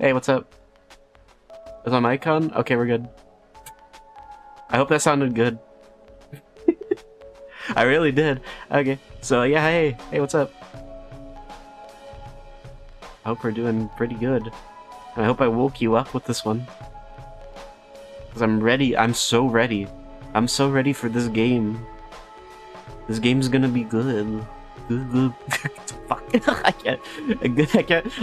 Hey, what's up? Is my mic on? Okay, we're good. I hope that sounded good. I really did. Okay, so yeah, hey, what's up? I hope we're doing pretty good. And I hope I woke you up with this one. Because I'm ready. I'm so ready. I'm so ready for this game. This game's gonna be good. Good. Fuck. I can't.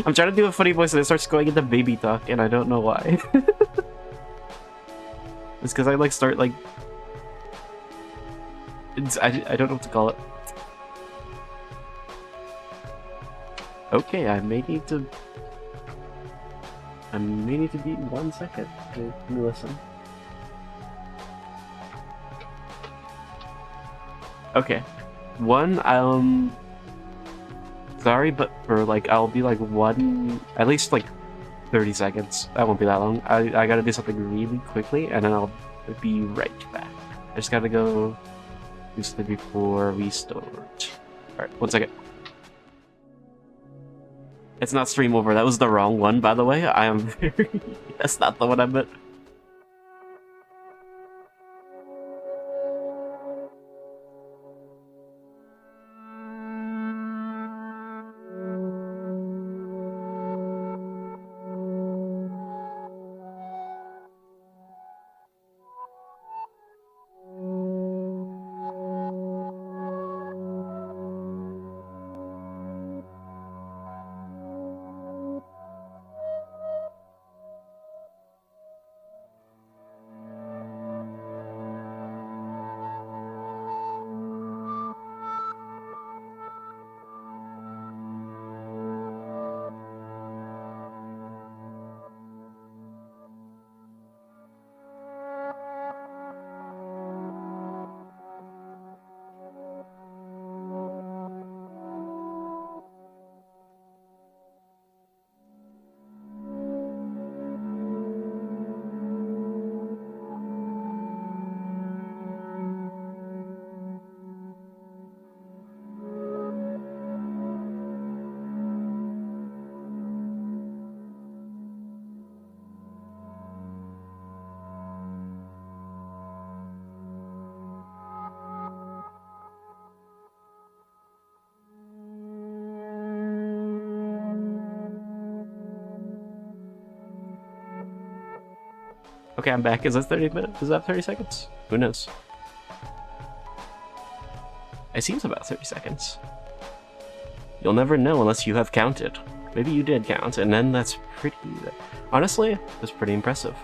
I'm trying to do a funny voice and it starts going into baby talk and I don't know why. It's because I like start like... I don't know what to call it. Okay, I may need to be 1 second to listen. Okay. Sorry, but for like, I'll be like at least like 30 seconds. That won't be that long. I gotta do something really quickly and then I'll be right back. I just gotta go do something before we start. Alright, 1 second. It's not stream over. That was the wrong one, by the way. I am very... That's not the one I meant. Okay, I'm back. Is that 30 minutes? Is that 30 seconds? Who knows? It seems about 30 seconds. You'll never know unless you have counted. Maybe you did count, and then that's pretty... Honestly, that's pretty impressive.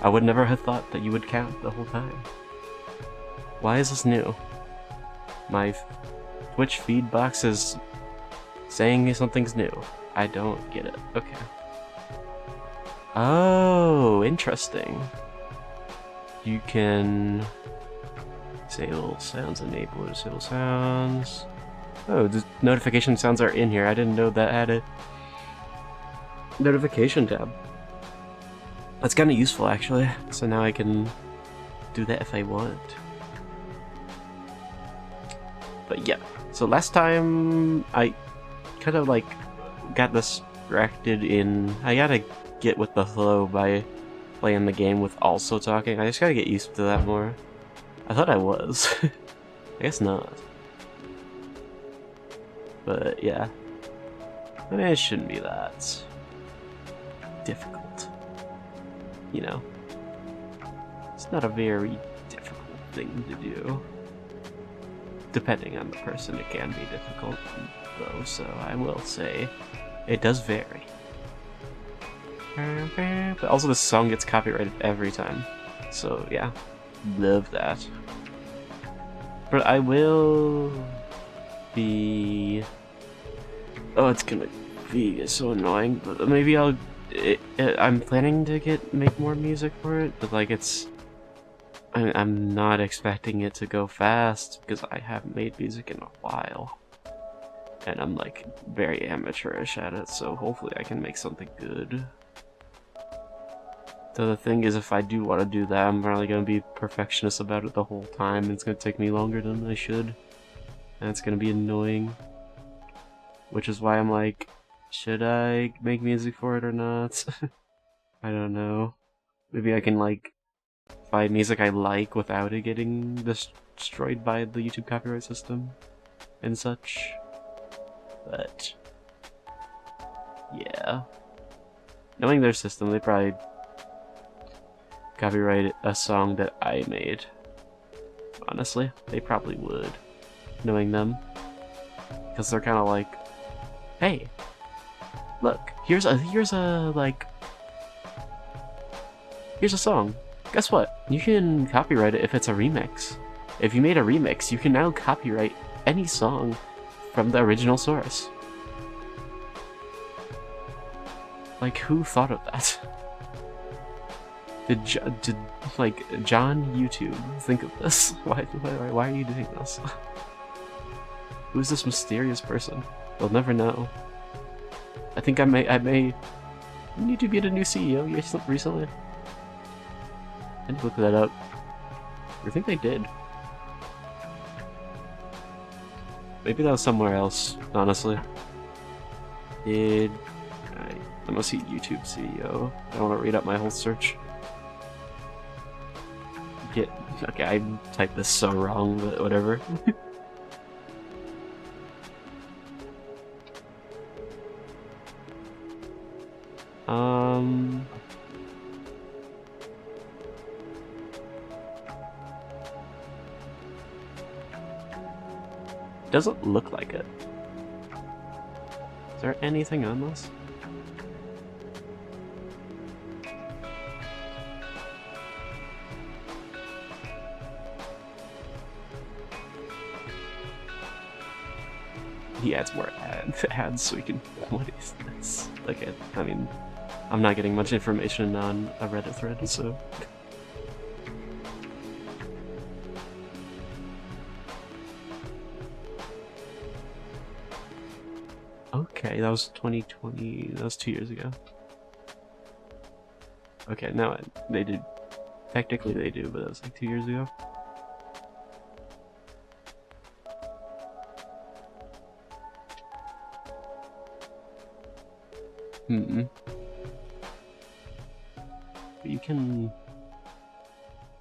I would never have thought that you would count the whole time. Why is this new? My Twitch feed box is saying something's new. I don't get it. Okay. Oh, interesting. You can disable sounds, enable disable sounds. Oh, the notification sounds are in here. I didn't know that had a notification tab. That's kind of useful, actually. So now I can do that if I want. But yeah, so last time I kind of like got distracted in... I gotta get with the flow by playing the game with also talking. I just gotta get used to that more. I thought I was. I guess not. But yeah. I mean, it shouldn't be that difficult. You know? It's not a very difficult thing to do. Depending on the person, it can be difficult, though, so I will say it does vary. But also this song gets copyrighted every time, so yeah, love that. But I will be... Oh, it's gonna be so annoying, but maybe I'm planning to make more music for it, but like I'm not expecting it to go fast, because I haven't made music in a while. And I'm like very amateurish at it, so hopefully I can make something good. So the thing is, if I do want to do that, I'm probably going to be perfectionist about it the whole time, and it's going to take me longer than I should. And it's going to be annoying. Which is why I'm like, Should I make music for it or not? I don't know. Maybe I can, like, find music I like without it getting destroyed by the YouTube copyright system and such. But yeah. Knowing their system, they probably copyright a song that I made. Honestly, they probably would. Knowing them. Because they're kinda like, hey, look, here's a song. Guess what? You can copyright it if it's a remix. If you made a remix, you can now copyright any song from the original source. Like, who thought of that? Did John YouTube think of this? Why are you doing this? Who's this mysterious person? We'll never know. I think I may need to get a new CEO recently. I need to look that up. I think they did. Maybe that was somewhere else, honestly. Let me see YouTube CEO. I don't want to read up my whole search. Okay, I typed this so wrong, but whatever. Doesn't look like it. Is there anything on this? He adds more ads so we can. What is this? Okay, I mean, I'm not getting much information on a Reddit thread, so. Okay, that was 2020. That was 2 years ago. Okay, now they did. Technically, they do, but that was like 2 years ago. But you can.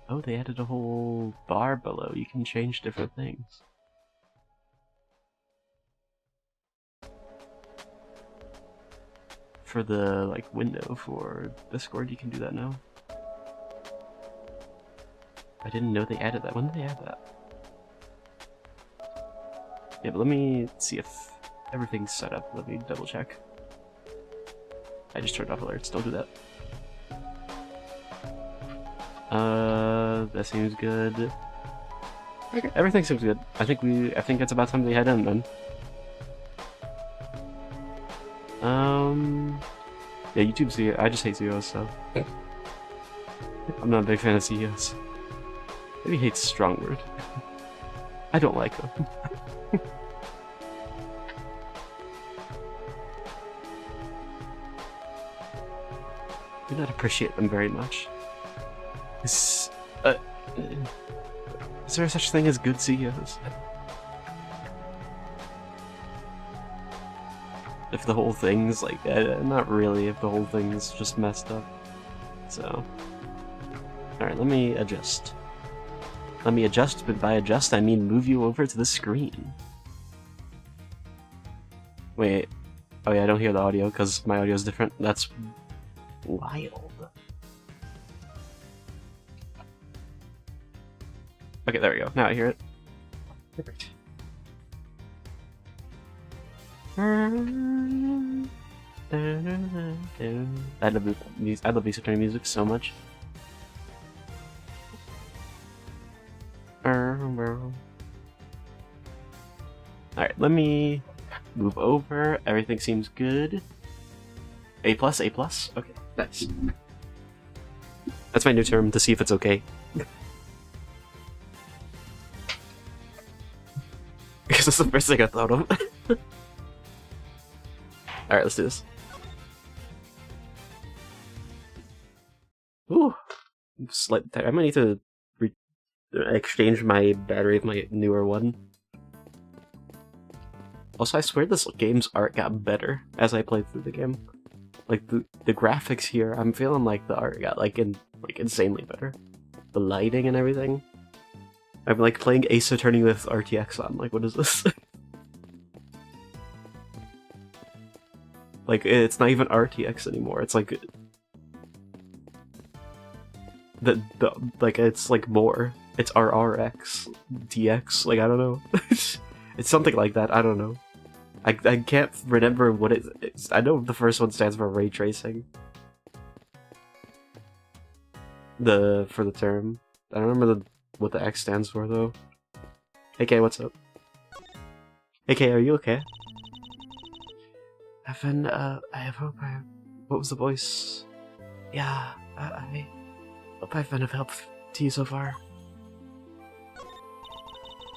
Oh, they added a whole bar below. You can change different things. For the like window for Discord, you can do that now. I didn't know they added that. When did they add that? Yeah, but let me see if everything's set up. Let me double check. I just turned off alerts. Don't do that. That seems good. Okay, everything seems good. I think it's about time they head in then. Yeah, YouTube CEO. I just hate CEOs, so I'm not a big fan of CEOs. Maybe hate's a strong word. I don't like them. Do not appreciate them very much. Is there such thing as good CEOs? If the whole thing's like, not really, if the whole thing's just messed up. So, alright, let me adjust. Let me adjust, but by adjust I mean move you over to the screen. Wait, oh yeah, I don't hear the audio because my audio is different. That's wild. Okay, there we go. Now I hear it. Perfect. I love these attorney music so much. Alright, let me move over. Everything seems good. A+, A+? Okay, nice. That's my new term to see if it's okay. Because that's the first thing I thought of. Alright, let's do this. Ooh. I might need to exchange my battery with my newer one. Also, I swear this game's art got better as I played through the game. Like, the graphics here, I'm feeling like the art got, like, insanely better. The lighting and everything. I'm, like, playing Ace Attorney with RTX on. Like, what is this? Like, it's not even RTX anymore. It's, like... like, it's, like, more. It's RRX. DX. Like, I don't know. It's something like that. I don't know. I can't remember what it is. I know the first one stands for ray tracing. For the term. I don't remember what the X stands for though. AK, what's up? AK, are you okay? Evan, what was the voice? Yeah, I hope I've been of help to you so far.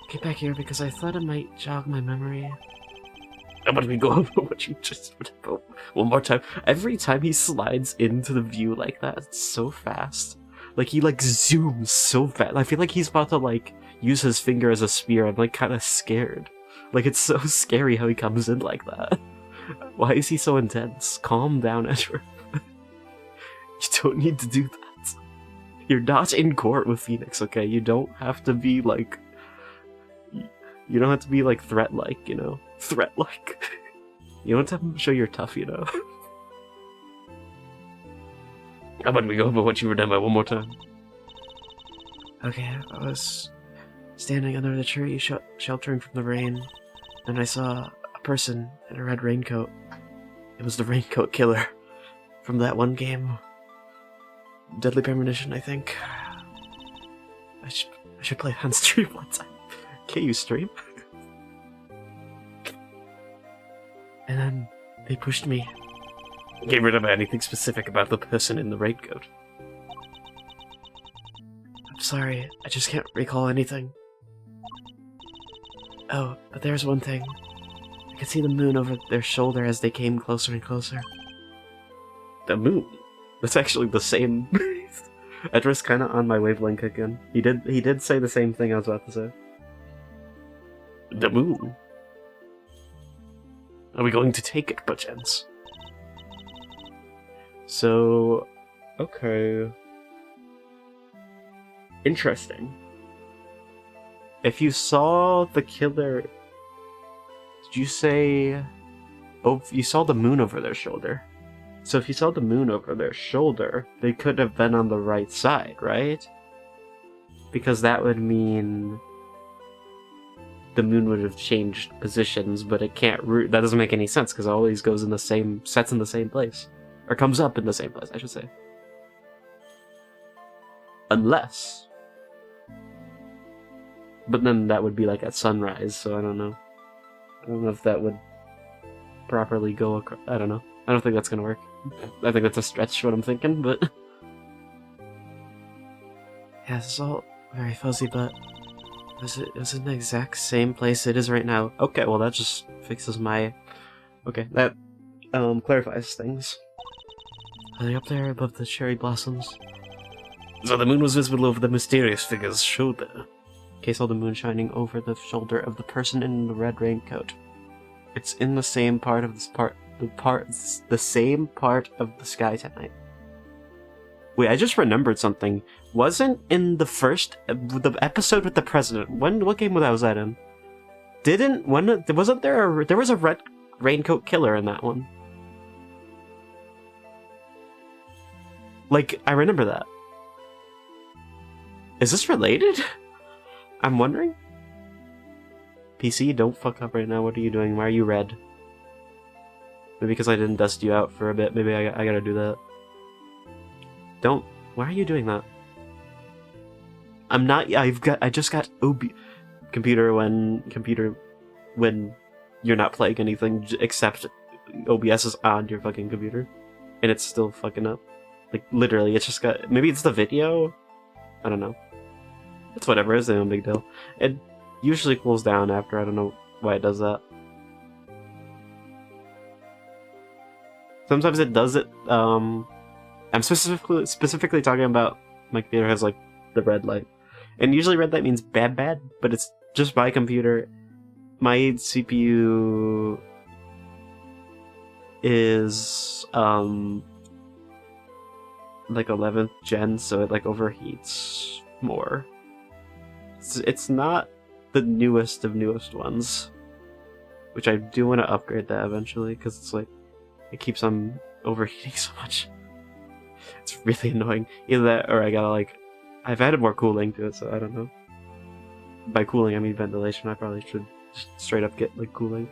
Get back here because I thought it might jog my memory. I'm gonna go over what you just about one more time. Every time he slides into the view like that, it's so fast. Like, he, like, zooms so fast. I feel like he's about to, like, use his finger as a spear. I'm, like, kind of scared. Like, it's so scary how he comes in like that. Why is he so intense? Calm down, Ezra. You don't need to do that. You're not in court with Phoenix, okay? You don't have to be, like... You don't have to be, like, threat-like, you know? Threat-like. You don't have to show you're tough, you know? How about we go over what you were done by one more time? Okay, I was standing under the tree, sheltering from the rain, and I saw a person in a red raincoat. It was the Raincoat Killer from that one game. Deadly Premonition, I think. I should play on stream one time. Can't you stream? And then they pushed me. Can't remember anything specific about the person in the raincoat. I'm sorry, I just can't recall anything. Oh, but there's one thing. I could see the moon over their shoulder as they came closer and closer. The moon? That's actually the same. Edris kinda on my wavelength again. He did say the same thing I was about to say. The moon? Are we going to take it, perchance? So... okay... Interesting. If you saw the killer... Did you say... Oh, you saw the moon over their shoulder. So if you saw the moon over their shoulder, they could have been on the right side, right? Because that would mean... the moon would have changed positions, but it can't that doesn't make any sense, because it always goes in the same... sets in the same place. Or comes up in the same place, I should say. Unless... but then that would be like at sunrise, so I don't know. I don't know if that would properly go across... I don't know. I don't think that's gonna work. I think that's a stretch, what I'm thinking, but... yeah, this is all very fuzzy, but... it was in the exact same place it is right now. Okay, well that just fixes my... okay, that clarifies things. Are they up there above the cherry blossoms? So the moon was visible over the mysterious figure's shoulder. Okay, saw the moon shining over the shoulder of the person in the red raincoat. It's in the same part of the same part of the sky tonight. Wait, I just remembered something. Wasn't in the the episode with the president. What game was that in? There was a red raincoat killer in that one. Like, I remember that. Is this related? I'm wondering. PC, don't fuck up right now. What are you doing? Why are you red? Maybe because I didn't dust you out for a bit. Maybe I gotta do that. Don't. Why are you doing that? I'm not. I just got computer when you're not playing anything except OBS is on your fucking computer, and it's still fucking up. Like literally, it's just got. Maybe it's the video. I don't know. It's whatever. It's no big deal. It usually cools down after. I don't know why it does that. Sometimes it does it. I'm specifically talking about my computer has like the red light, and usually red light means bad, but it's just my computer. my CPU is like 11th gen, so it like overheats more. It's not the newest of newest ones, which I do want to upgrade that eventually, because it's like it keeps on overheating so much. It's really annoying. Either that or I gotta like I've added more cooling to it, so I don't know. By cooling I mean ventilation. I probably should just straight up get like cooling,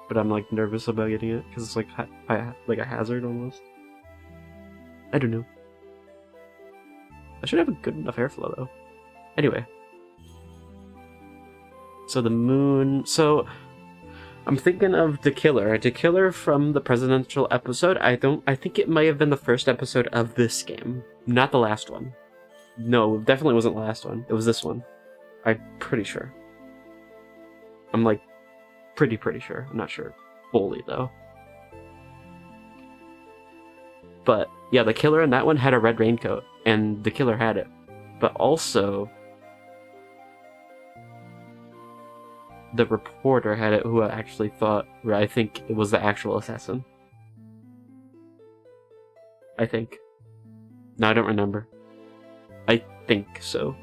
but I'm like nervous about getting it because it's like like a hazard almost. I don't know. I should have a good enough airflow though. Anyway, so the moon. So I'm thinking of the killer from the presidential episode. I think it might have been the first episode of this game, not the last one. No, it definitely wasn't the last one. It was this one. I'm pretty sure. I'm like pretty sure. I'm not sure fully though. But yeah, the killer in that one had a red raincoat, and the killer had it. But also, the reporter had it, who I actually thought, or I think it was the actual assassin. I think. No, I don't remember. I think so.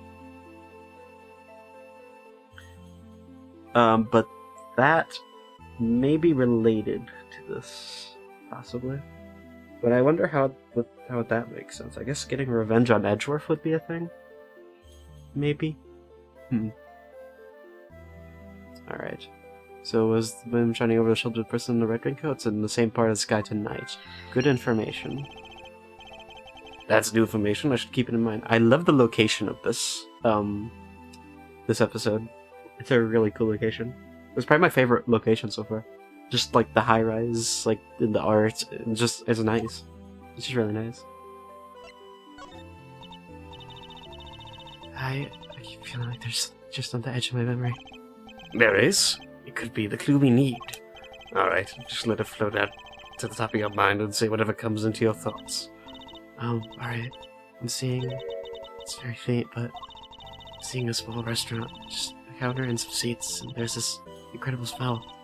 But that may be related to this, possibly. But I wonder how that makes sense. I guess getting revenge on Edgeworth would be a thing? Maybe? Alright. So was the moon shining over the shoulder of the person in the red raincoats in the same part as sky tonight? Good information. That's new information, I should keep it in mind. I love the location of this, this episode. It's a really cool location. It's probably my favorite location so far. Just like the high rise, like in the art, and just it's nice. It's just really nice. I keep feeling like there's just on the edge of my memory. There is. It could be the clue we need. Alright, just let it float out to the top of your mind and say whatever comes into your thoughts. Alright. I'm seeing... It's very faint, but... I'm seeing a small restaurant. Just a counter and some seats, and there's this incredible smell.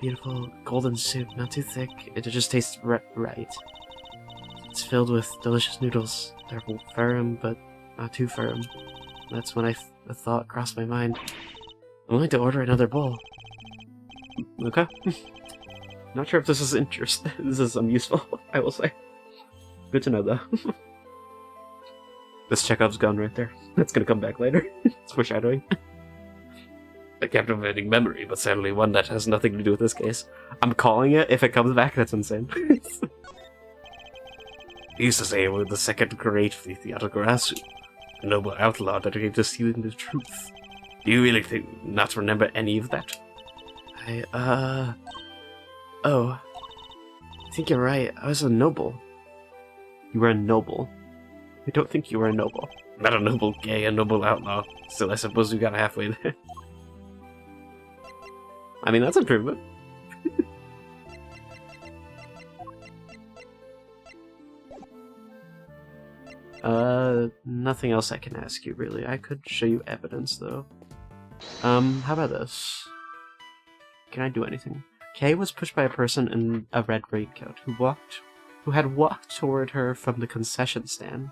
Beautiful golden soup, not too thick. It just tastes right. It's filled with delicious noodles. They're firm, but not too firm. That's when a thought crossed my mind. I'm going to order another bowl. Okay. Not sure if this is this is useful, I will say. Good to know, though. This Chekhov's gun right there. That's gonna come back later. It's foreshadowing. A captivating memory, but sadly one that has nothing to do with this case. I'm calling it. If it comes back, that's insane. He used to say we're the second great theatergrass, a noble outlaw dedicated to stealing the truth. Do you really think not to remember any of that? Oh. I think you're right. I was a noble. You were a noble? I don't think you were a noble. Not a noble gay, a noble outlaw. Still, I suppose we got halfway there. I mean, that's improvement. Nothing else I can ask you, really. I could show you evidence, though. How about this? Can I do anything? Kay was pushed by a person in a red raincoat who had walked toward her from the concession stand.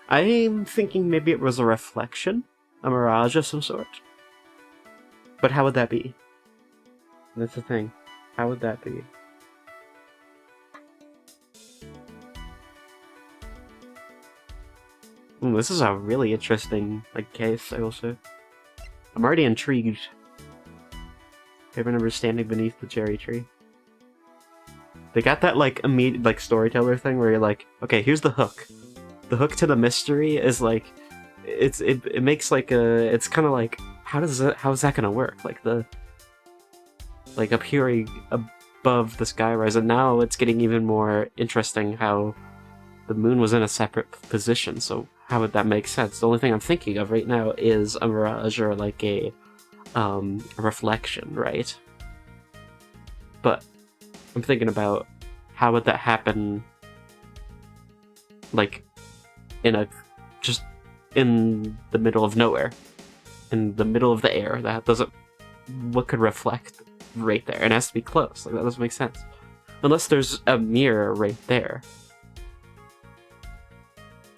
I'm thinking maybe it was a reflection, a mirage of some sort. But how would that be? That's the thing. How would that be? Ooh, this is a really interesting case, I will say. I'm already intrigued. I remember standing beneath the cherry tree. They got that immediate storyteller thing where you're like, okay, here's the hook. The hook to the mystery is it makes it's kind of like, how is that gonna work? Appearing above the skyrise, and now it's getting even more interesting how the moon was in a separate position, so how would that make sense? The only thing I'm thinking of right now is a mirage or a reflection, right? But I'm thinking about how would that happen just in the middle of nowhere, in the middle of the air. That doesn't what could reflect right there. It has to be close. Like, that doesn't make sense. Unless there's a mirror right there.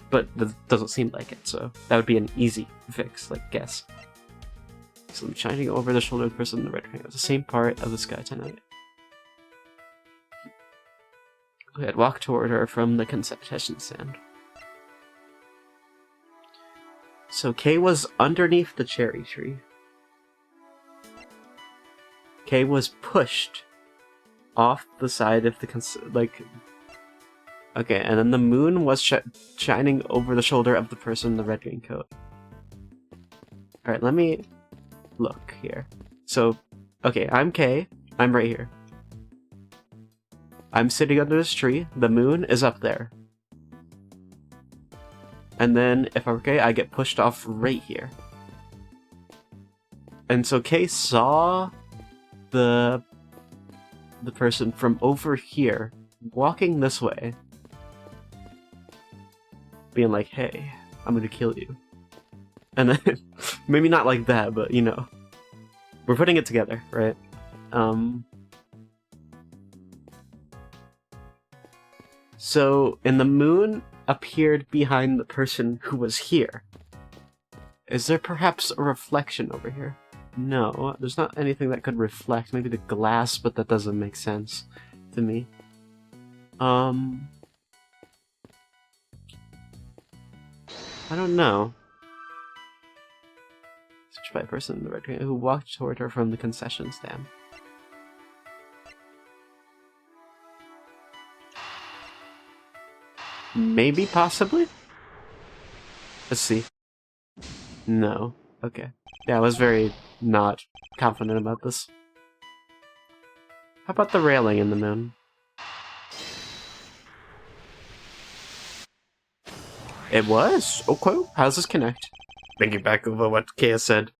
But that doesn't seem like it, so that would be an easy fix, like, guess. So I'm shining over the shoulder of the person in the red rectangle. The same part of the sky tonight. Okay, I'd walk toward her from the concession stand. So Kay was underneath the cherry tree. Kay was pushed off the side of the okay, and then the moon was shining over the shoulder of the person in the red raincoat. Alright, let me look here. So, okay, I'm Kay. I'm right here. I'm sitting under this tree. The moon is up there. And then, if I'm Kay, I get pushed off right here. And so Kay saw the person from over here walking this way, being like, hey, I'm gonna kill you. And then, maybe not like that, but, you know, we're putting it together, right? So, and the moon appeared behind the person who was here. Is there perhaps a reflection over here? No, there's not anything that could reflect. Maybe the glass, but that doesn't make sense to me. I don't know. Searched by a person in the red green who walked toward her from the concession stand. Maybe, possibly? Let's see. No. Okay. Yeah, I was very not confident about this. How about the railing in the moon? It was? Okay. How does this connect? Thinking back over what Kea said.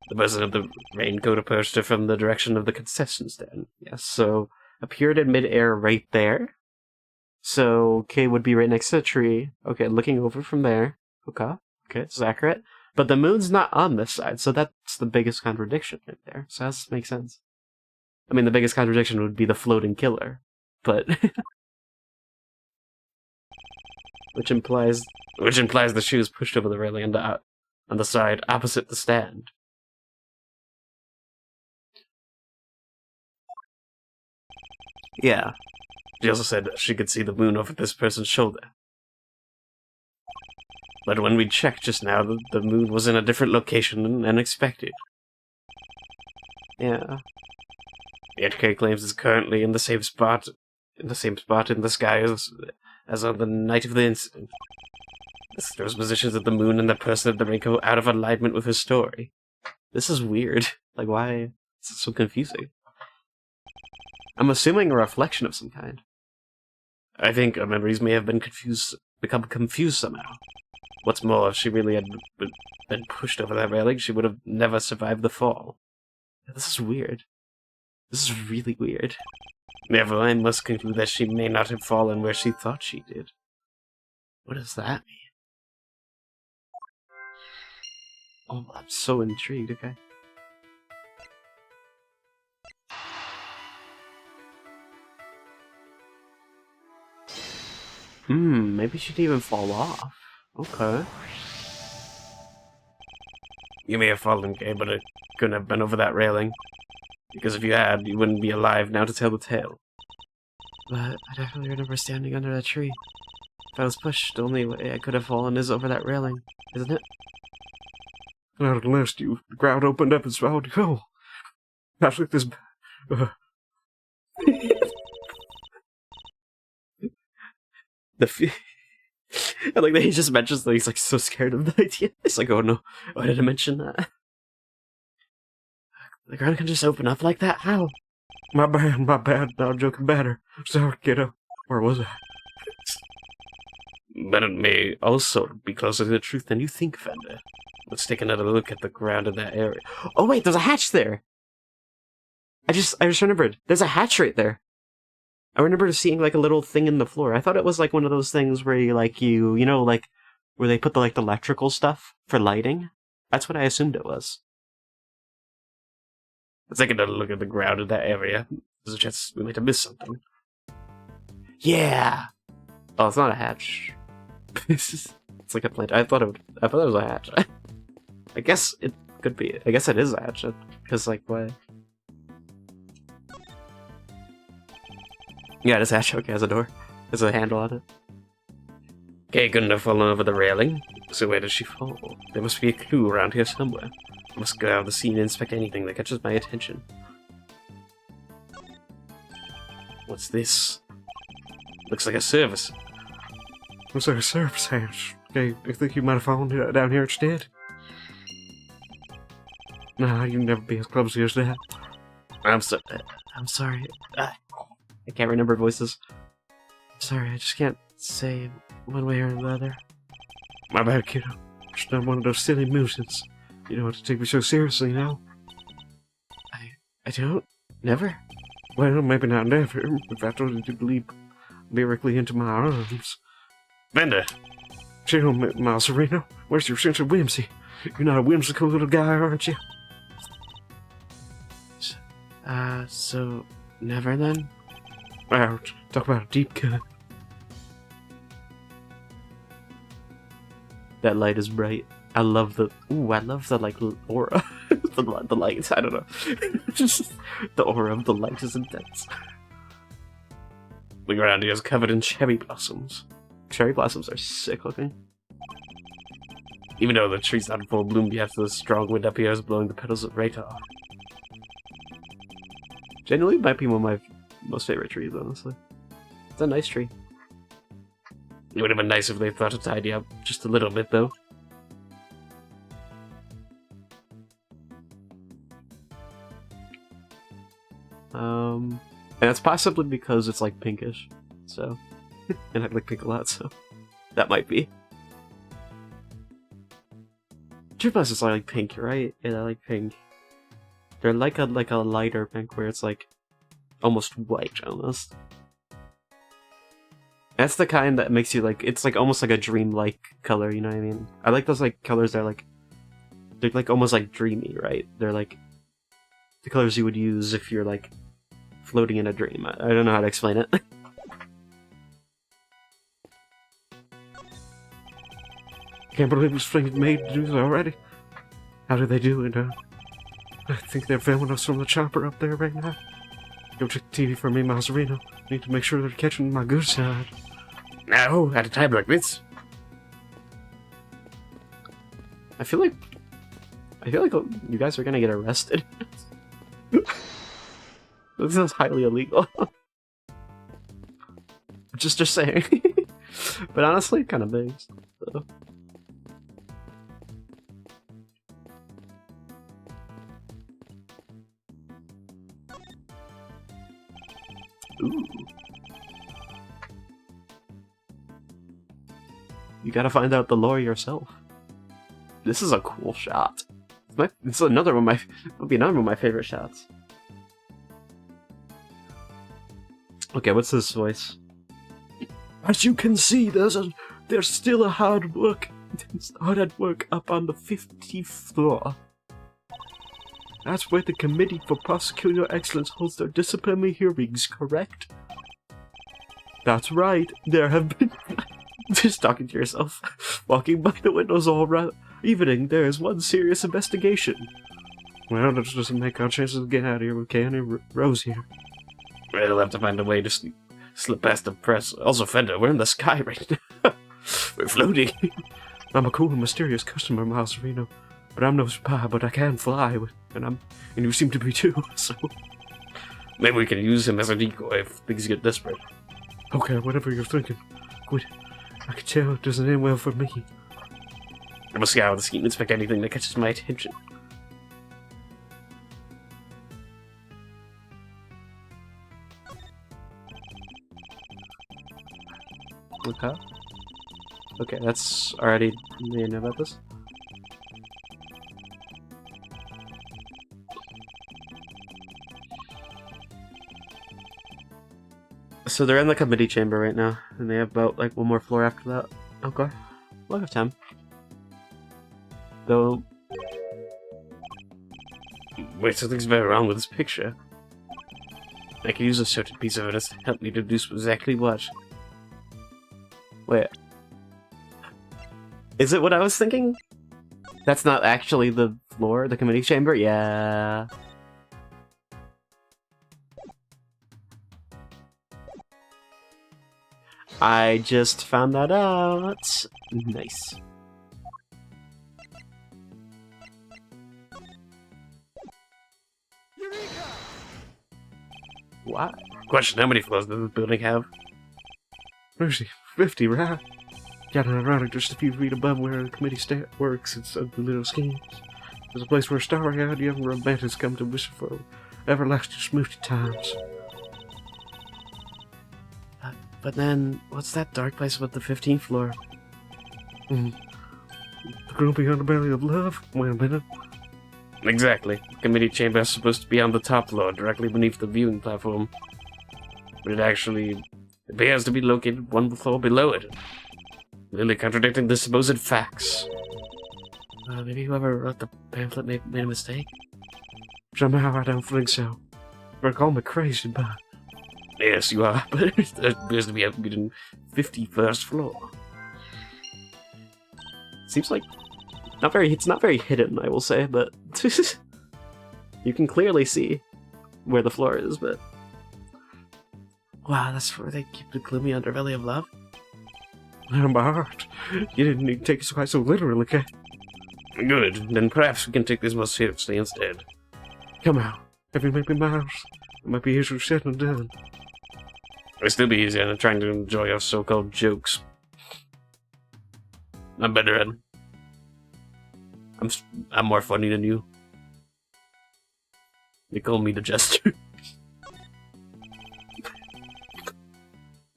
The person of the raincoat approached her from the direction of the concession stand. Yes, so appeared in midair right there. So Kay would be right next to the tree. Okay, looking over from there. Okay, this is accurate. But the moon's not on this side, so that's the biggest contradiction right there. So that doesn't make sense. I mean, the biggest contradiction would be the floating killer, but which implies the shoe is pushed over the railing on the side opposite the stand. Yeah. She also said she could see the moon over this person's shoulder. But when we checked just now, the moon was in a different location than expected. Yeah. Yet Kay claims it's currently in the same spot in the sky as on the night of the incident. This throws positions of the moon and the person at the raincoat out of alignment with his story. This is weird. Like, why? It's so confusing. I'm assuming a reflection of some kind. I think our memories may have become confused somehow. What's more, if she really had been pushed over that railing, she would have never survived the fall. This is weird. This is really weird. Therefore, I must conclude that she may not have fallen where she thought she did. What does that mean? Oh, I'm so intrigued, okay. Maybe she didn't even fall off. Okay. You may have fallen, Kay, but it couldn't have been over that railing. Because if you had, you wouldn't be alive now to tell the tale. But I definitely remember standing under that tree. If I was pushed, the only way I could have fallen is over that railing, isn't it? At last, the ground opened up and swallowed you whole. Not like this. I like that he just mentions that he's like so scared of the idea. It's like, oh no, why did I mention that? The ground can just open up like that? How? My bad. Now I'm joking better. Sorry, kiddo. Where was I? But it may also be closer to the truth than you think, Fender. Let's take another look at the ground in that area. Oh wait, there's a hatch there! I just remembered. There's a hatch right there. I remember seeing like a little thing in the floor. I thought it was like one of those things where you know, like where they put the like the electrical stuff for lighting. That's what I assumed it was. Let's take another look at the ground in that area. There's a chance we might have missed something. Yeah! Oh, it's not a hatch. It's like a plant. I thought it was a hatch. I guess it could be. I guess it is a hatch. Because, like, why? Yeah, it is a hatch. Okay, it has a door. There's a handle on it. Okay, couldn't have fallen over the railing. So where did she fall? There must be a clue around here somewhere. I must go out of the scene and inspect anything that catches my attention. What's this? Looks like a service. Looks like a service hatch. Okay, I think you might have fallen down here instead. Nah, you'd never be as clumsy as that. I'm sorry. I can't remember voices. Sorry, I just can't say one way or the other. My bad, kiddo. Just not one of those silly mooses. You don't have to take me so seriously now. I don't? Never? Well, maybe not never, if that's what you believe lyrically into my arms. Bender! Chill, Maserino. Where's your sense of whimsy? You're not a whimsical little guy, aren't you? So never then? Ouch. Talk about a deep cut. That light is bright. I love the like aura. the lights, I don't know. The aura of the light is intense. The ground here is covered in cherry blossoms. Cherry blossoms are sick looking. Even though the tree's not in full bloom yet, the strong wind up here is blowing the petals right off. Genuinely might be one of my most favorite trees, honestly. It's a nice tree. It would have been nice if they thought to tidy up just a little bit, though. And it's possibly because it's like pinkish, so, and I like pink a lot, so that might be. Tree blossoms are like pink, right? Yeah, I like pink. They're like a lighter pink where it's like almost white, almost. That's the kind that makes you like, it's like almost like a dream-like color, you know what I mean? I like those like colors that are like, they're like almost like dreamy, right? They're like the colors you would use if you're like floating in a dream. I don't know how to explain it. Can't believe this thing's made to do this already. How did they do it? I think they're filming us from the chopper up there right now. Go check the TV for me, Maserino. Need to make sure they're catching my good side. Now, at a time like this. I feel like you guys are gonna get arrested. This is highly illegal. just saying. But honestly, kind of based. So. Ooh. You gotta find out the lore yourself. This is a cool shot. It's another one of my favorite shots. Okay, what's this voice? As you can see, there's still a hard at work up on the 50th floor. That's where the Committee for Prosecutor Excellence holds their disciplinary hearings, correct? That's right, there have been... Just talking to yourself. Walking by the windows all evening, there is one serious investigation. Well, that doesn't make our chances of getting out of here with Kay and Rose here. We'll have to find a way to slip past the press. Also, Fender, we're in the sky right now. We're floating. I'm a cool and mysterious customer, Maserino. But I'm no spy, but I can fly, and you seem to be too, so... Maybe we can use him as a decoy if things get desperate. Okay, whatever you're thinking. Good. I can tell it doesn't end well for me. I must scour the scene and inspect anything that catches my attention. Okay. Okay, that's already... You know about this? So they're in the committee chamber right now, and they have about like one more floor after that. Okay, we'll have time. Though, Wait, something's very wrong with this picture. I can use a certain piece of evidence to help me deduce exactly what. Wait. Is it what I was thinking? That's not actually the floor, the committee chamber? Yeah. I just found that out. Nice. What? Question, how many floors does this building have? Mercy, 50, right? Got an ironic just a few feet above where the committee works. It's a little scheme. There's a place where starry-eyed young romantics come to wish for everlasting smoothie times. But then, what's that dark place above the 15th floor? The grumpy underbelly of love? Wait a minute. Exactly. The committee chamber is supposed to be on the top floor, directly beneath the viewing platform. But it actually appears to be located one floor below it. Clearly contradicting the supposed facts. Maybe whoever wrote the pamphlet made a mistake? Somehow I don't think so. You're calling me crazy, but... Yes, you are, but there appears to be a 51st floor. Seems like... it's not very hidden, I will say, but... you can clearly see where the floor is, but... Wow, that's where they keep the gloomy underbelly of love? My heart. You didn't need to take it quite so literally, okay? Good, then perhaps we can take this more seriously instead. Come out. If you make me miles, it might be easier said than done. It'll still be easier than trying to enjoy your so-called jokes. I'm better at... I'm more funny than you. They call me the Jester.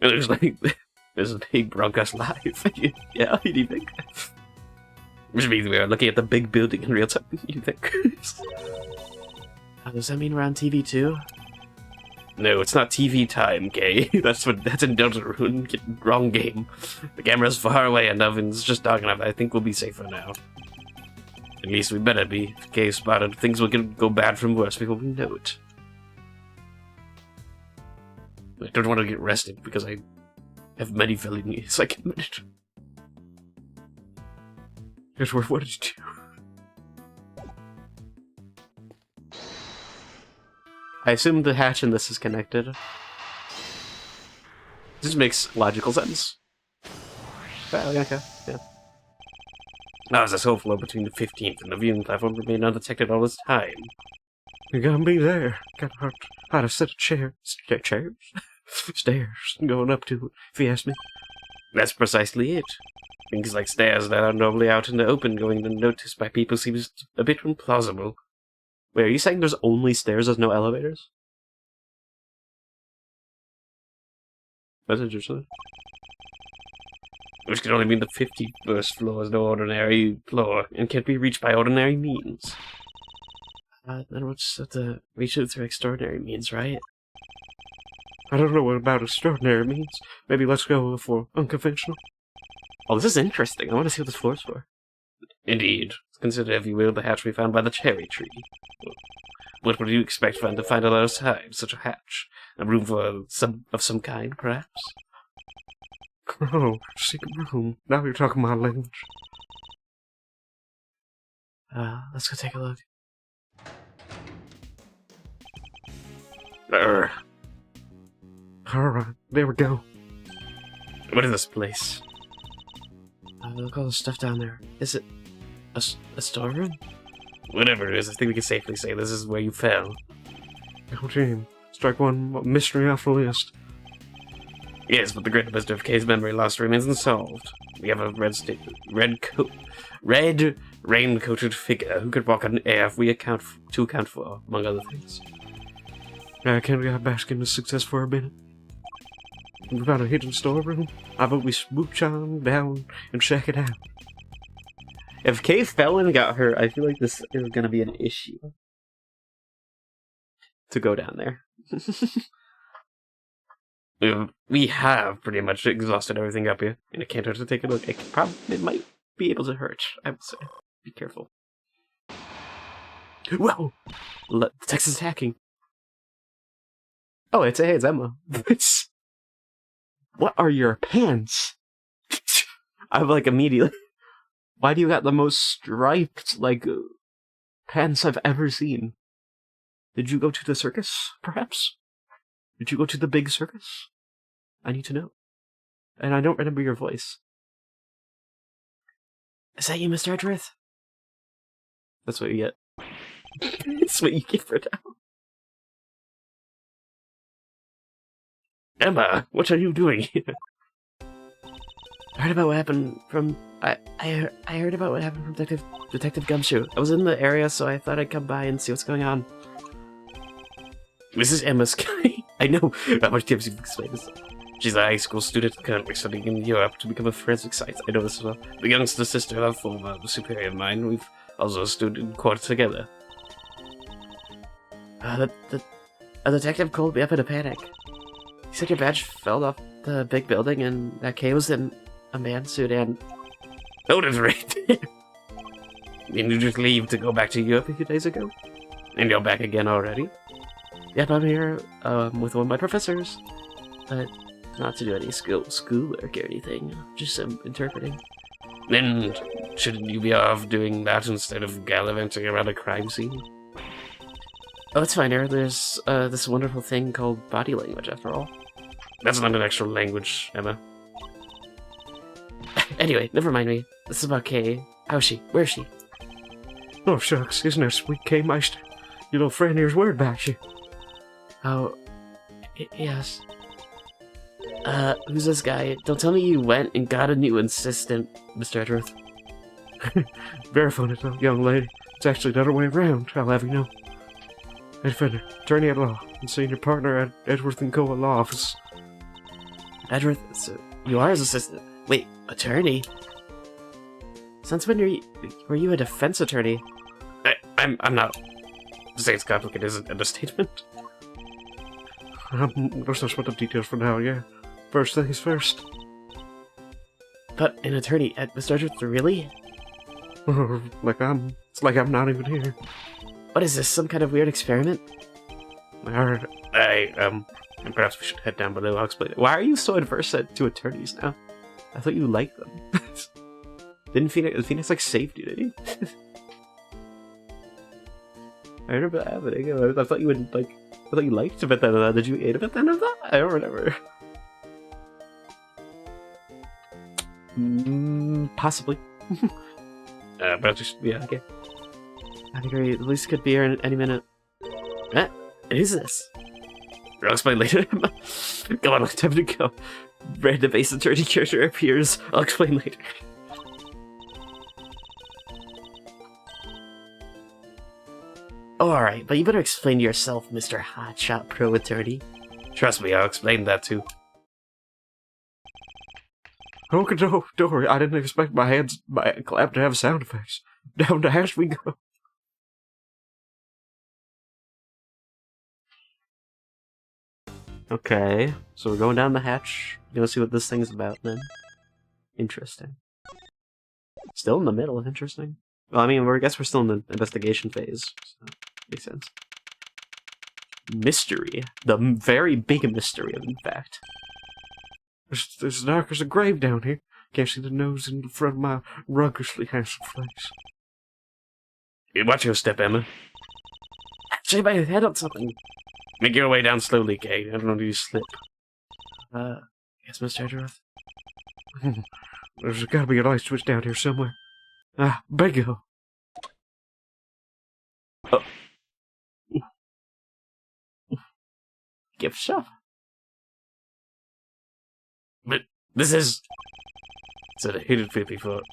It looks like there's a big broadcast live. Yeah, what do you think? Which means we are looking at the big building in real time, you think? Does that mean we're on TV too? No, it's not TV time, Kay. That's in Deltarune. Wrong game. The camera's far away enough and it's just dark enough. I think we'll be safer now. At least we better be. If Kay is spotted, things will go bad from worse before we know it. I don't want to get arrested because I have many felonies I committed. Yes, what did you do? I assume the hatch in this is connected. This makes logical sense. Oh, okay, yeah. Now, as this whole floor between the 15th and the viewing platform remained undetected all this time. You're gonna be there. Got a set of chairs. Stairs going up to it, if you ask me. That's precisely it. Things like stairs that are normally out in the open going unnoticed by people seems a bit implausible. Wait, are you saying there's only stairs, there's no elevators? That's interesting. Which can only mean the 51st floor is no ordinary floor, and can't be reached by ordinary means. Then we'll just have to reach it through extraordinary means, right? I don't know what about extraordinary means. Maybe let's go for unconventional. Oh, this is interesting. I want to see what this floor's for. Indeed. Consider, if you will, the hatch we found by the cherry tree. What would you expect to find on the other side? Such a hatch. A room for some kind, perhaps? Oh, secret room. Now you're talking my language. Let's go take a look. Alright, there we go. What is this place? Look at all the stuff down there. Is it a storeroom? Whatever it is, I think we can safely say this is where you fell. Oh, team. Strike one mystery off the list. Yes, but the great mystery of Kay's memory loss remains unsolved. We have a red rain-coated figure who could walk on air if we account for, among other things. Can we bask in the success for a minute? We found a hidden storeroom. I vote we smooch on down and check it out. If Kay fell and got hurt, I feel like this is going to be an issue. To go down there. We have pretty much exhausted everything up here, and it can't hurt to take a look. It might be able to hurt, I would say. Be careful. Whoa! The text is hacking. Oh, it's Emma. What are your pants? I'm like immediately. Why do you got the most striped, pants I've ever seen? Did you go to the circus, perhaps? Did you go to the big circus? I need to know. And I don't remember your voice. Is that you, Mr. Edgeworth? That's what you get. That's what you get for now. Emma, what are you doing here? I heard about what happened from... I heard about what happened from Detective Gumshoe. I was in the area, so I thought I'd come by and see what's going on. This is Emma Sky. I know how much times you've explained this. She's a high school student currently studying in Europe to become a forensic scientist. I know this as well. The youngster sister of a former superior of mine. We've also stood in court together. A detective called me up in a panic. He said your badge fell off the big building and that Kay was in a man suit and... Hold it right there. Didn't you just leave to go back to Europe a few days ago? And you're back again already? Yep, I'm here with one of my professors. But not to do any schoolwork or anything. Just interpreting. Then shouldn't you be off doing that instead of gallivanting around a crime scene? Oh, it's fine, there's this wonderful thing called body language, after all. That's not an actual language, Emma. Anyway, never mind me. This is about Kay. How's she? Where's she? Oh, shucks, isn't her sweet Kay Meister? Your little friend here's word about you. Oh, yes. Who's this guy? Don't tell me you went and got a new assistant, Mr. Edgeworth. Very funny, though, young lady. It's actually the other way around, I'll have you know. Ed Fender, attorney at law, and senior partner at Edgeworth & Co. Law Office. Edgeworth, so you are his assistant. Wait, attorney? Since when were you a defense attorney? I'm not. To say it's complicated is an understatement. There's no split up details for now, yeah. First things first. But an attorney at Mr. Edgeworth, really? It's like I'm not even here. What is this, some kind of weird experiment? I heard. And perhaps we should head down below, I'll explain it. Why are you so adverse to attorneys now? I thought you liked them. Didn't Phoenix like saved you, did he? I heard about that happening. I thought you would like. I thought you liked a bit then of that. Did you hate a bit then of that? I don't remember. Possibly. But just yeah, okay. I agree. At least could be here in any minute. And who's this? I'll explain later. Come on, time to go. Random base attorney character appears. I'll explain later. Oh, alright, but you better explain yourself, Mr. Hotshot Pro Attorney. Trust me, I'll explain that too. Okay, don't worry, I didn't expect my clap to have sound effects. Down the hatch we go. Okay, so we're going down the hatch. We're gonna see what this thing's about then. Interesting. Still in the middle, interesting. Well, I mean, I guess we're still in the investigation phase, so makes sense. Mystery. The very big mystery, in fact. There's as dark as a grave down here. Can't see the nose in the front of my ruggedly handsome face. Hey, watch your step, Emma. Shave my head on something. Make your way down slowly, Kay. I don't want you to slip. Yes, Mr. Edgeworth? There's gotta be a light switch down here somewhere. Bingo. Oh. Gift shop. But this is... It's a hidden 50-foot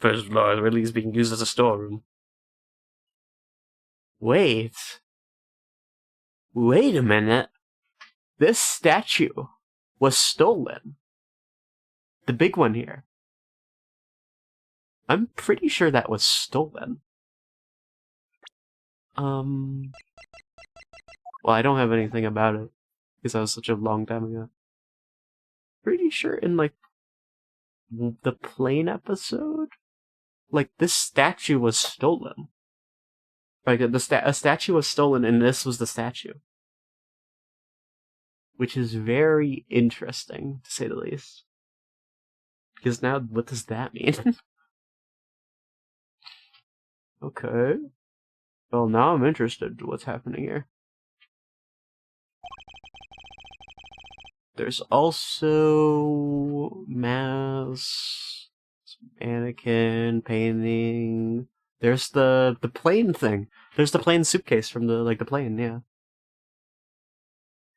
first floor, really is being used as a storeroom. Wait a minute. This statue was stolen. The big one here. I'm pretty sure that was stolen. Well, I don't have anything about it, because that was such a long time ago. Pretty sure in, like, the plane episode, like, this statue was stolen. Like, a statue was stolen, and this was the statue. Which is very interesting, to say the least. Because now, what does that mean? Okay. Well, now I'm interested in what's happening here. There's also masks, mannequin, painting. There's the plane thing. There's the plane suitcase from the plane, yeah.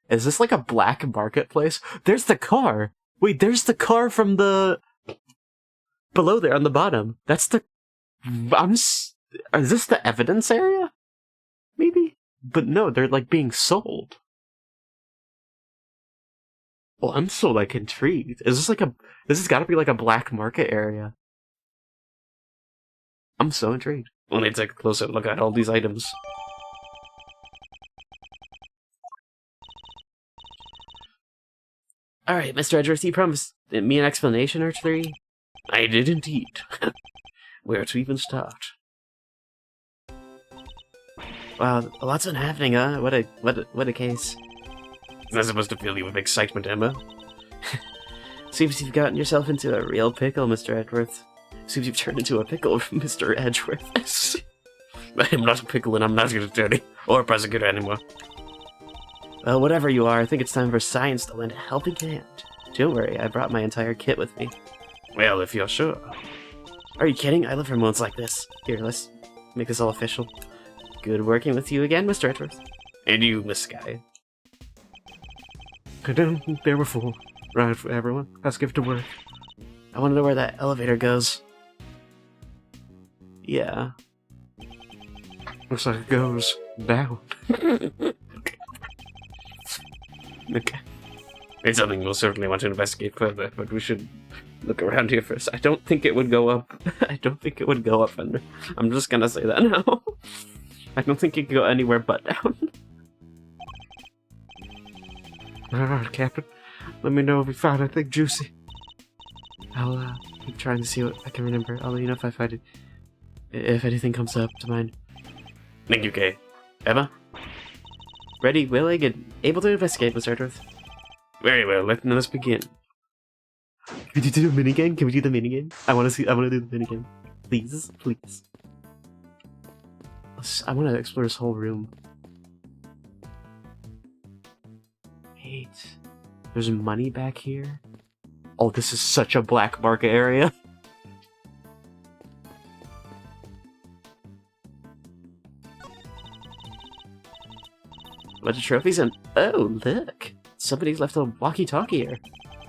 Is this like a black marketplace? There's the car! Wait, there's the car from the... below there on the bottom. That's the... is this the evidence area? Maybe? But no, they're like being sold. Well, I'm so like intrigued. Is this like this has gotta be like a black market area. I'm so intrigued. Let me take a closer look at all these items. Alright, Mr. Edgeworth, you promised me an explanation or three? I did indeed. Where to even start? Wow, a lot's been happening, huh? What a case. That's supposed to fill you with excitement, Emma. Seems you've gotten yourself into a real pickle, Mr. Edgeworth. Seems you've turned into a pickle, Mr. Edgeworth. I am not a pickle and I'm not an attorney or a prosecutor anymore. Well, whatever you are, I think it's time for science to lend a helping hand. Don't worry, I brought my entire kit with me. Well, if you're sure. Are you kidding? I live for moments like this. Here, let's make this all official. Good working with you again, Mr. Edgeworth. And you, Miss Sky. There we're full. Right, everyone. Let's get to work. I want to know where that elevator goes. Yeah. Looks like it goes down. Okay. It's something we'll certainly want to investigate further, but we should look around here first. I don't think it would go up. I don't think it would go up under. I'm just gonna say that now. I don't think it could go anywhere but down. Alright, Captain. Let me know if you find anything juicy. I'll keep trying to see what I can remember. I'll let you know if I find it. If anything comes up to mind. Thank you, Kay. Emma? Ready, willing, and able to investigate, Mr. Edgeworth. Very well, let us begin. Can we do the minigame? Can we do the minigame? I wanna do the minigame. Please, please. I wanna explore this whole room. Wait. There's money back here? Oh, this is such a black market area. Bunch of trophies and... oh, look! Somebody's left a walkie-talkie here.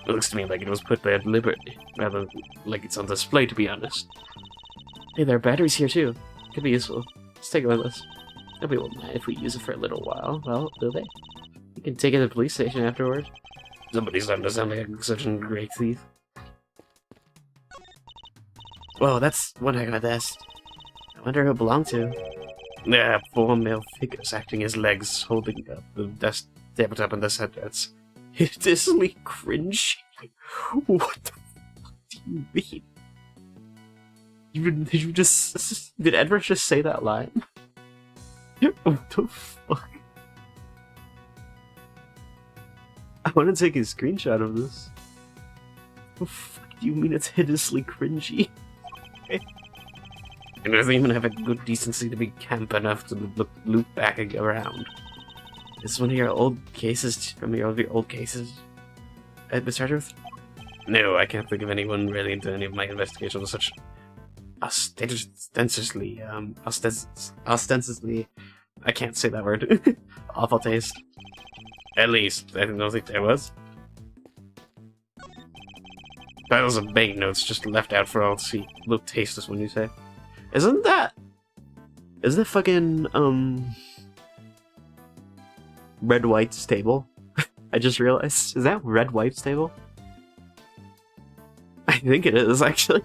It looks to me like it was put there deliberately, rather like it's on display, to be honest. Hey, there are batteries here too. Could be useful. Let's take it with us. Nobody will mind if we use it for a little while. Well, will they? We can take it to the police station afterward. Somebody's starting to sound like such a great thief. Whoa, that's one heck of a desk. I wonder who it belonged to. There are 4 male figures acting as legs, holding up the desk tabletop and the headsets. Hideously cringy. What the fuck do you mean? Did you just... did Edward just say that line? What the fuck? I want to take a screenshot of this. What the fuck do you mean it's hideously cringy? It doesn't even have a good decency to be camp enough to loop back around. This is one of your old cases, from your old cases, Mr. Edgeworth? No, I can't think of anyone really into any of my investigations with such ostensibly, I can't say that word, awful taste. At least, I don't think there was. Piles of banknotes just left out for all to see. Look tasteless when you say. Isn't that fucking, Red White's table? I just realized. Is that Red White's table? I think it is, actually.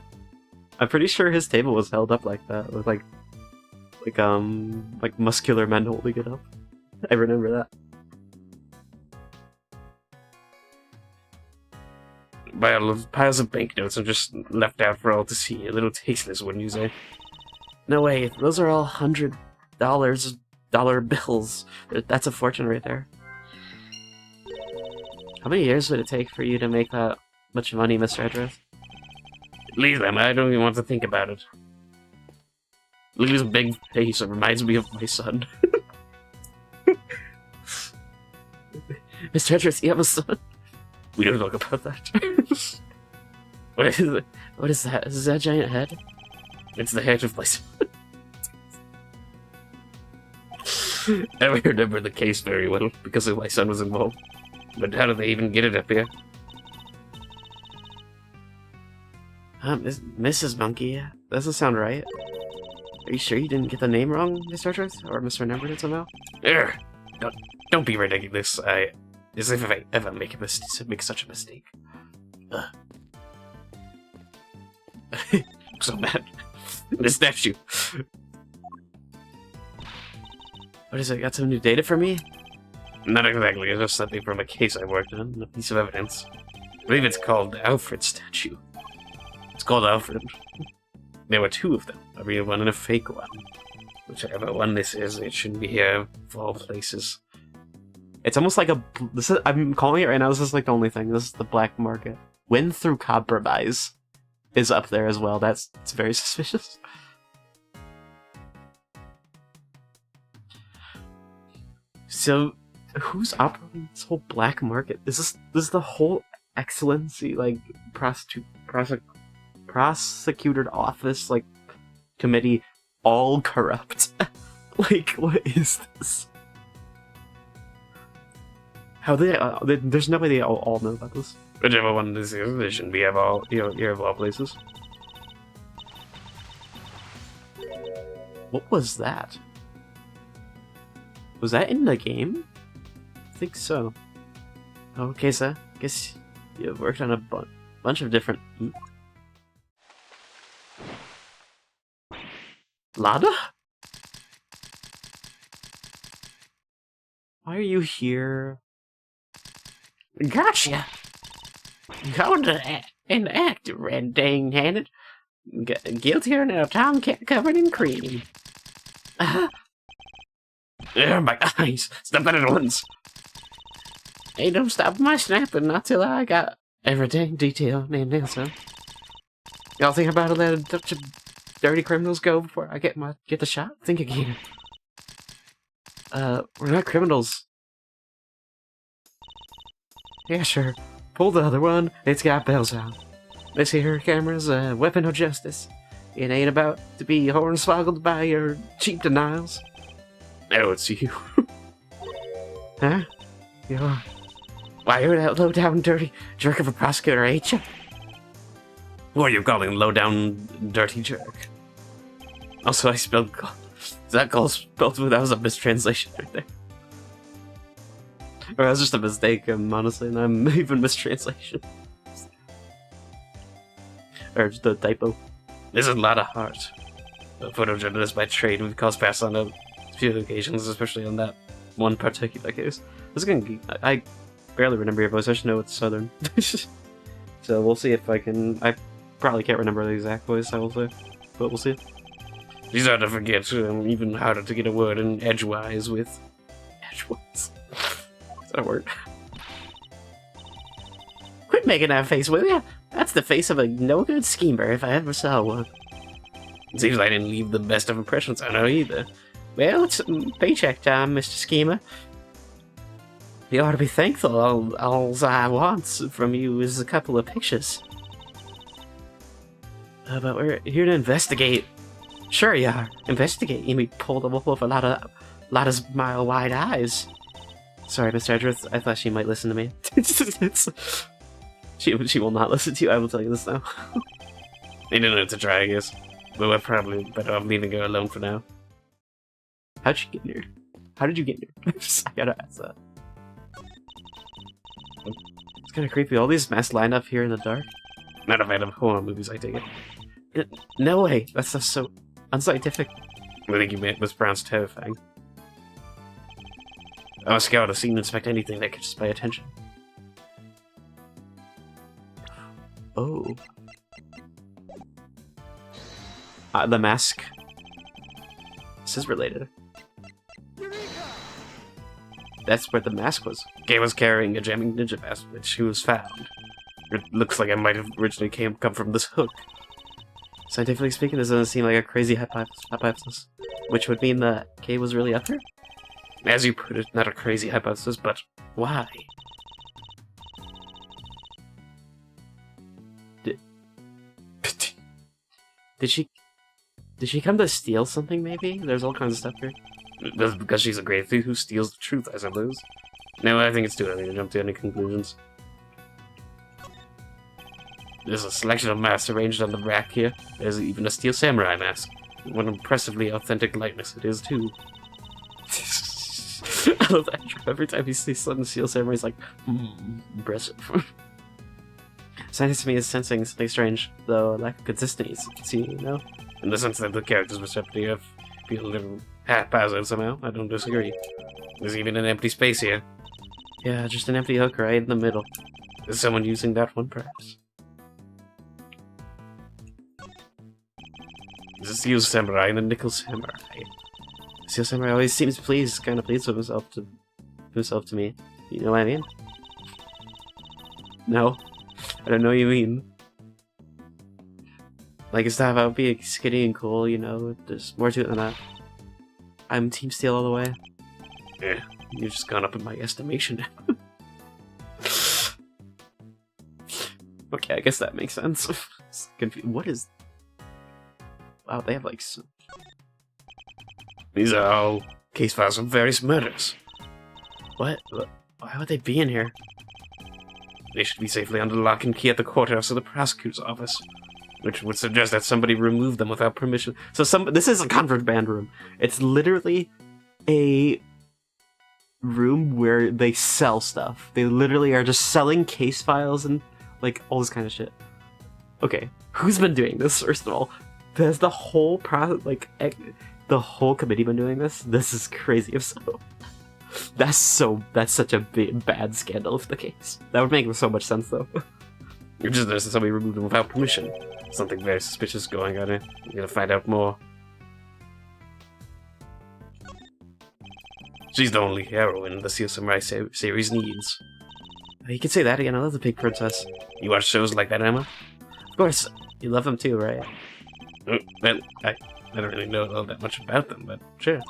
I'm pretty sure his table was held up like that, with like muscular men holding it up. I remember that. Piles of banknotes are just left out for all to see. A little tasteless, wouldn't you say? No way, those are all $100 dollar bills. That's a fortune right there. How many years would it take for you to make that much money, Mr. Edgeworth? Leave them. I don't even want to think about it. Look at his big face. It reminds me of my son. Mr. Edgeworth, you have a son? We don't talk about that. What is it? What is that? Is that a giant head? It's the head of my son. I remember the case very well because my son was involved. But how did they even get it up here? Mrs. Monkey, doesn't sound right. Are you sure you didn't get the name wrong, Mr. Edgeworth? Or misremembered it somehow? Don't be ridiculous. As if I ever make such a mistake. I'm so mad. This nephew. What is it? Got some new data for me? Not exactly. It's just something from a case I worked on. A piece of evidence. I believe it's called Alfred's statue. It's called Alfred. There were two of them. A real one and a fake one. Whichever one this is, it shouldn't be here of all places. It's almost like a... I'm calling it right now. This is like the only thing. This is the black market. Win through compromise is up there as well. It's very suspicious. So, who's operating this whole black market? Is this the whole excellency, like, prosecutor office, like, committee, all corrupt? Like, what is this? How there's no way they all know about this. Whichever one this is, they shouldn't be of all, here of all places. What was that? Was that in the game? I think so. Okay, sir. Guess you've worked on a bunch of different... Lada? Why are you here? Gotcha! Going to an act, red dang-handed. Guiltier than a tomcat covered in cream. My eyes! Step better at once! Ain't no stopping my snapping, not till I got every dang detail named Nelson. Y'all think about it, let a bunch of dirty criminals go before I get the shot? Think again. We're not criminals. Yeah, sure. Pull the other one, it's got bells on. This here camera's a weapon of justice. It ain't about to be hornswoggled by your cheap denials. Oh, it's you. Huh? Why, you're that low-down, dirty jerk of a prosecutor, ain't you? What are you calling low-down, dirty jerk? Also, I spelled... That call spelled... That was a mistranslation right there. Or that was just a mistake, honestly, and I'm even mistranslation. Or just a typo. There's a lot of heart. A photojournalist by trade, we've caused pass on a few occasions, especially on that one particular case. This is gonna... I barely remember your voice, I should know it's southern. So we'll see if I can... I probably can't remember the exact voice, I will say. But we'll see. These hard to forget, even harder to get a word in edgewise with. Edgewise? Is that a word? Quit making that face, will ya? That's the face of a no-good schemer if I ever saw one. It seems I didn't leave the best of impressions on her either. Well, it's paycheck time, Mr. Schemer. You ought to be thankful. All I want from you is a couple of pictures. But we're here to investigate. Sure you are. Investigate. You may pull the wolf with a lot of mile-wide eyes. Sorry, Mr. Edgeworth. I thought she might listen to me. She will not listen to you, I will tell you this now. They didn't know to try, I guess. But we're probably better off leaving her alone for now. How'd she get here? How did you get here? I gotta ask that. It's kinda creepy. All these masks lined up here in the dark. Not a fan of horror movies, I take it. No way! That stuff's so unscientific. I think you meant was pronounced terrifying. I was scared to see and inspect anything that catches my attention. Oh. The mask. This is related. That's where the mask was. Kay was carrying a jamming ninja mask, which she was found. It looks like it might have originally come from this hook. Scientifically speaking, this doesn't seem like a crazy hypothesis, which would mean that Kay was really up there? As you put it, not a crazy hypothesis, but why? Did she come to steal something, maybe? There's all kinds of stuff here. That's because she's a great thief who steals the truth, I suppose. No, I think it's too early to jump to any conclusions. There's a selection of masks arranged on the rack here. There's even a steel samurai mask. What an impressively authentic likeness it is, too. I love that. Every time he sees something steel samurai, he's like, impressive. Science to me is sensing something strange, though a lack of consistency, you know? In the sense that the characters receptively feel a little haphazard somehow, I don't disagree. There's even an empty space here. Yeah, just an empty hook right in the middle. Is someone using that one, perhaps? There's a steel samurai and a nickel samurai. The steel samurai always seems kind of pleased with himself to me. You know what I mean? No. I don't know what you mean. Like, it's not about being skinny and cool, you know? There's more to it than that. I'm Team Steel all the way. Yeah, you've just gone up in my estimation now. Okay, I guess that makes sense. What is... Wow, they have like... These are all case files from various murders. What? Why would they be in here? They should be safely under lock and key at the courthouse of the prosecutor's office, which would suggest that somebody removed them without permission. So this is a contraband room. It's literally a room where they sell stuff. They literally are just selling case files and like all this kind of shit. Okay, who's been doing this? First of all, has the whole the whole committee been doing this? This is crazy. If so. That's such a bad scandal if the case. That would make so much sense, though. You're just noticing somebody removed them without permission. Something very suspicious going on here. I'm gonna find out more. She's the only heroine the Steel Samurai series needs. You can say that again. I love the Pink Princess. You watch shows like that, Emma? Of course. You love them too, right? Well, I don't really know all that much about them, but sure.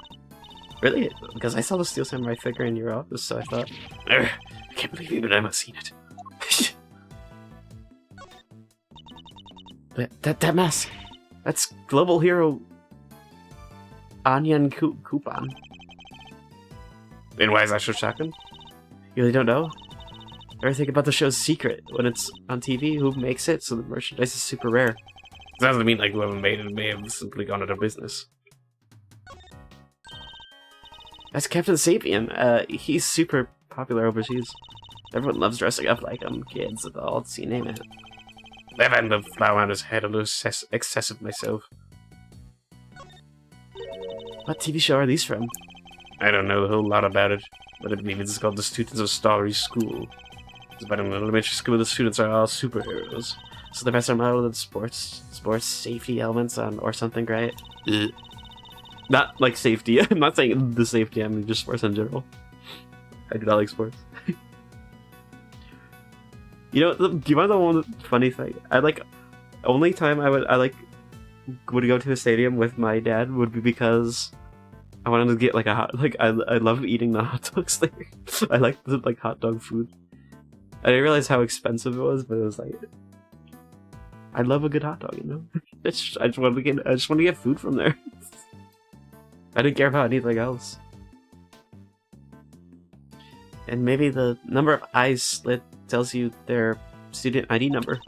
Really? Because I saw the Steel Samurai figure in your office, so I thought... I can't believe even Emma's seen it. But that mask! That's global hero... Anyan Kupan. And why is that so shocking? You really don't know? Ever think about the show's secret? When it's on TV, who makes it, so the merchandise is super rare. It doesn't mean like whoever made it may have simply gone out of business. That's Captain Sapien. He's super popular overseas. Everyone loves dressing up like him. Kids, adults, you name it. I've had the flower on his head a little excessive myself. What TV show are these from? I don't know a whole lot about it, but I believe it's called The Students of Starry School. It's about an elementary school where the students are all superheroes. So the best are modeled in sports safety elements or something, right? Not like safety. I'm not saying the safety, I mean just sports in general. I do not like sports. You know, do you want to know one funny thing? Only time I would go to a stadium with my dad would be because I wanted to get like a hot, I love eating the hot dogs there. I like the hot dog food. I didn't realize how expensive it was, but it was like, I love a good hot dog, you know? I just want to get food from there. I didn't care about anything else. And maybe the number of eyes slit tells you their student ID number.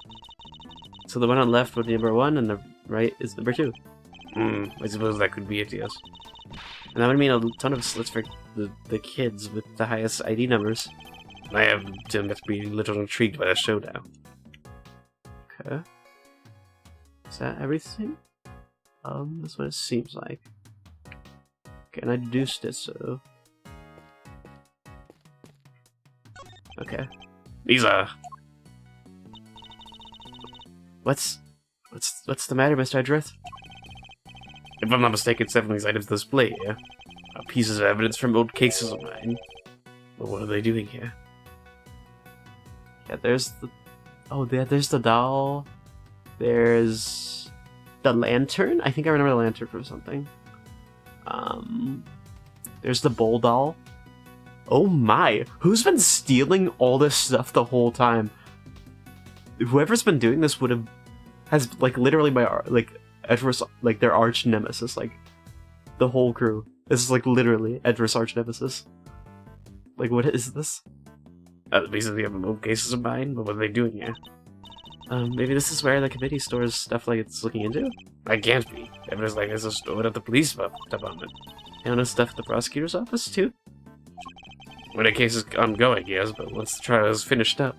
So the one on the left would be number 1, and the right is number 2. I suppose that could be it, yes. And that would mean a ton of slits for the kids with the highest ID numbers. I have to admit to be a little intrigued by the show now. Okay. Is that everything? That's what it seems like. Okay, and I deduced it, so... Okay. These are... What's the matter, Mr. Edgeworth? If I'm not mistaken, 7 of these items display here are pieces of evidence from old cases of mine. But what are they doing here? Yeah, there's the... Oh, yeah, there's the doll. There's the lantern. I think I remember the lantern from something. There's the bowl doll. Oh my! Who's been stealing all this stuff the whole time? Whoever's been doing this has like literally their arch nemesis, like the whole crew. This is like literally Edward's arch nemesis. Like, what is this? Basically, have no cases of mine, but what are they doing here? Maybe this is where the committee stores stuff like it's looking into? I can't be. Everyone's like it's stored at the police department. And there's stuff at the prosecutor's office, too? When a case is ongoing, yes, but once the trial is finished up,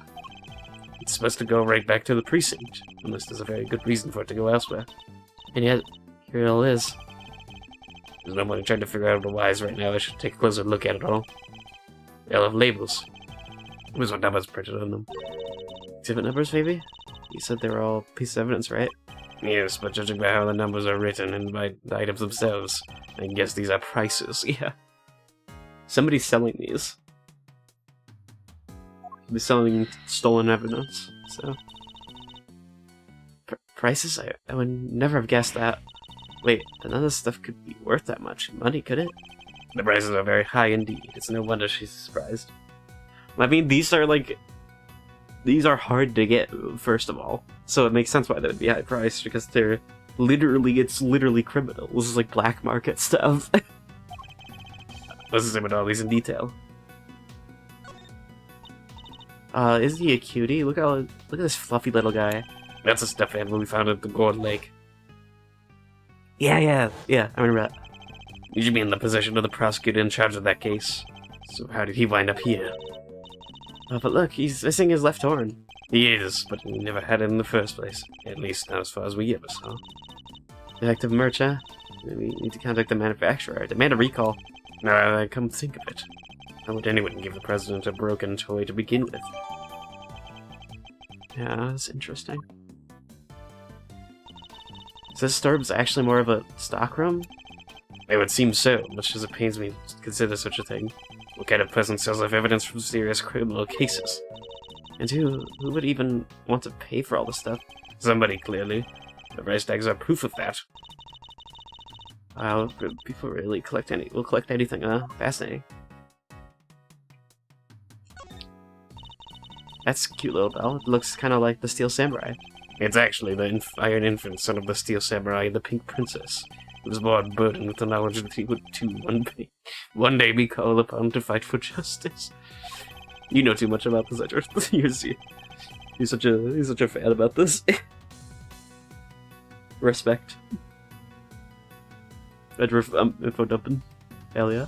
it's supposed to go right back to the precinct, unless there's a very good reason for it to go elsewhere. And yet, here it all is. There's nobody trying to figure out the whys right now. I should take a closer look at it all. They'll have labels. There's what numbers printed on them. Exhibit numbers, maybe? You said they were all pieces of evidence, right? Yes, but judging by how the numbers are written and by the items themselves, I guess these are prices. Yeah. Somebody's selling these. They're selling stolen evidence, so... Prices? I would never have guessed that. Wait, none of this stuff could be worth that much money, could it? The prices are very high indeed. It's no wonder she's surprised. I mean, these are hard to get, first of all. So it makes sense why they would be high priced, because it's literally criminal. This is like black market stuff. Let's examine all these in detail. Isn't he a cutie? Look at this fluffy little guy. That's a stuffed animal we found at the Gourd Lake. Yeah, I remember that. You should be in the position of the prosecutor in charge of that case. So how did he wind up here? Oh, but look, he's missing his left horn. He is, but we never had it in the first place. At least not as far as we ever saw. Defective merch, huh? Maybe we need to contact the manufacturer. Demand a recall. Now, come think of it. How would anyone give the president a broken toy to begin with? Yeah, that's interesting. So this store is actually more of a stockroom? It would seem so, much as it pains me to consider such a thing. What kind of person sells off evidence from serious criminal cases? And who would even want to pay for all this stuff? Somebody, clearly. The price tags are proof of that. Wow, people really will collect anything, huh? Fascinating. That's a cute little bell. It looks kind of like the Steel Samurai. It's actually the Iron Infant, son of the Steel Samurai and the Pink Princess. He was born burdened with the knowledge that he would too one day be called upon to fight for justice. You know too much about this, Edward. He's such a fan about this. Respect. Edward info dumping. Hell yeah.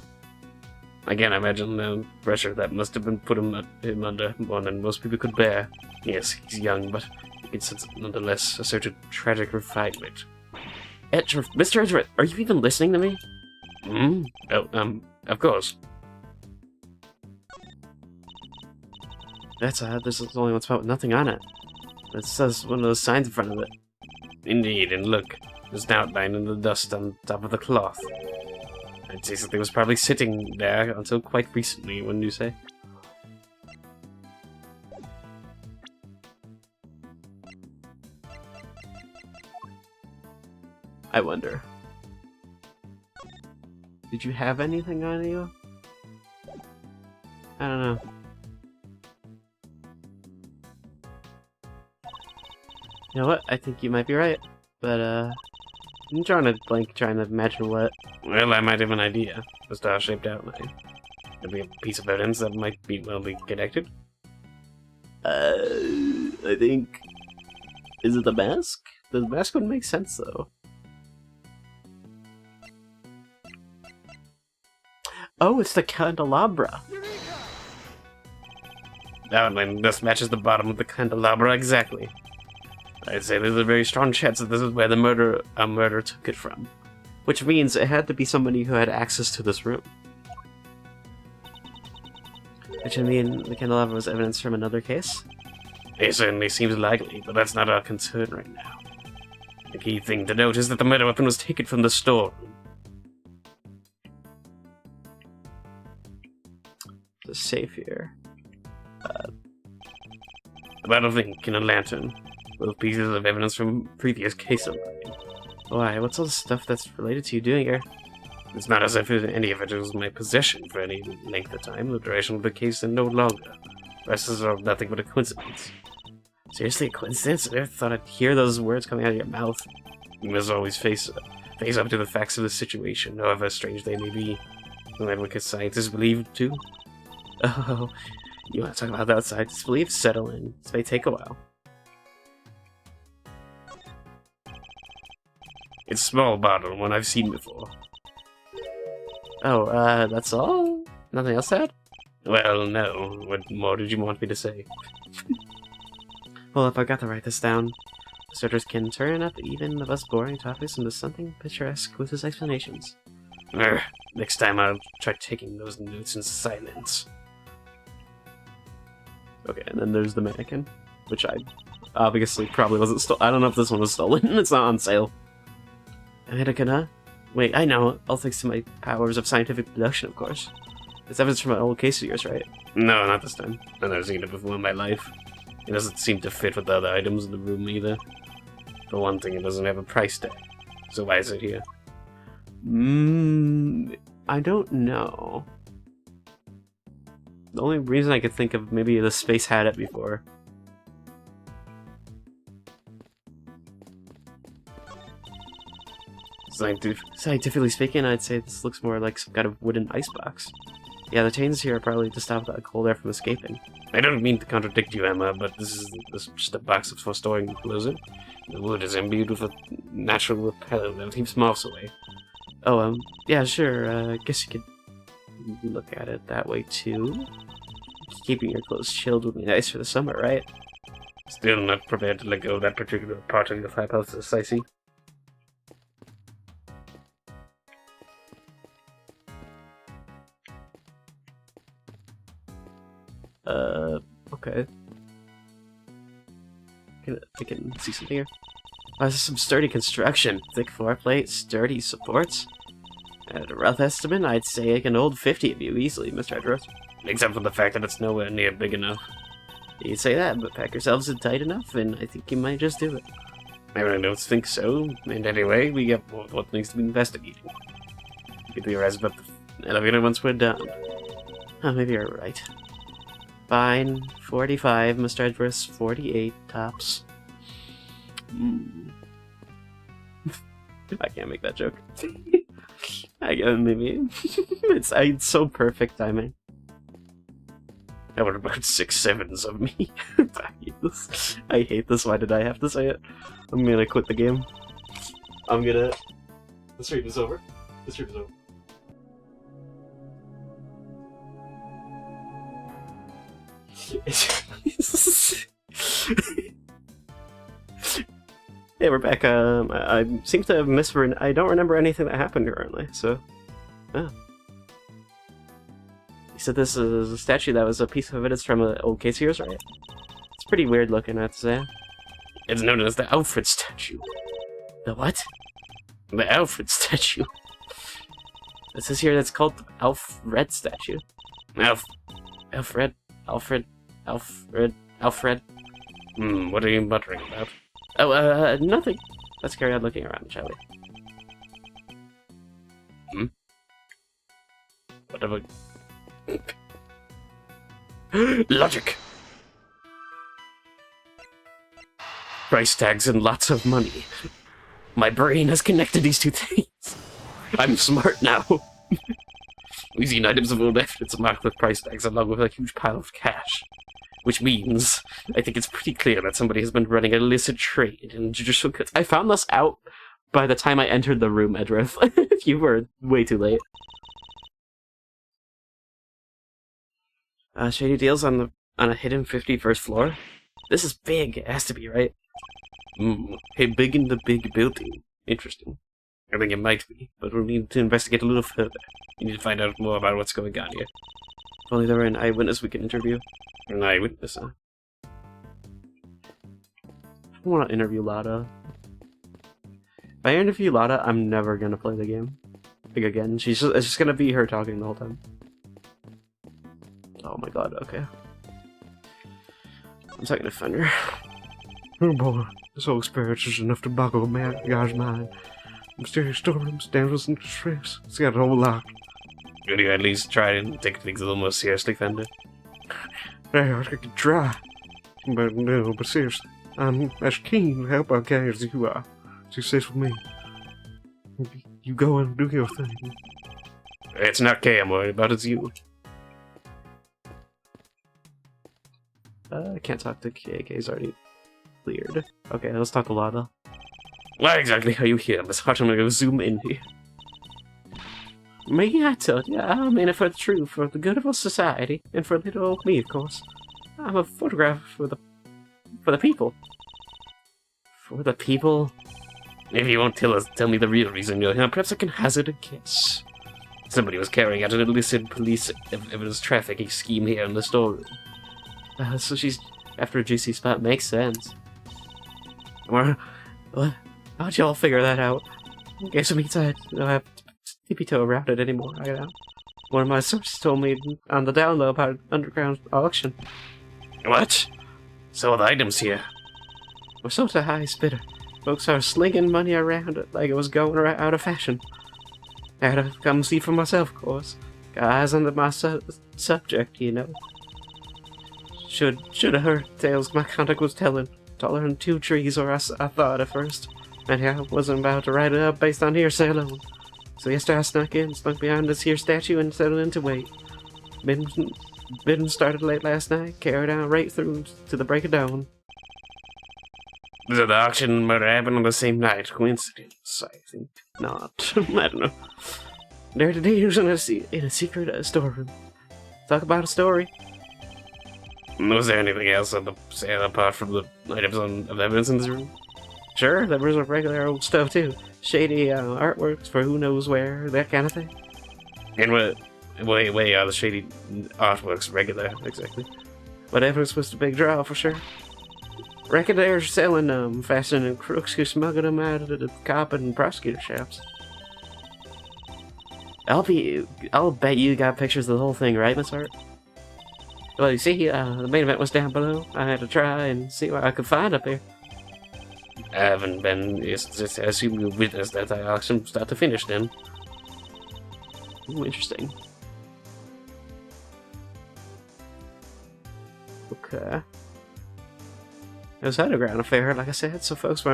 I can't imagine the pressure that must have been put him under more than most people could bear. Yes, he's young, but you can sense nonetheless a certain tragic refinement. Mr. Edgeworth, are you even listening to me? Oh, of course. That's odd. There's only one spot with nothing on it. It says one of those signs in front of it. Indeed, and look, there's an outline in the dust on top of the cloth. I'd say something was probably sitting there until quite recently, wouldn't you say? I wonder. Did you have anything on you? I don't know. You know what? I think you might be right. But, I'm drawing a blank trying to imagine what. Well, I might have an idea. The star-shaped outline. Could be a piece of evidence that might be well-be connected. I think... Is it the mask? The mask would make sense, though. Oh, it's the candelabra. Outline thus matches the bottom of the candelabra exactly. I'd say there's a very strong chance that this is where the murderer took it from. Which means it had to be somebody who had access to this room. Which would mean the candelabra was evidence from another case? It certainly seems likely, but that's not our concern right now. The key thing to note is that the murder weapon was taken from the storeroom. The safe here. A bottle of ink and a lantern, with pieces of evidence from previous case of mine. Why? What's all the stuff that's related to you doing here? It's not as if any of it was my possession for any length of time. The duration of the case and no longer. The rest is all nothing but a coincidence. Seriously, a coincidence? I never thought I'd hear those words coming out of your mouth. You must always face up to the facts of the situation, however strange they may be. Isn't that what scientists believe too? Oh, you want to talk about that scientists believe? Settle in. This may take a while. It's a small bottle, one I've seen before. Oh, that's all? Nothing else to add? Well, no. What more did you want me to say? Well, if I got to write this down, researchers can turn up even the most boring topics into something picturesque with his explanations. Next time I'll try taking those notes in silence. Okay, and then there's the mannequin, which I obviously probably wasn't stolen. I don't know if this one was stolen. It's not on sale. A mannequin, huh? Wait, I know. All thanks to my powers of scientific deduction, of course. It's evidence from an old case of yours, right? No, not this time. I've never seen it before in my life. It doesn't seem to fit with the other items in the room either. For one thing, it doesn't have a price tag. So why is it here? I don't know. The only reason I could think of, maybe the space had it before. Scientifically speaking, I'd say this looks more like some kind of wooden icebox. Yeah, the chains here are probably to stop that cold air from escaping. I don't mean to contradict you, Emma, but this is just a box for storing explosive. The wood is imbued with a natural repellent that keeps moths away. Oh, yeah, sure. I guess you could look at it that way, too. Keeping your clothes chilled would be nice for the summer, right? Still not prepared to let go of that particular part of your hypothesis, I see. Okay. I can see something here. Oh, this is some sturdy construction. Thick floor plate, sturdy supports. At a rough estimate, I'd say I can hold 50 of you easily, Mr. Edgeworth. Except for the fact that it's nowhere near big enough. You'd say that, but pack yourselves in tight enough, and I think you might just do it. I really don't think so. And anyway, we get what needs to be investigating. We could be arrested at the elevator once we're done. Oh, maybe you're right. Fine, 45, Mr. Edgeworth, 48 tops. I can't make that joke. Maybe. It's so perfect timing. How about 6 sevens of me? I hate this. Why did I have to say it? I'm gonna quit the game. The stream is over. The stream is over. Hey, we're back. I seem to have I don't remember anything that happened currently, so... Oh. You said this is a statue that was a piece of evidence from an old case of yours, right? It's pretty weird looking, I'd say. It's known as the Alfred statue. The what? The Alfred statue. It says here that's called the Alfred statue. Alfred. What are you muttering about? Oh, nothing. Let's carry on looking around, shall we? Whatever. Logic! Price tags and lots of money. My brain has connected these two things. I'm smart now. We've seen items of old evidence marked with price tags along with a huge pile of cash. Which means, I think it's pretty clear that somebody has been running an illicit trade in judicial goods. I found this out by the time I entered the room, Edgeworth. You were way too late. Shady deals on a hidden 51st floor? This is big. It has to be, right? Hey, big in the big building. Interesting. I think it might be, but we'll need to investigate a little further. We need to find out more about what's going on here. If only there were an eyewitness we could interview. An eyewitness, huh? I want to interview Lada. If I interview Lada, I'm never gonna play the game. Like, again, it's just gonna be her talking the whole time. Oh, Oh my god, okay. I'm second offender. Oh boy, this whole experience is enough to boggle a guy's mind. Mysterious storms, damsels in distress. It's got a whole lot. Could you at least try and take things a little more seriously, Fender? Yeah, I could try. But no, but seriously, I'm as keen to help out guys as you are. So says with me. You go and do your thing. It's not Kay I'm worried about, it's you. I can't talk to Kay. Kay's already cleared. Okay, let's talk to Lada. Why exactly are you here, Miss Hart? I'm gonna zoom in here. Me, I told you, I'm in it for the truth, for the good of our society, and for little old me, of course. I'm a photographer for the people. For the people? If you won't tell me the real reason you're here, perhaps I can hazard a guess. Somebody was carrying out an illicit police evidence trafficking scheme here in the storeroom. So she's after a juicy spot. Makes sense. What? How'd y'all figure that out? Guess it means I don't have tippy toe around it anymore. One of my sources told me on the down low about an underground auction. What? So the items here. We're so the highest bidder. Folks are slinging money around it like it was going out of fashion. I had to come see for myself, of course. Got eyes on my subject, you know. Should have heard tales my contact was telling. Taller than 2 trees, or I thought at first. And I wasn't about to write it up based on hearsay alone. So yesterday I snuck behind this here statue and settled in to wait. Bidding started late last night, carried on right through to the break of dawn. Did the auction and murder happen on the same night? Coincidence? I think not. I don't know. There today he was in a secret storeroom. Talk about a story. Was there anything else on the sale apart from the items of evidence in this room? Sure, there was a regular old stuff too. Shady artworks for who knows where, that kind of thing. And what way are the shady artworks regular, exactly? Whatever's was the big draw for sure. Reckon they're selling them faster than crooks who smuggled them out of the cop and prosecutor shops. I'll bet you got pictures of the whole thing, right, Miss Hart? Well, you see, the main event was down below. I had to try and see what I could find up here. I haven't been, just as you witnessed that auction start to finish then. Ooh, interesting. Okay. It was underground affair, like I said, so folks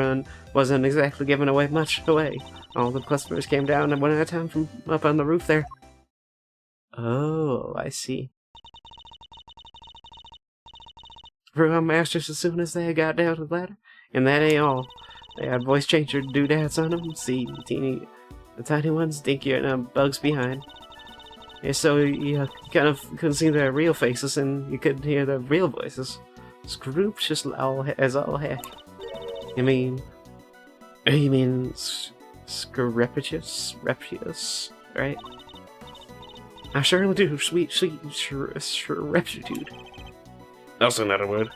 wasn't exactly giving away much away. All the customers came down one at a time from up on the roof there. Oh, I see. Threw on masters as soon as they got down to the ladder, and that ain't all. They had voice changer doodads on them. See, the tiny ones, dinkier and bugs behind. And so you kind of couldn't see their real faces, and you couldn't hear their real voices. Scrumptious as all heck. You mean scrumptious, right? I surely do, sweet rectitude. Also not a word.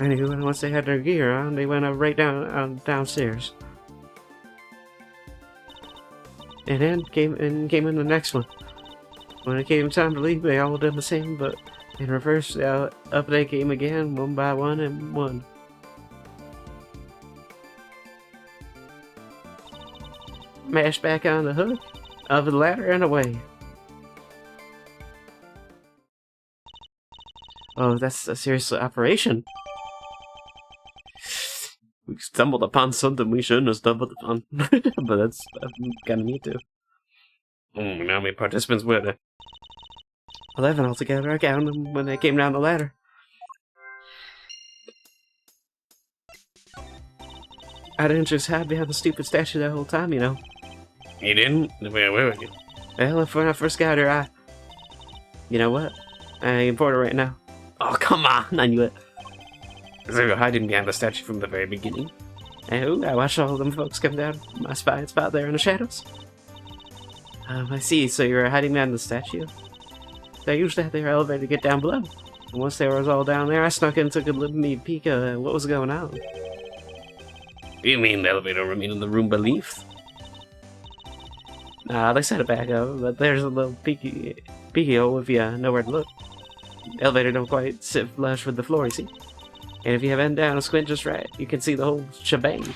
I knew once they had their gear on, they went right downstairs. And then came in the next one. When it came time to leave, they all did the same, but in reverse, up they came again, one by one and one. Mashed back on the hook of the ladder and away. Oh, that's a serious operation. We stumbled upon something we shouldn't have stumbled upon. But that's kind of neat too. How many participants were there? 11 altogether. I counted them when they came down the ladder. I didn't just hide behind the stupid statue the whole time, you know. You didn't? Where were you? Well, when I first got her, you know what? I ain't in Porter right now. Oh, come on! I knew it. So you were hiding behind the statue from the very beginning? Oh, I watched all of them folks come down my spying spot there in the shadows. I see, so you were hiding behind the statue? They usually had their elevator to get down below. And once they were all down there, I snuck in and took a little peek at what was going on. You mean the elevator remained in the room beneath? Nah, they set it back up, but there's a little peeky peeky hole if you know where to look. The elevator don't quite sit flush with the floor, you see. And if you have bent down and squint just right, you can see the whole shebang.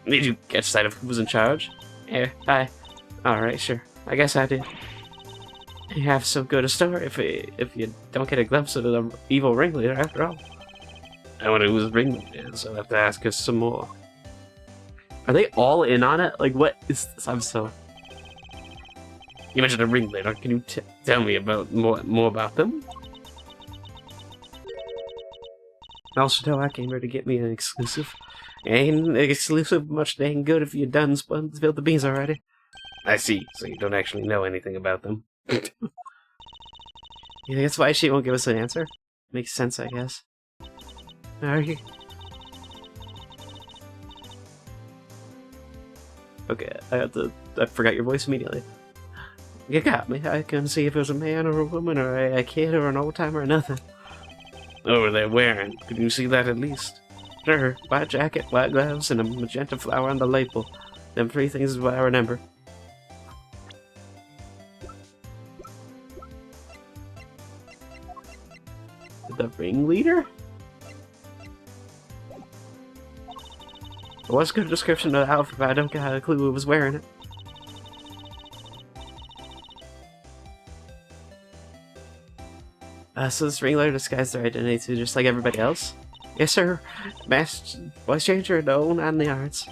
Did you catch sight of who was in charge? Yeah, alright, sure. I guess I did. You have so good a story if you don't get a glimpse of the evil ringleader after all. I wonder who was ringleader, so I'll have to ask us some more. Are they all in on it? Like, what is this? I'm so... You mentioned a ringleader. Can you tell me about more about them? Also, no, I came here to get me an exclusive. Ain't exclusive much dang good if you done spilled the beans already. I see, so you don't actually know anything about them. You think that's why she won't give us an answer? Makes sense, I guess. Are you? Okay, I forgot your voice immediately. You got me. I couldn't see if it was a man or a woman or a kid or an old timer or nothing. What were they wearing? Could you see that at least? Sure. White jacket, white gloves, and a magenta flower on the label. Them three things is what I remember. The ringleader? What's a good description of the outfit, but I don't got a clue who was wearing it. So this ringleader disguised their identity too, just like everybody else? Yes, sir. Masked voice changer, no, not in the arts.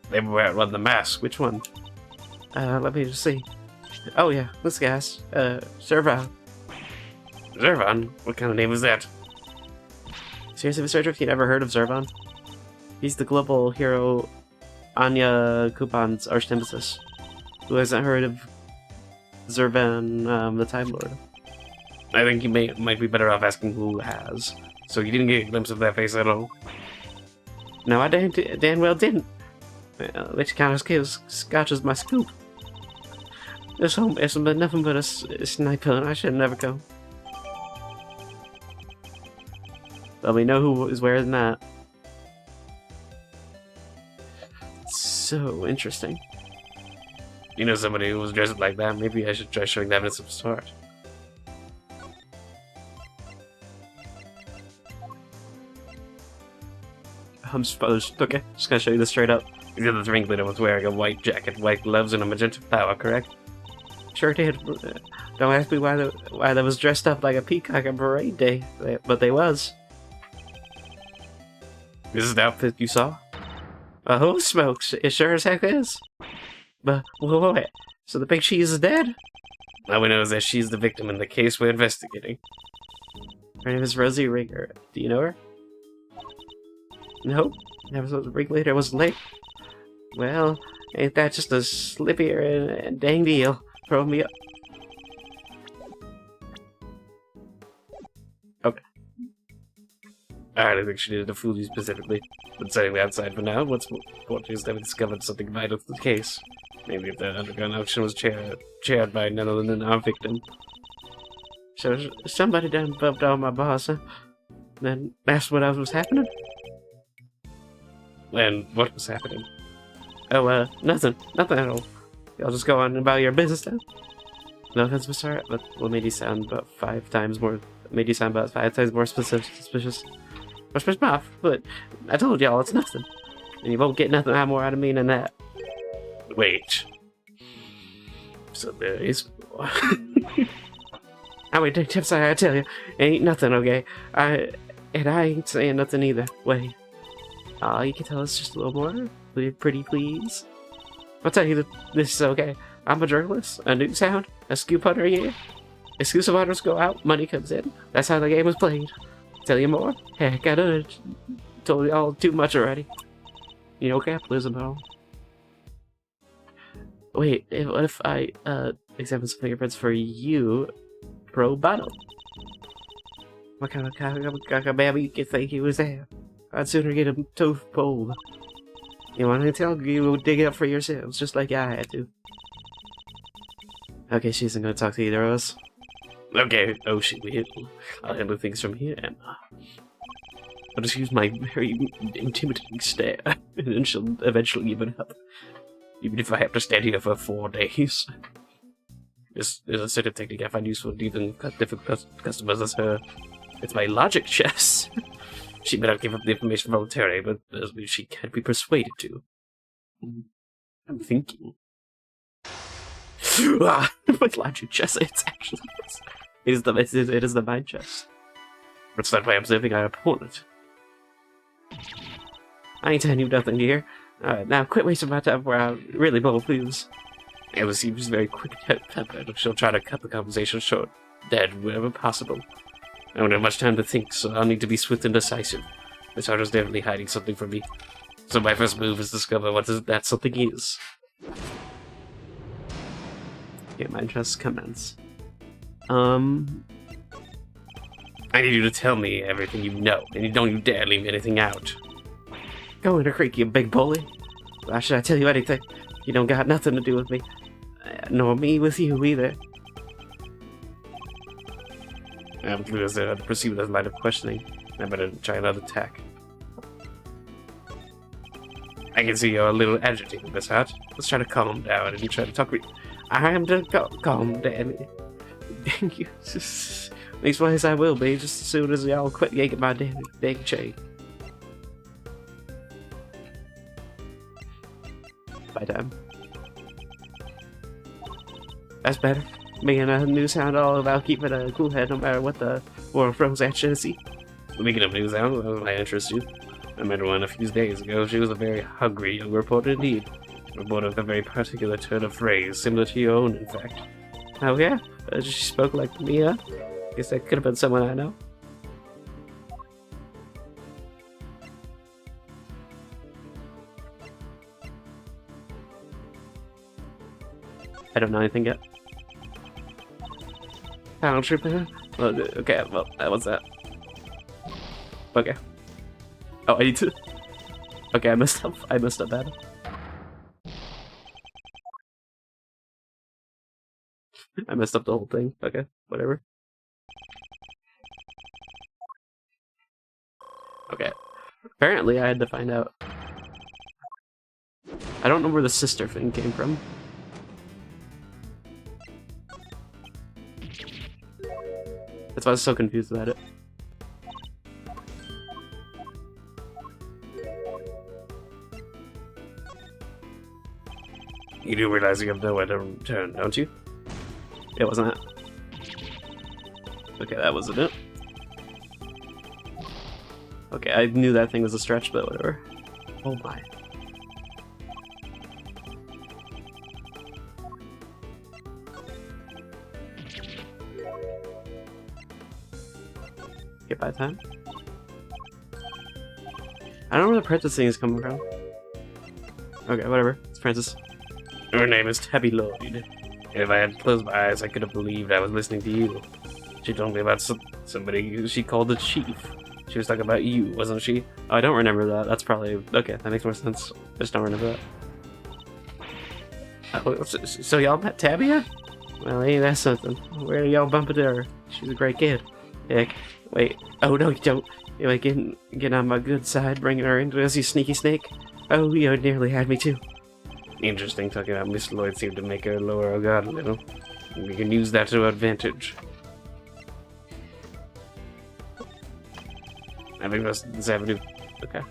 They were wearing one of the masks. Which one? Let me just see. Oh yeah, this guy's, Zervan. Zervan? What kind of name is that? Seriously, Mr. Drift, you never heard of Zervan? He's the global hero Anya Kupan's arch nemesis. Who hasn't heard of Zervan, the Time Lord? I think you might be better off asking who has. So you didn't get a glimpse of that face at all? No, I damn well didn't. Well, which kind of skills scotches my scoop. This home isn't been nothing but a sniper, and I should never come. Well, we know who is wearing that. So interesting. You know somebody who was dressed like that? Maybe I should try showing them some sort. I'm supposed. Okay, just gonna show you this straight up. The other ringleader was wearing a white jacket, white gloves, and a magenta flower, correct? Sure did. Don't ask me why they was dressed up like a peacock on parade day, but they was. This is the outfit you saw? Oh, smokes! It sure as heck is. But wait, so the big cheese is dead? All we know is that she's the victim in the case we're investigating. Her name is Rosie Ringer. Do you know her? Nope. Never saw the ringleader was late. Well, ain't that just a slippier and dang deal? Throw me up. Okay. Alright, I think she did it to fool you specifically. But setting that aside for now, what's important is that we discovered something vital to the case. Maybe if that underground auction was chaired by none other than our victim. So somebody done bumped on my boss, huh? Then that's what was happening? And what was happening? Oh, nothing. Nothing at all. Y'all just go on about your business now. No offense, Mr. Hart, but what made you sound about 5 times more... Made you sound about 5 times more suspicious. Or suspicious off, but I told y'all it's nothing. And you won't get nothing more out of me than that. Wait. So there is more. How many tips I tell you? Ain't nothing, okay? I ain't saying nothing either. Wait. You can tell us just a little more? Pretty please? I'll tell you that this is okay. I'm a journalist, a news hound, a scoop hunter, yeah. Exclusive hunters go out, money comes in. That's how the game is played. Tell you more? Heck, I done told you all too much already. You know capitalism and all. Wait, what if I, examine some fingerprints for you, pro bono? What kind of cockamamie you could think he was there? I'd sooner get him toe pulled. You want to tell you will dig it up for yourselves, just like I had to. Okay, she isn't going to talk to either of us. Okay, oh shit, I'll handle things from here, and I'll just use my very intimidating stare, and then she'll eventually give it up. Even if I have to stand here for 4 days. This is a certain technique I find useful in dealing with difficult customers as her. It's my logic chess. She may not give up the information voluntarily, but she can't be persuaded to. I'm thinking. With logic chess, it's actually it is the mind chess. It's not by observing our opponent. I ain't telling you nothing here. Alright, now quit wasting my time where I'm really bold, please. Ava seems very quick-tempered. She'll try to cut the conversation short, dead wherever possible. I don't have much time to think, so I'll need to be swift and decisive. This artist is definitely hiding something from me. So my first move is to discover what that something is. Okay, mind chess commence. I need you to tell me everything you know, and don't you dare leave anything out. Go in a creek, you big bully. Why should I tell you anything? You don't got nothing to do with me. Nor me with you either. I'm curious to proceed with this line of questioning. I better try another tack. I can see you're a little agitated, Miss Hart. Let's try to calm down and try to talk. I am to calm down. Thank you. Leastwise, I will be just as soon as y'all quit yanking my dang chain. By time. That's better. Me and a new sound all about keeping a cool head no matter what the world throws at you. Speaking of new sounds, that might interest you. I met one a few days ago. She was a very hungry young reporter indeed. A reporter with a very particular turn of phrase, similar to your own, in fact. Oh yeah? She spoke like me, huh? Guess that could have been someone I know. I don't know anything yet. Town trooper? Well, okay, well, what's that? Okay. Oh, I need to... Okay, I messed up bad. I messed up the whole thing. Okay, whatever. Okay. Apparently I had to find out. I don't know where the sister thing came from. That's why I was so confused about it. You do realize you have nowhere to return, don't you? It wasn't that. Okay, that wasn't it. Okay, I knew that thing was a stretch, but whatever. Oh my. Get by time? I don't know where the princess thing is coming from. Okay, whatever. It's Princess. Her name is Tabby Lloyd. If I had closed my eyes, I could have believed I was listening to you. She told me about somebody she called the chief. She was talking about you, wasn't she? Oh, I don't remember that. That's probably... Okay, that makes more sense. I just don't remember that. Oh, so y'all met Tabby yet? Well, ain't that something? Where y'all bump into her? She's a great kid. Heck, wait. Oh, no, you don't. You like getting on my good side, bringing her into us, you sneaky snake? Oh, you nearly had me too. Interesting, talking about Miss Lloyd seemed to make her lower our guard a little. We can use that to our advantage. I think this avenue. Okay.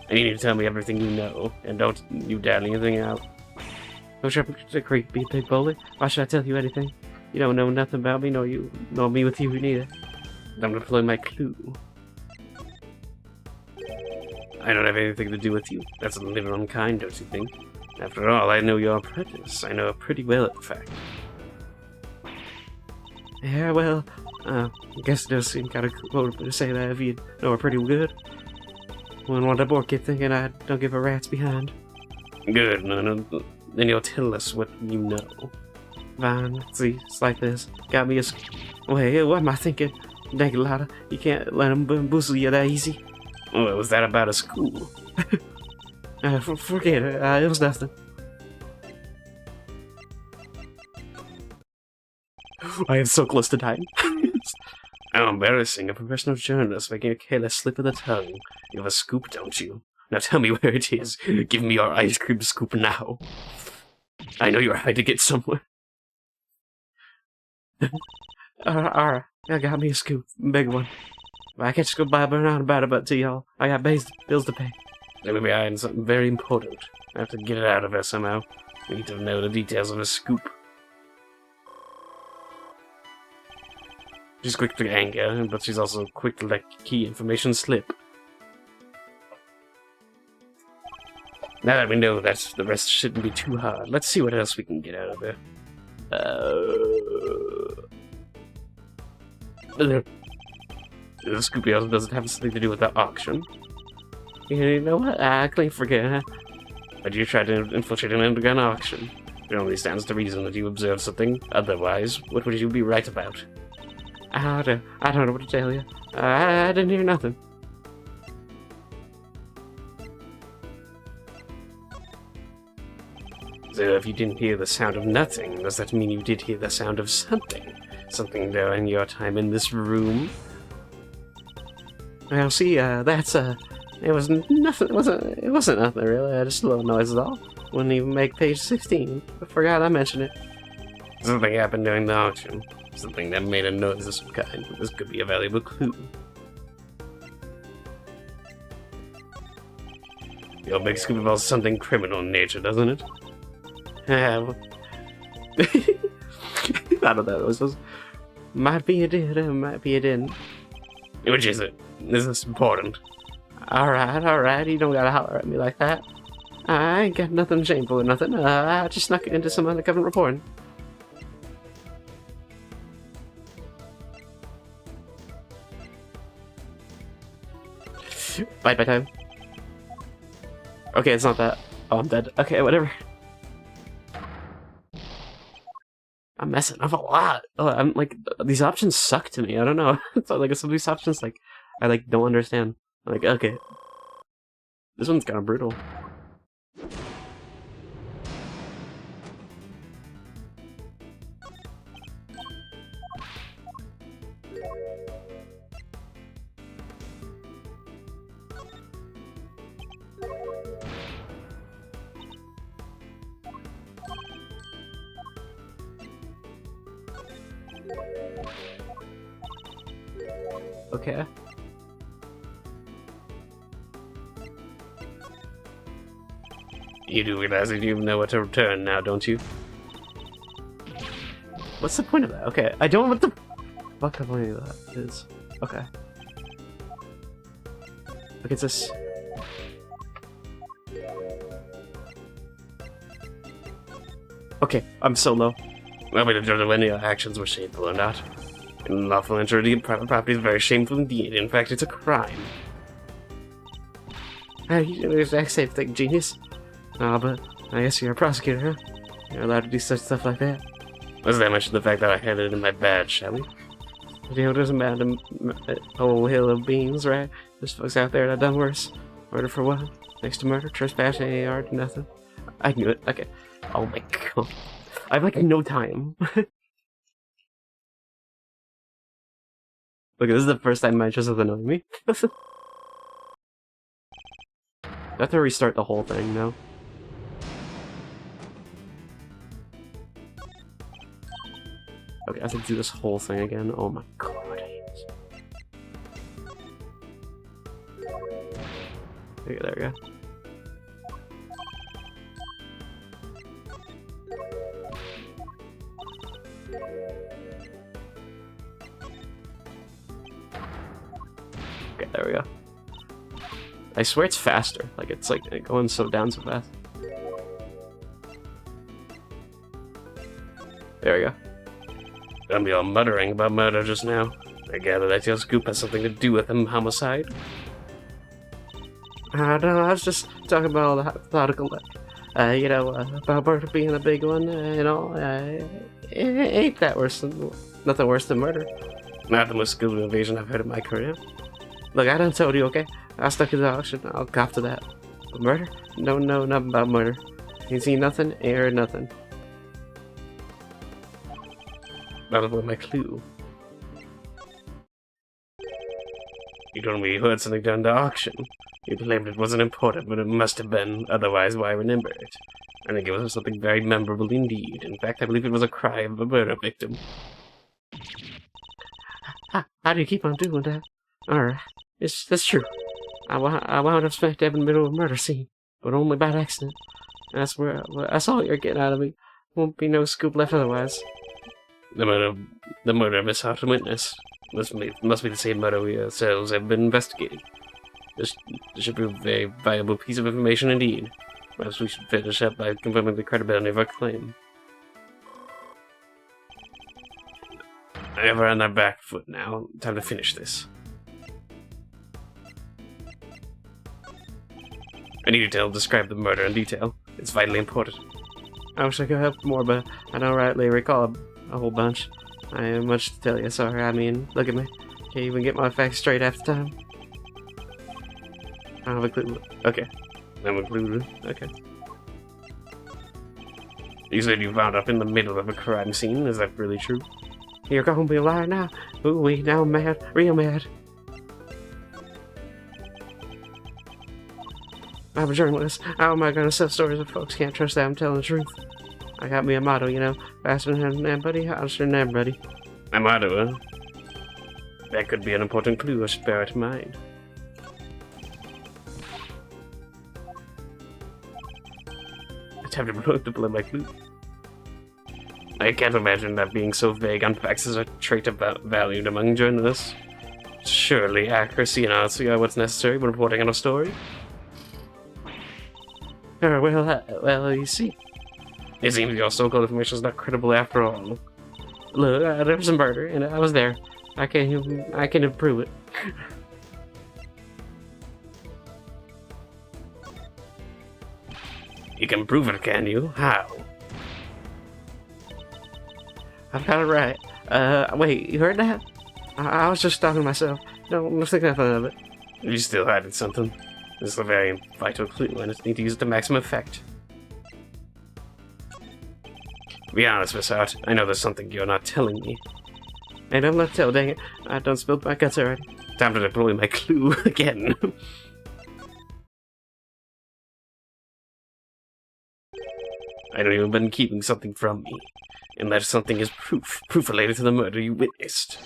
And you need to tell me everything you know, and don't you dare anything out. Don't try to creep, be a big bully. Why should I tell you anything? You don't know nothing about me, nor me with you neither. I'm deploy my clue. I don't have anything to do with you. That's a little unkind, don't you think? After all, I know your apprentice. I know her pretty well, in fact. Yeah, well, I guess it does seem kind of cool to say that if you know her pretty good. Wouldn't want the board kid thinking I don't give a rat's behind. Good, no. Then you'll tell us what you know. Fine, see, it's like this. Got me a... Wait, what am I thinking? Dang Lotta, you can't let him bamboozle you that easy. What was that about a school? Forget it, it was nothing. I am so close to dying. How embarrassing, a professional journalist making a careless slip of the tongue. You have a scoop, don't you? Now tell me where it is. Give me your ice cream scoop now. I know you're hiding it somewhere. Alright, I got me a scoop, big one. I can't just go blabbering on about it to y'all. I got bills to pay. They may be hiding something very important. I have to get it out of her somehow. We need to know the details of a scoop. She's quick to anger, but she's also quick to let key information slip. Now that we know that, the rest shouldn't be too hard. Let's see what else we can get out of her. The scoop also doesn't have something to do with the auction. You know what? I clean forget, huh? But you tried to infiltrate an underground auction. It only stands to reason that you observed something. Otherwise, what would you be right about? I don't know what to tell you. I didn't hear nothing. So if you didn't hear the sound of nothing, does that mean you did hear the sound of something? Something during your time in this room? Well, see, that's, it was nothing, it wasn't nothing really, just a little noise at all. Wouldn't even make page 16. I forgot I mentioned it. Something happened during the auction. Something that made a noise of some kind. This could be a valuable clue. Your big scoop involves something criminal in nature, doesn't it? I don't know, it was just, might be it did, might be it didn't. Which is it? Is this important? Alright, you don't gotta holler at me like that. I ain't got nothing shameful or nothing, I just snuck into some undercover reporting. Bye time. Okay, it's not that. Oh, I'm dead. Okay, whatever. I'm messing up a lot. Oh, I'm like, these options suck to me. I don't know. So, like, some of these options, like, I like don't understand. Like, okay, this one's kind of brutal. Okay. You do realize that you know what to return now, don't you? What's the point of that? Okay, I don't know what the fuck the point of that is. Okay. Look, it's this. Okay, I'm so low. Well, we determine when your actions were shameful or not. Unlawful entry of private property is very shameful indeed. In fact, it's a crime. You do the exact same thing, genius. But I guess you're a prosecutor, huh? You're allowed to do such stuff like that. Let's not mention the fact that I had it in my badge, shall we? You know, it doesn't matter a whole hill of beans, right? There's folks out there that done worse. Murder for what? Next to murder, trespassing, AR, nothing. I knew it. Okay. Oh my god. I have like no time. Look, this is the first time my just annoying me. I have to restart the whole thing now. Okay, I have to do this whole thing again. Oh my god, I hate this. Okay, there we go. Okay, there we go. I swear it's faster. Like, it's like going so down so fast. There we go. Don't be all muttering about murder just now. I gather that your scoop has something to do with a homicide. I don't know, I was just talking about all the hypothetical, you know, about murder being a big one, and all. It ain't that worse than, nothing worse than murder. Not the most skilled invasion I've heard in my career. Look, I done told you, okay? I stuck in the auction, I'll cop to that. But murder? No, nothing about murder. Ain't seen nothing, ain't heard nothing. Not about my clue. You told me you heard something during the auction. You claimed it wasn't important, but it must have been, otherwise why remember it? I think it was something very memorable indeed. In fact, I believe it was a cry of a murder victim. How do you keep on doing that? Alright, that's true. I wound up smack dab in the middle of a murder scene, but only by accident. That's all you're getting out of me. Won't be no scoop left otherwise. The murder of Miss Houghton Witness must be the same murder we ourselves have been investigating. This should be a very valuable piece of information indeed. Perhaps we should finish up by confirming the credibility of our claim. We're on our back foot now. Time to finish this. I need you to describe the murder in detail. It's vitally important. I wish I could help more, but I don't rightly recall a whole bunch. I have much to tell you, sorry. I mean, look at me. Can't even get my facts straight half the time. I don't have a clue. Okay. I'm included. Okay. You said you wound up in the middle of a crime scene. Is that really true? You're gonna be a liar now. Ooh, now I'm mad. Real mad. I'm a journalist. How am I gonna sell stories if folks can't trust that I'm telling the truth? I got me a motto, you know. Faster than anybody, faster than everybody. A motto, huh? That could be an important clue. I should bear it in mind. Time to blow my clue. I can't imagine that being so vague on facts is a trait of valued among journalists. Surely accuracy and honesty are what's necessary when reporting on a story. Well, you see. It seems your so-called information is not credible after all. Look, there was a murder, and I was there. I can't even prove it. You can prove it, can you? How? I've got it right. Wait, you heard that? I was just talking to myself. No, I'm thinking nothing of it. You still hiding something. This is a very vital clue, and I need to use it to maximum effect. Be honest, Miss Hart. I know there's something you're not telling me. Hey, don't let tell, dang it. I done spilled my guts already. Time to deploy my clue again. I know you've been keeping something from me, and that something is proof related to the murder you witnessed.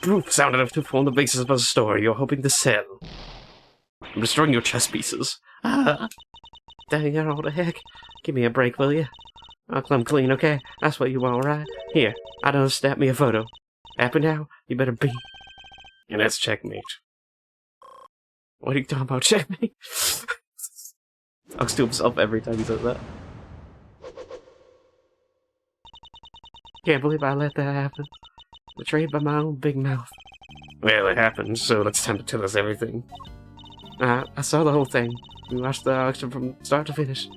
Proof sound enough to form the basis of a story you're hoping to sell. I'm destroying your chess pieces. Dang it, what the heck? Give me a break, will you? I'll come clean, okay? That's what you want, right? Here, I done snap me a photo. Happy now? You better be. And that's checkmate. What are you talking about, checkmate? Talks to himself every time he says that. Can't believe I let that happen. Betrayed by my own big mouth. Well, it happened, so it's time to tell us everything. I saw the whole thing. We watched the auction from start to finish.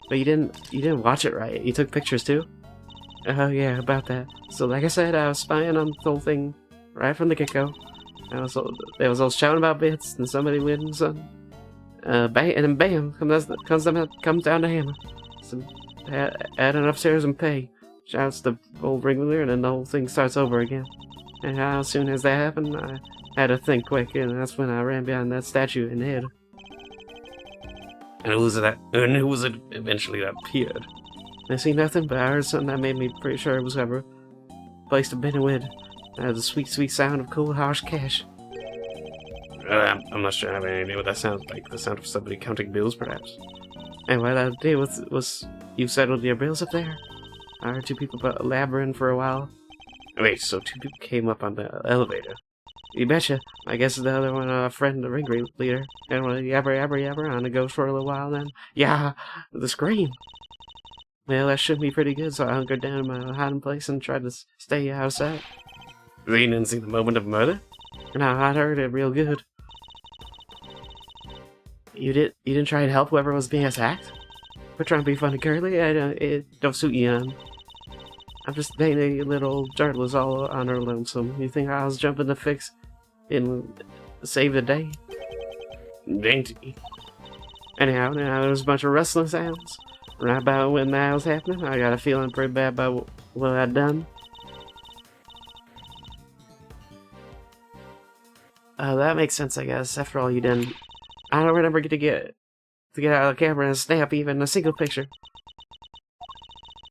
But you didn't watch it, right? You took pictures too? Oh yeah, about that. So like I said, I was spying on the whole thing right from the get-go. They was all shouting about bits, and somebody wins, bang, and then bam, comes down to hammer. So, add it upstairs and pay. Shouts the old ringleader, and then the whole thing starts over again. And as soon as that happened, I had to think quick, and that's when I ran behind that statue and hid. And who was it eventually that appeared? I see nothing, but I heard something that made me pretty sure it was whoever placed a bin in with. That had the sweet, sweet sound of cold, harsh cash. I'm not sure I have any idea what that sounds like. The sound of somebody counting bills, perhaps. And what I did was you settled your bills up there? I heard two people blabbering for a while. Wait, so two people came up on the elevator? You betcha. I guess the other one, a friend, the ringleader. And one yabber on to go for a little while then. Yeah, the scream. Well, that should be pretty good, so I hunkered down in my hiding place and tried to stay out of sight. You didn't see the moment of murder? No, I heard it real good. You didn't try to help whoever was being attacked? We're trying to be funny, girly. It don't suit you, none. I'm just being a little journalist all on her lonesome. You think I was jumping to fix and save the day? Dainty. Anyhow, there was a bunch of rustling sounds. Right about when that was happening, I got a feeling pretty bad about what I'd done. That makes sense, I guess. After all, you didn't. I don't remember to get to get out of the camera and snap even a single picture.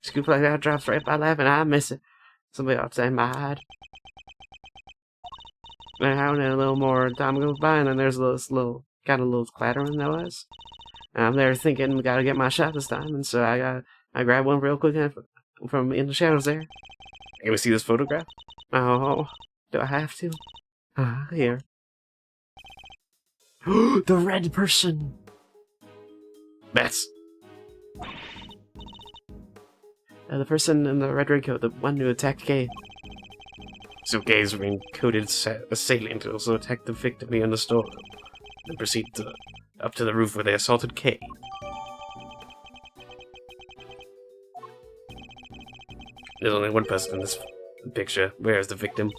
Scoop like that drops right by laughing. I miss it. Somebody outside my hide. And a little more time goes by, and then there's this little clattering noise. And I'm there thinking, gotta get my shot this time, and so I grab one real quick from in the shadows there. Can we see this photograph? Oh, do I have to? Here. The red person! That's... the person in the red raincoat, the one who attacked Kay. So Kay's rain-coated assailant also attacked the victim in the store, then proceeded up to the roof where they assaulted Kay. There's only one person in this picture. Where is the victim?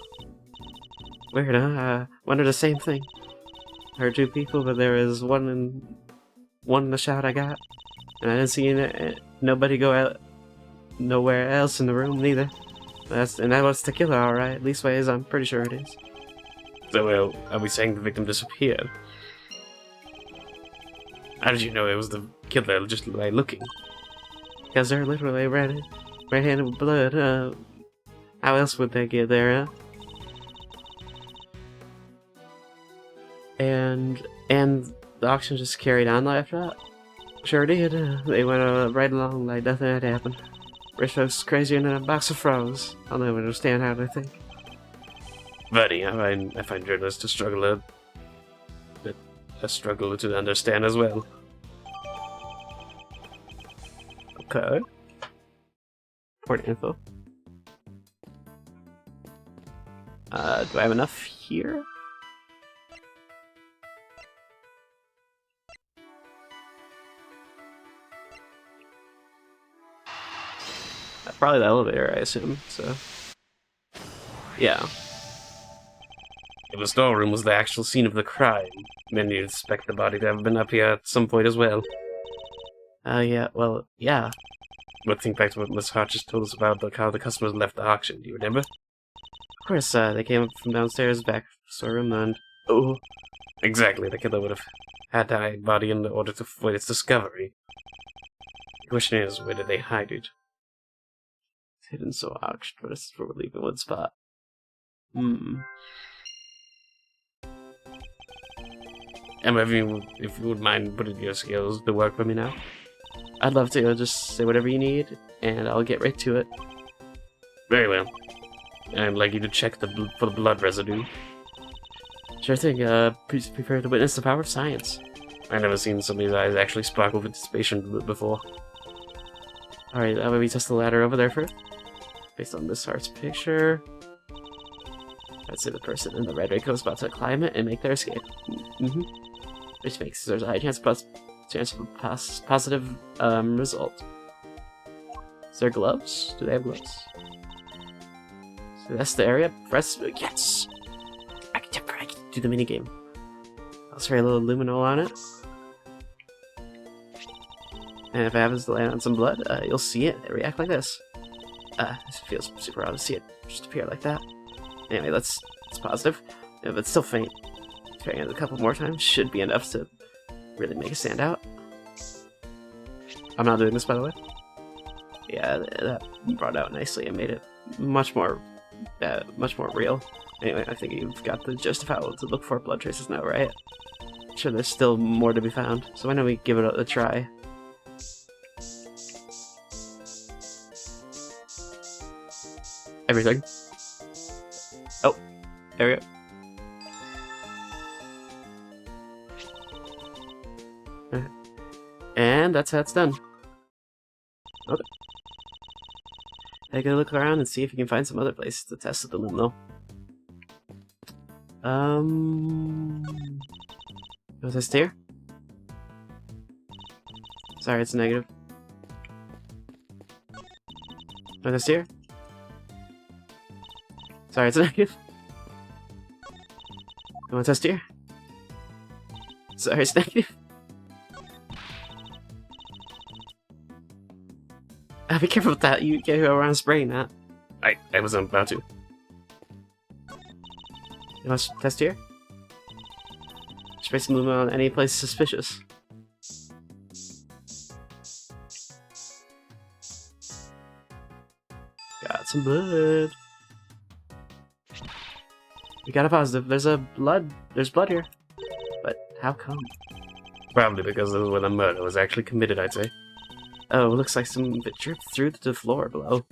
Weird, huh? I wondered the same thing. Heard two people, but there is one in the shot I got, and I didn't see nobody go out nowhere else in the room neither. That was the killer, all right. At least ways, I'm pretty sure it is. So, are we saying the victim disappeared? How did you know it was the killer just by looking? Because they're literally red-handed with blood. How else would they get there, huh? And the auction just carried on after that. Sure did. They went right along like nothing had happened. Rich folks crazier than a box of frogs. I'll never understand how they think. Funny, I find journalists to struggle to understand as well. Okay. Important info. Do I have enough here? Probably the elevator, I assume, so... Yeah. If the storeroom was the actual scene of the crime, then you'd expect the body to have been up here at some point as well. Yeah, well, yeah. But think back to what Miss Hart just told us about how the customers left the auction, do you remember? Of course, they came up from downstairs, back to the storeroom, and... Oh! Exactly, the killer would have had to hide the body in order to avoid its discovery. The question is, where did they hide it? Hidden so auction, but it's for leaving one spot. And if you would mind putting your skills to work for me now, I'd love to. Just say whatever you need, and I'll get right to it. Very well. I'd like you to check for the blood residue. Sure thing. Please prepare to witness the power of science. I've never seen somebody's eyes actually sparkle with anticipation before. Alright, how about we test the ladder over there first? Based on Miss Hart's picture, I'd say the person in the red raincoat is about to climb it and make their escape. Which makes there's a high chance of a positive result. Is there gloves? Do they have gloves? So that's the area. Press yes. I can do the mini game. I'll spray a little luminol on it, and if it happens to land on some blood, you'll see it react like this. It feels super odd to see it just appear like that. Anyway, it's positive. If it's still faint, spraying it a couple more times should be enough to really make it stand out. I'm not doing this, by the way. Yeah, that brought out nicely and made it much more real. Anyway, I think you've got the gist of how to look for blood traces now, right? Sure, there's still more to be found, so why don't we give it a try? Everything. Oh, there we go. And that's how it's done. Okay. I gotta look around and see if you can find some other places to test the luminol. Was I steer? Sorry, it's negative. Was I steer? Sorry, it's negative. You want to test here? Sorry, it's negative. Be careful with that. You can't go around spraying that. I wasn't about to. You want to test here? Spray some luminol on any place suspicious. got some blood. We got a positive. There's blood here. But how come? Probably because this is where the murder was actually committed, I'd say. Oh, looks like some of it dripped through to the floor below.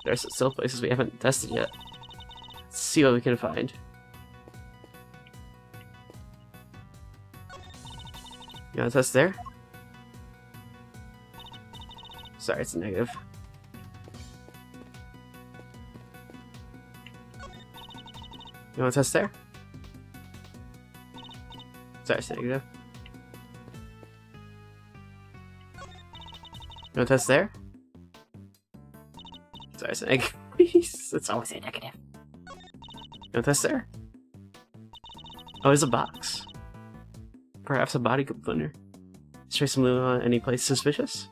There's still places we haven't tested yet. Let's see what we can find. You want to test there? Sorry, it's a negative. You want to test there? Sorry, it's a negative. You want to test there? Sorry, it's a negative. It's always a negative. You want to test there? Oh, there's a box. Perhaps a body component. Let's trace some loot on any place suspicious.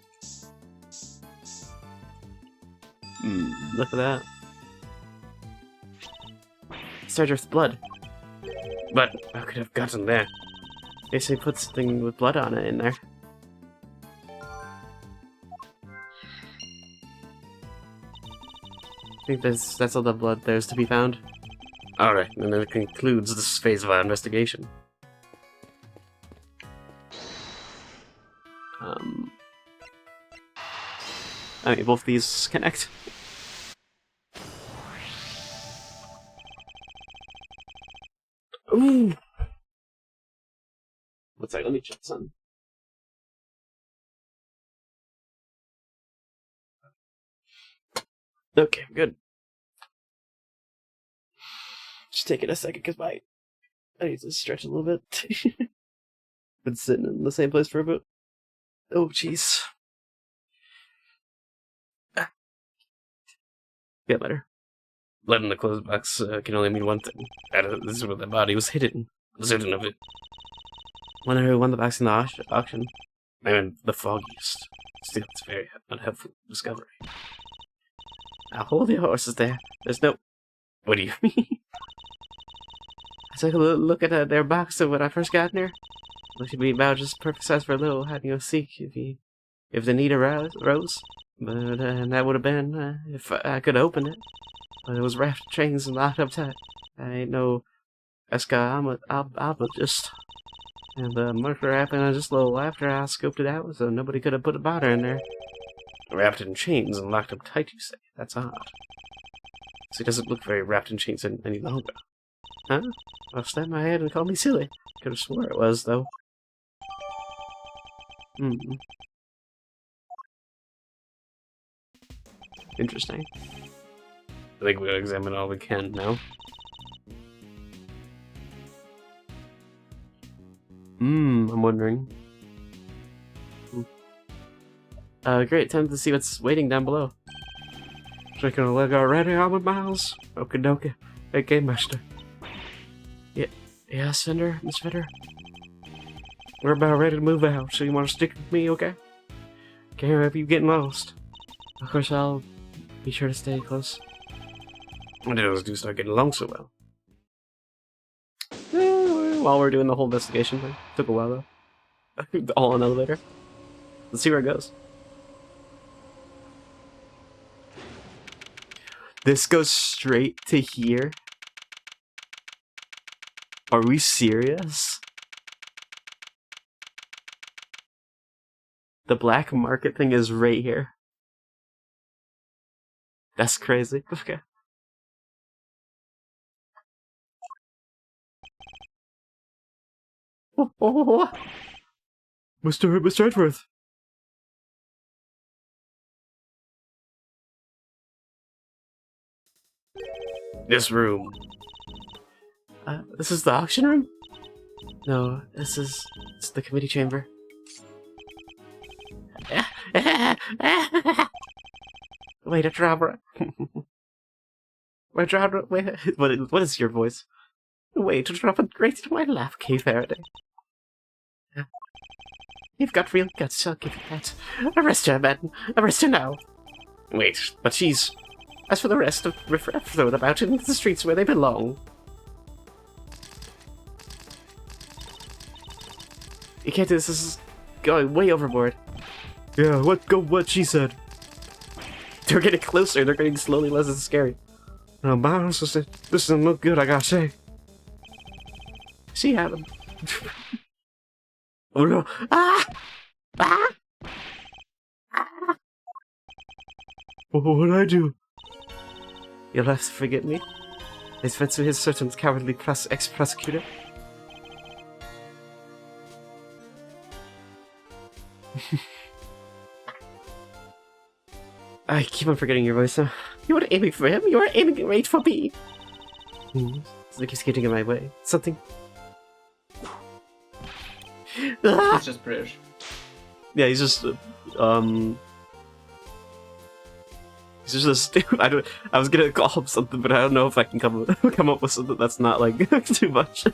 Look at that. Started with blood. But how could I have gotten there? They say put something with blood on it in there. I think that's all the blood there's to be found. Alright, and that concludes this phase of our investigation. I mean, both these connect. Ooh! One sec, let me check something. Okay, good. Just taking a second because I need to stretch a little bit. Been sitting in the same place for a bit. Oh, jeez. Get better. Blood in the clothes box can only mean one thing. This is where the body was hidden. I'm certain of it. Wonder who won the box in the auction. I mean, the foggiest. Still, it's a very unhelpful discovery. Now hold your horses there. There's no... What do you mean? I took a look at their box when I first got in there. Looked to be about just perfect size for a little hiding and seek if the need arose. But that would have been if I could open it. But it was wrapped in chains and locked up tight. I ain't no escapologist. And the murder happened just a little after I scoped it out, so nobody could have put a body in there. Wrapped in chains and locked up tight, you say? That's odd. So he doesn't look very wrapped in chains any longer. Huh? Well, snap my head and call me silly. Could have swore it was, though. Interesting. I think we'll examine all we can now. I'm wondering. Great, time to see what's waiting down below. Taking a leg already, Almond Miles? Okie dokie. Hey, Game Master. Yeah, Fender, Miss Fender. We're about ready to move out, so you want to stick with me, okay? Can't have you getting lost. Of course, I'll be sure to stay close. When did those two start getting along so well? While we're doing the whole investigation thing. Took a while, though. All on elevator. Let's see where it goes. This goes straight to here? Are we serious? The black market thing is right here. That's crazy. Okay. Oh. Mr. Edworth. This room. This is the auction room? No, it's the committee chamber. Wait, a drama. Wait, what is your voice? Wait, to drop a great into my lap, Kay Faraday. You've got real guts, I'll give you that. Arrest her, man. Arrest her now. Wait, but she's... As for the rest, throw them about into the streets where they belong. You can't do this. going way overboard. Yeah, what she said. They're getting closer, they're getting slowly less and scary. No, Miles, this doesn't look good, I gotta say. She had him. Oh no. Ah! Ah! Ah! What did I do? You'll have to forget me. I spent to his certain cowardly ex-prosecutor. I keep on forgetting your voice now. You weren't aiming for him, you were aiming right for me. It's like he's getting in my way. Something. He's just British. Yeah, he's just he's just I was gonna call him something, but I don't know if I can come up with something that's not like too much.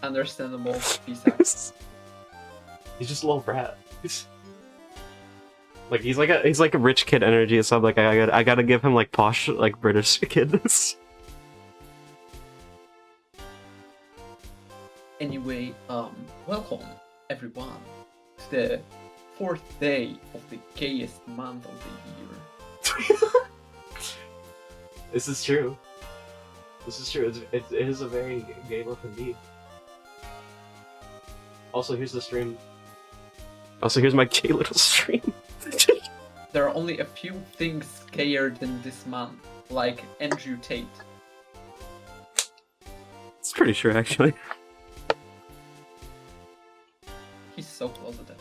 Understandable. Peace out. He's just a little brat. Like he's like a rich kid energy, so I'm like I gotta give him like posh like British kids. Anyway, welcome everyone to the 4th day of the gayest month of the year. This is true. This is true. It is a very gay month indeed. Also, here's the stream. Also, here's my gay little stream. There are only a few things gayer than this month, like Andrew Tate. It's pretty sure, actually. He's so closeted.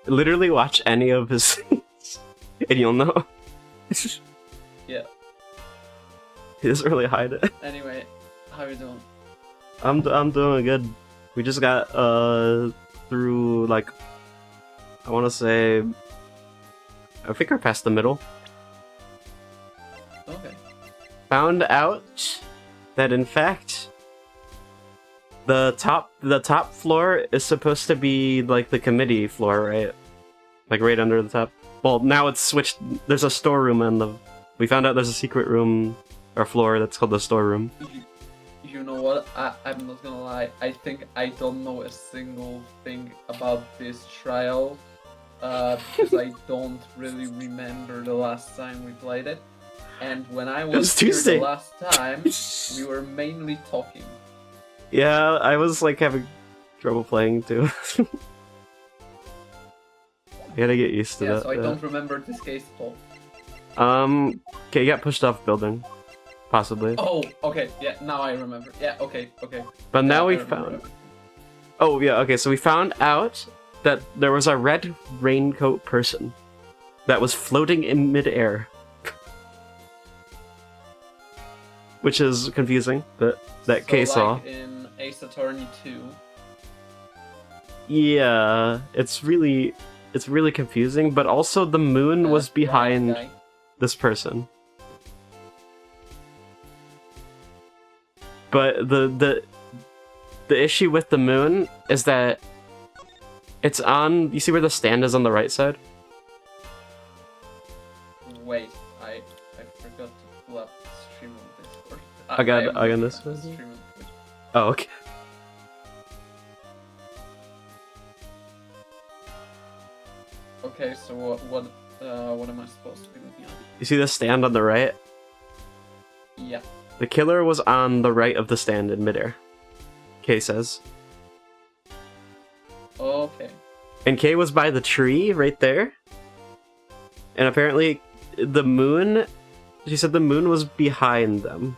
Literally watch any of his things, and you'll know. Yeah. He doesn't really hide it. Anyway, how you doing? I'm doing good. We just got through like I want to say I think we're past the middle. Okay. Found out that in fact the top floor is supposed to be like the committee floor, right? Like right under the top. Well, now it's switched. There's a storeroom and we found out there's a secret room or floor that's called the storeroom. You know what? I'm not gonna lie. I think I don't know a single thing about this trial because I don't really remember the last time we played it. And when I was here Tuesday. the last time, we were mainly talking. Yeah, I was like having trouble playing too. I gotta get used to Yeah, that. so I don't remember this case at all. Okay, you got pushed off building. Possibly. Oh, okay, yeah, now I remember. Yeah, okay. But now we I remember found... everything. Oh, yeah, okay, so we found out that there was a red raincoat person that was floating in midair. Which is confusing, but that Kay saw. Like in Ace Attorney 2. Yeah, it's really confusing, but also the moon was behind guy. this person. But the issue with the moon is that it's on... You see where the stand is on the right side? Wait, I forgot to pull up the stream on Discord. I got this the one. stream on Twitch. Oh, okay. Okay, so what am I supposed to be looking at? You see the stand on the right? Yeah. The killer was on the right of the stand in midair. Kay says. Okay. And Kay was by the tree right there. And apparently the moon... She said the moon was behind them.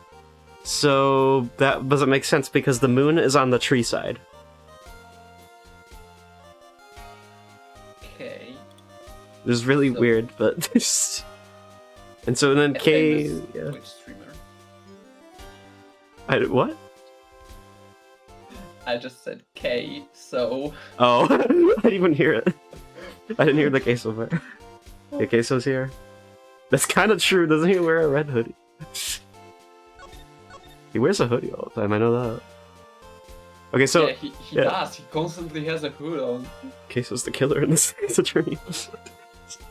So that doesn't make sense because the moon is on the tree side. Okay. It was really So- weird, but... And so then A Kay... famous Yeah. Twitch streamer. What? I just said K, so... Oh, I didn't even hear it. I didn't hear the queso part. The queso's here. That's kind of true. Doesn't he wear a red hoodie? He wears a hoodie all the time. I know that. Okay, so yeah, he yeah. does. He constantly has a hood on. Queso's the killer in this. It's a dream.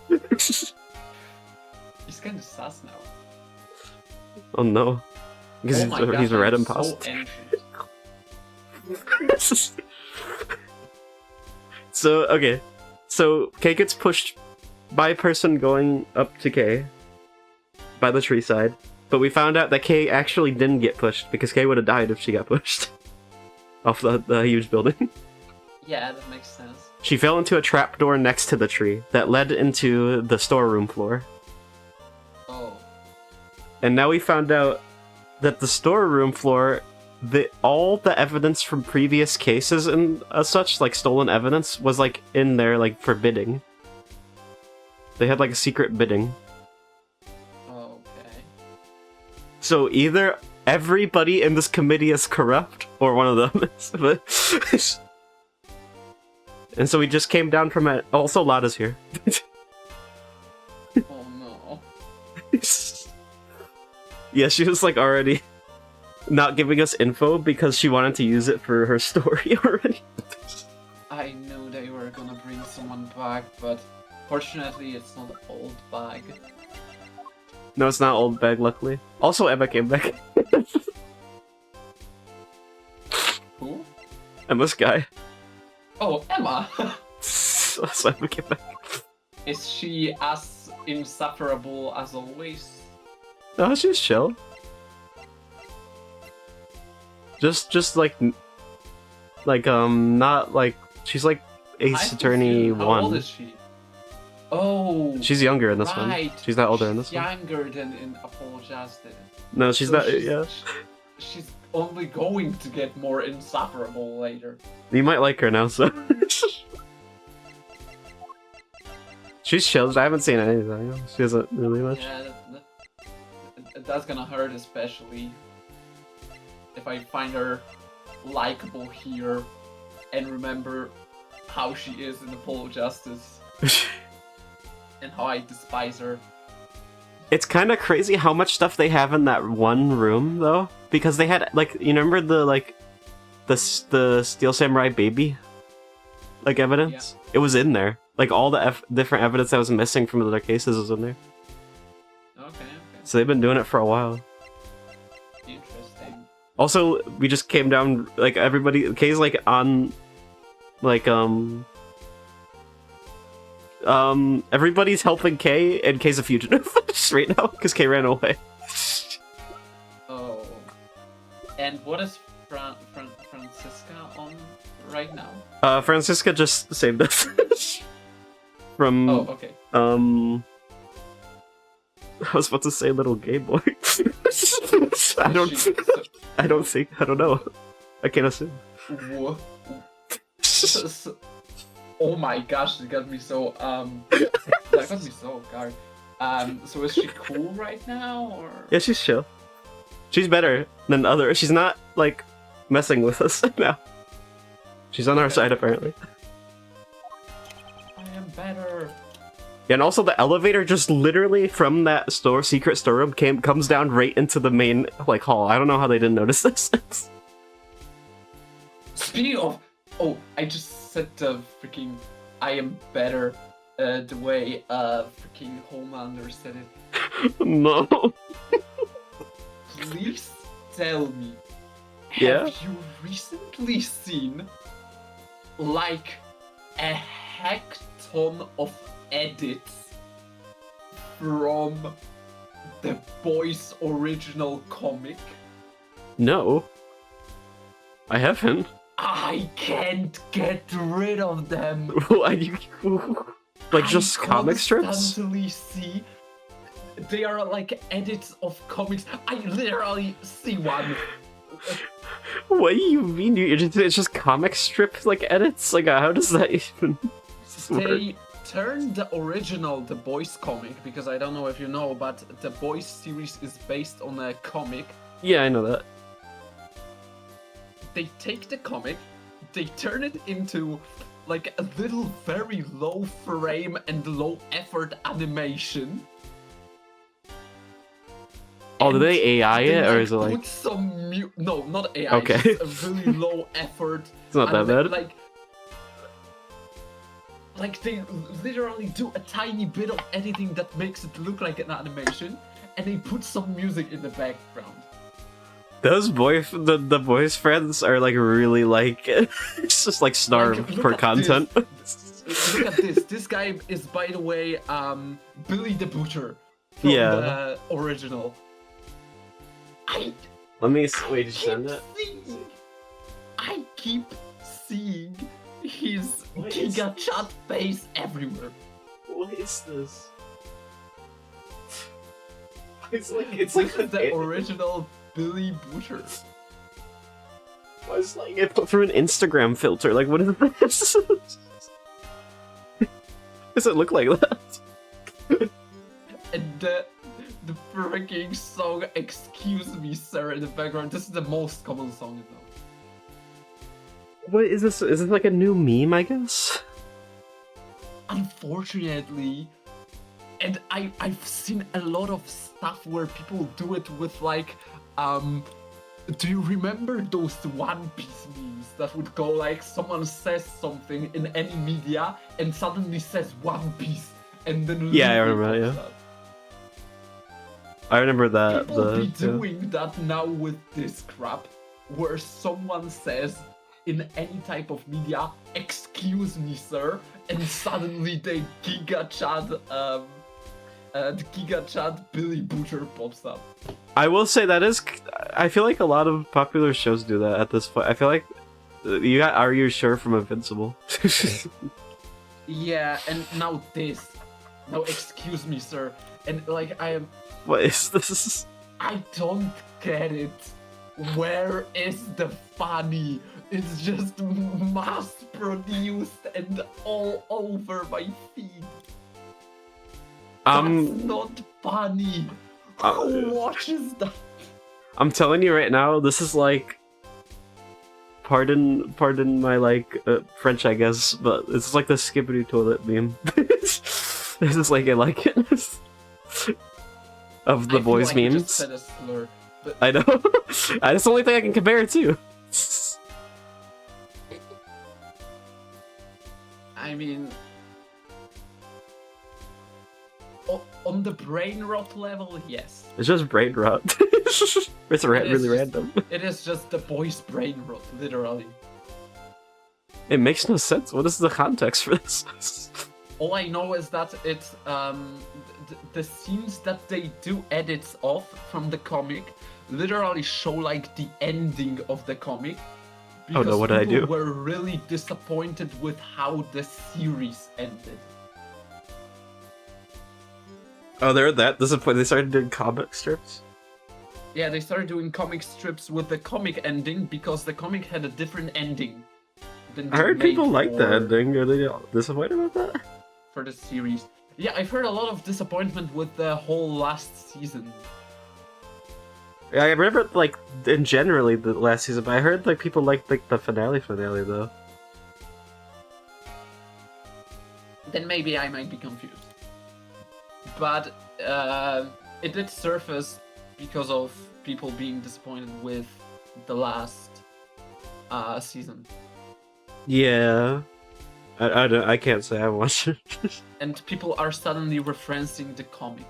He's kind of sus now. Oh no, because Oh my God, he's a red I'm imposter. So ancient. So, okay. So, Kay gets pushed by a person going up to Kay by the tree side. But we found out that Kay actually didn't get pushed because Kay would have died if she got pushed off the huge building. Yeah, that makes sense. She fell into a trapdoor next to the tree that led into the storeroom floor. Oh. And now we found out that the storeroom floor, all the evidence from previous cases and such, like stolen evidence, was like in there, like for bidding. They had like a secret bidding. Okay. So either everybody in this committee is corrupt, or one of them is. But and so we just came down from it. Also, Lada's here. Oh no. Yeah, she was like already not giving us info because she wanted to use it for her story already. I knew they were gonna bring someone back, but fortunately it's not old bag. No, it's not old bag, luckily. Also, Emma came back. Who? Emma's guy. Oh, Emma! So Emma came back. Is she as insufferable as always? No, she's chill. Just like, not like, she's like Ace Attorney How old 1. is she? Oh, She's younger in this right. one. She's not older in this one. Younger than in Apologize. No, she's So not, yeah. She's only going to get more insufferable later. You might like her now, so. She's chilled. I haven't seen anything. She doesn't really much. Yeah, that's gonna hurt, especially if I find her likable here and remember how she is in Apollo Justice and how I despise her. It's kind of crazy how much stuff they have in that one room, though, because they had like, you remember the Steel Samurai baby, like evidence. Yeah. It was in there. Like all the different evidence that was missing from the other cases was in there. Okay. So they've been doing it for a while. Interesting. Also, we just came down, like everybody, Kay's like on, like everybody's helping Kay, and Kay's a fugitive right now because Kay ran away. Oh. And what is Francisca on right now? Francisca just saved us from. Oh, okay. I was about to say little gay boy. I don't know. I can't assume. What? Oh my gosh, that got me so that got me so guard. So is she cool right now, or? Yeah, she's chill. She's better than others. She's not like messing with us now. She's on our side apparently. I am better. Yeah, and also the elevator just literally from that secret storeroom comes down right into the main like hall. I don't know how they didn't notice this. Speaking of, oh, I just said the freaking I am better the way freaking Homelander said it. No. Please tell me, Yeah? have you recently seen like a hecton of edits from the Boys original comic? No. I haven't. I can't get rid of them. Like just comic strips? I constantly see they are like edits of comics. I literally see one. What do you mean? It's just comic strip like edits? Like how does that even work? They turned the original The Boys comic, because I don't know if you know, but The Boys series is based on a comic. Yeah, I know that. They take the comic, they turn it into like a little very low frame and low effort animation. Oh, do they AI it, or like, is it like... put some no, not AI. Okay. Just a really low effort. It's not that bad. Like they literally do a tiny bit of editing that makes it look like an animation, and they put some music in the background. Those the boys' friends are like really like it's just like starved Like, look for at content. Look at this. This guy is, by the way, Billy the Butcher from Yeah. the original. Let me wait to send it. I keep seeing his What is- Giga Chat face everywhere. What is this? It's like This is the original Billy Butcher. It's like it put through an Instagram filter. Like what is this? Does it look like that? And the freaking song "Excuse Me, Sir" in the background. This is the most common song now. What is this? Is this like a new meme? I guess. Unfortunately, and I've seen a lot of stuff where people do it with like, do you remember those One Piece memes that would go like someone says something in any media and suddenly says One Piece and then Yeah, I Luffy remember that, pops yeah. up? I remember that. People be yeah. doing that now with this crap, where someone says in any type of media, "Excuse me, sir," and suddenly they Giga Chat, the Giga Chat Billy Butcher pops up. I will say that is. I feel like a lot of popular shows do that at this point. I feel like you got "Are You Sure" from Invincible. Yeah, and now this. Now, excuse me, sir. And like What is this? I don't get it. Where is the funny? It's just mass produced and all over my feed. That's not funny. Who watches that? I'm telling you right now, this is like. Pardon my like French, I guess, but it's like the skippity toilet meme. It's just like I like it. Of the I feel boys like I memes. just said a slur, but I know. That's the only thing I can compare it to. I mean, on the brain rot level, yes. It's just brain rot. It's really random. It is just the boys' brain rot, literally. It makes no sense. What is the context for this? All I know is that it's the scenes that they do edits of from the comic literally show like the ending of the comic. Oh no, what did I do? People were really disappointed with how the series ended. Oh, they're that disappointed. They started doing comic strips? Yeah, they started doing comic strips with the comic ending because the comic had a different ending than I heard they people made like the for- ending. Are they disappointed about that? for the series. Yeah, I've heard a lot of disappointment with the whole last season. Yeah, I remember like in generally the last season, but I heard like people liked like the finale though. Then maybe I might be confused. But it did surface because of people being disappointed with the last season. Yeah. I can't say I watched it. And people are suddenly referencing the comic.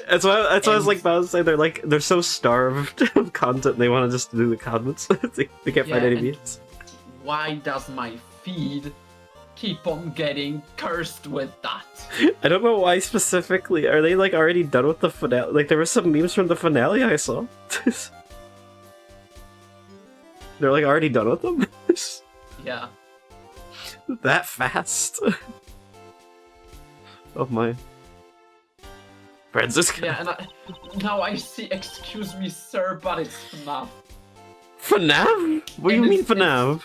That's why I was like about to say they're so starved of content they want to just do the comments. they can't find Yeah, any and memes. Why does my feed keep on getting cursed with that? I don't know why specifically. Are they like already done with the finale? Like there were some memes from the finale I saw. They're like already done with them. Yeah. That fast. Oh my. Francisco. Yeah, and now I see, excuse me, sir, but it's FNAF. FNAF? What do you And mean it's FNAF?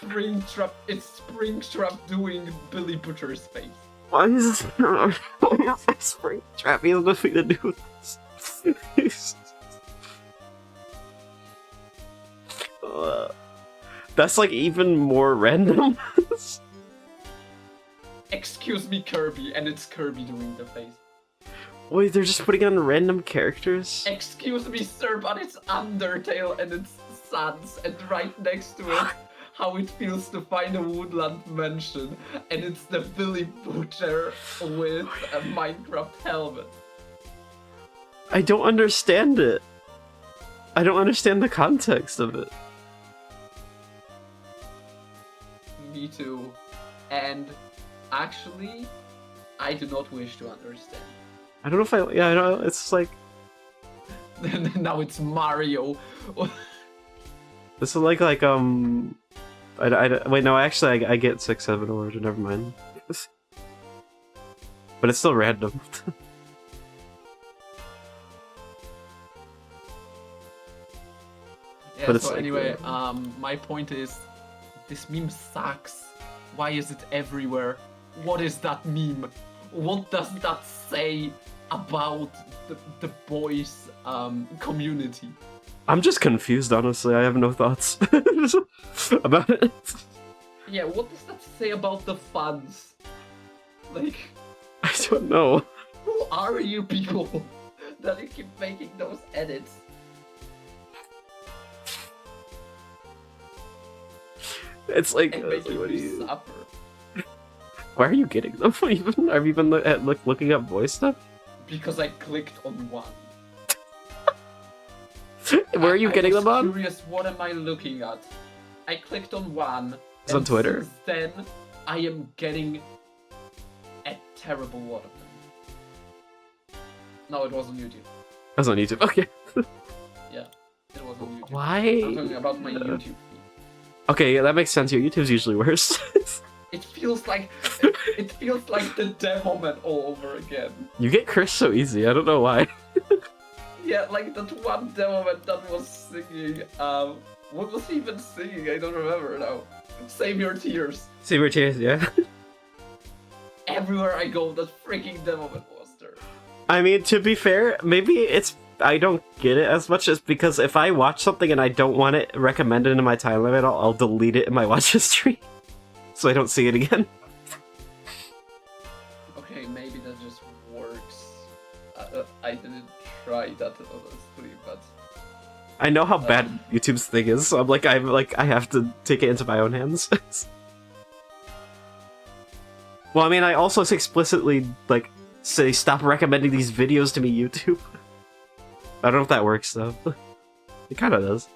Springtrap doing Billy Butcher's face. Why is this? Why is this Springtrap? He has nothing to do with this. That's like even more random. Excuse me, Kirby, and it's Kirby doing the face. Wait, they're just putting on random characters? Excuse me, sir, but it's Undertale and it's Sans, and right next to it, how it feels to find a woodland mansion, and it's the Billy Butcher with a Minecraft helmet. I don't understand it. I don't understand the context of it. Me too. And actually, I do not wish to understand. I don't know if I don't. It's like Now it's Mario. this is like wait no, actually I get 6-7 origin. Never mind. But it's still random. Yeah, But it's so like, anyway, my point is, this meme sucks. Why is it everywhere? What is that meme? What does that say about the boys community? I'm just confused, honestly. I have no thoughts about it. Yeah, what does that say about the fans? Like, I don't know. who are you people that you keep making those edits? It's like, And what making do me you... suffer. Why are you getting them? Even have you been looking up voice stuff? Because I clicked on one. Where are you getting them I on? was curious, what am I looking at? I clicked on one. It's on and Twitter. Since then, I am getting a terrible lot of them. No, it was on YouTube. That's on YouTube. Okay. Yeah, it was on YouTube. Why? I'm talking about my YouTube feed. Okay, yeah, that makes sense. Your YouTube's usually worse. It feels like the demo man all over again. You get cursed so easy. I don't know why. Yeah, like that one demo man that was singing. What was he even singing? I don't remember now. Save Your Tears. See where tears, yeah. Everywhere I go, that freaking demo man was there. I mean, to be fair, maybe it's I don't get it as much as because if I watch something and I don't want it recommended in my time limit, I'll delete it in my watch history, so I don't see it again. Okay, maybe that just works. I didn't try that honestly, but I know how bad YouTube's thing is, so I have to take it into my own hands. Well, I mean, I also explicitly say stop recommending these videos to me, YouTube. I don't know if that works though. It kind of does.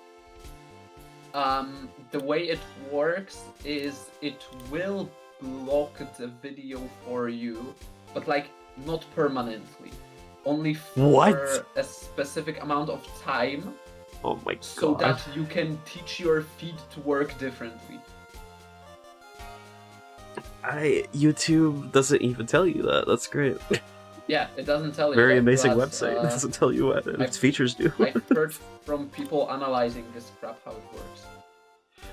the way it works is it will block the video for you, but like not permanently. Only for What? a specific amount of time, Oh my so god. that you can teach your feed to work differently. YouTube doesn't even tell you that. That's great. Yeah, it doesn't tell you. Very that, amazing but, website. It doesn't tell you what its features do. I've heard from people analyzing this crap how it works.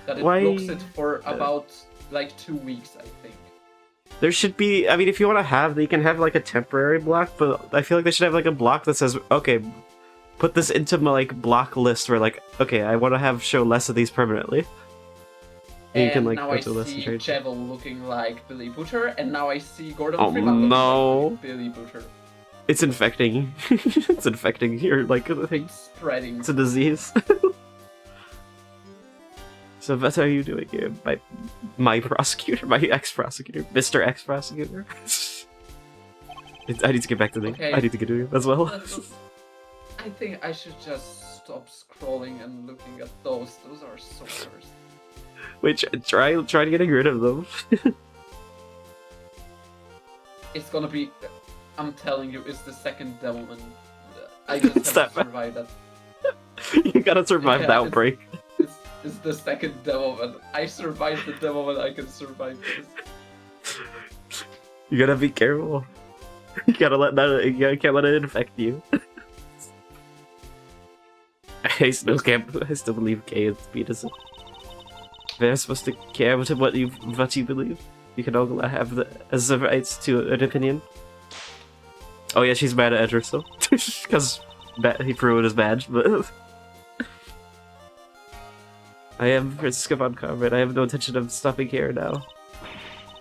That it Why- blocks it for about like 2 weeks, I think. There should be, I mean, if you want to have, you can have like a temporary block, but I feel like they should have like a block that says, okay, put this into my like block list where like, okay, I want to have show less of these permanently. And you can like now go I to the list and see change. Chevel looking like Billy Butcher, and now I see Gordon Oh, Freeman looking no. like Billy Butcher. It's infecting. It's infecting your like thing. It's spreading. It's a disease. So what are you doing here? My prosecutor, my ex-prosecutor, Mr. Ex-prosecutor. I need to get back to the. Okay. I need to get to you as well. I think I should just stop scrolling and looking at those. Those are so worse. Wait, try getting rid of them. It's gonna be. I'm telling you, it's the second Devilman. I just It's have to that survive that. You gotta survive Yeah, the it's- outbreak. It's the second Devilman. I survived the Devilman. I can survive this. You gotta be careful. You gotta let that. You can't let it infect you. I still can't. I still believe K is Peterson. They're supposed to care what you believe. You can all have as the rights to an opinion. Oh yeah, she's mad at Edgar still because he threw his badge. But I am Francisco von Carmen. I have no intention of stopping here now.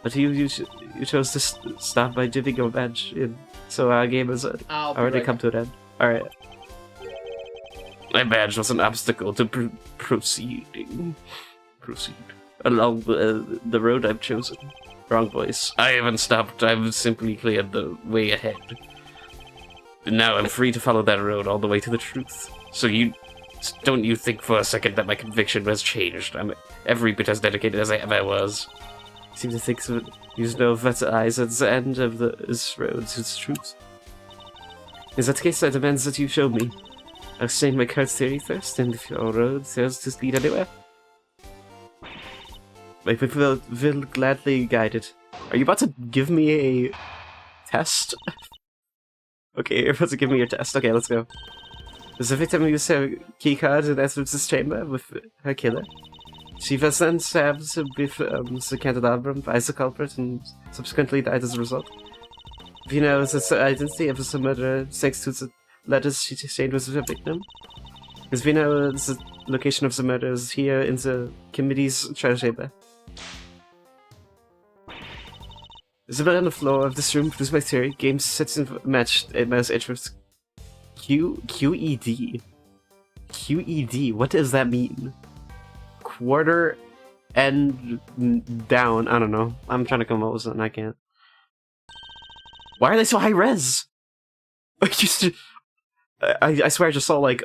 But you chose to stop by giving a badge in, so our game has I'll be already right come to an end. All right. My badge was an obstacle to proceeding. Proceed along the road I've chosen. Wrong voice. I haven't stopped. I've simply cleared the way ahead. And now I'm free to follow that road all the way to the truth. So you Don't you think for a second that my conviction has changed. I'm every bit as dedicated as I ever was. I seem to think so. Use no better eyes at the end of this road to the truth. In that case, I demand that you show me. I'll explain my card theory first, and if your road fails to lead anywhere, my people will gladly guide it. Are you about to give me a test? Okay, you're about to give me your test. Okay, let's go. Does the victim use her keycard and enters this chamber with her killer? She was then stabbed with the candelabrum by the culprit and subsequently died as a result. Vino is the identity of the murderer thanks to the letters she exchanged with the victim. As Vino, the location of the murder is here in the committee's trial chamber. Visible on the floor of this room proves my theory. Games sets and matched a mouse edge with QED. QED, what does that mean? Quarter and down. I don't know. I'm trying to come up with something. I can't. Why are they so high res? I swear I just saw like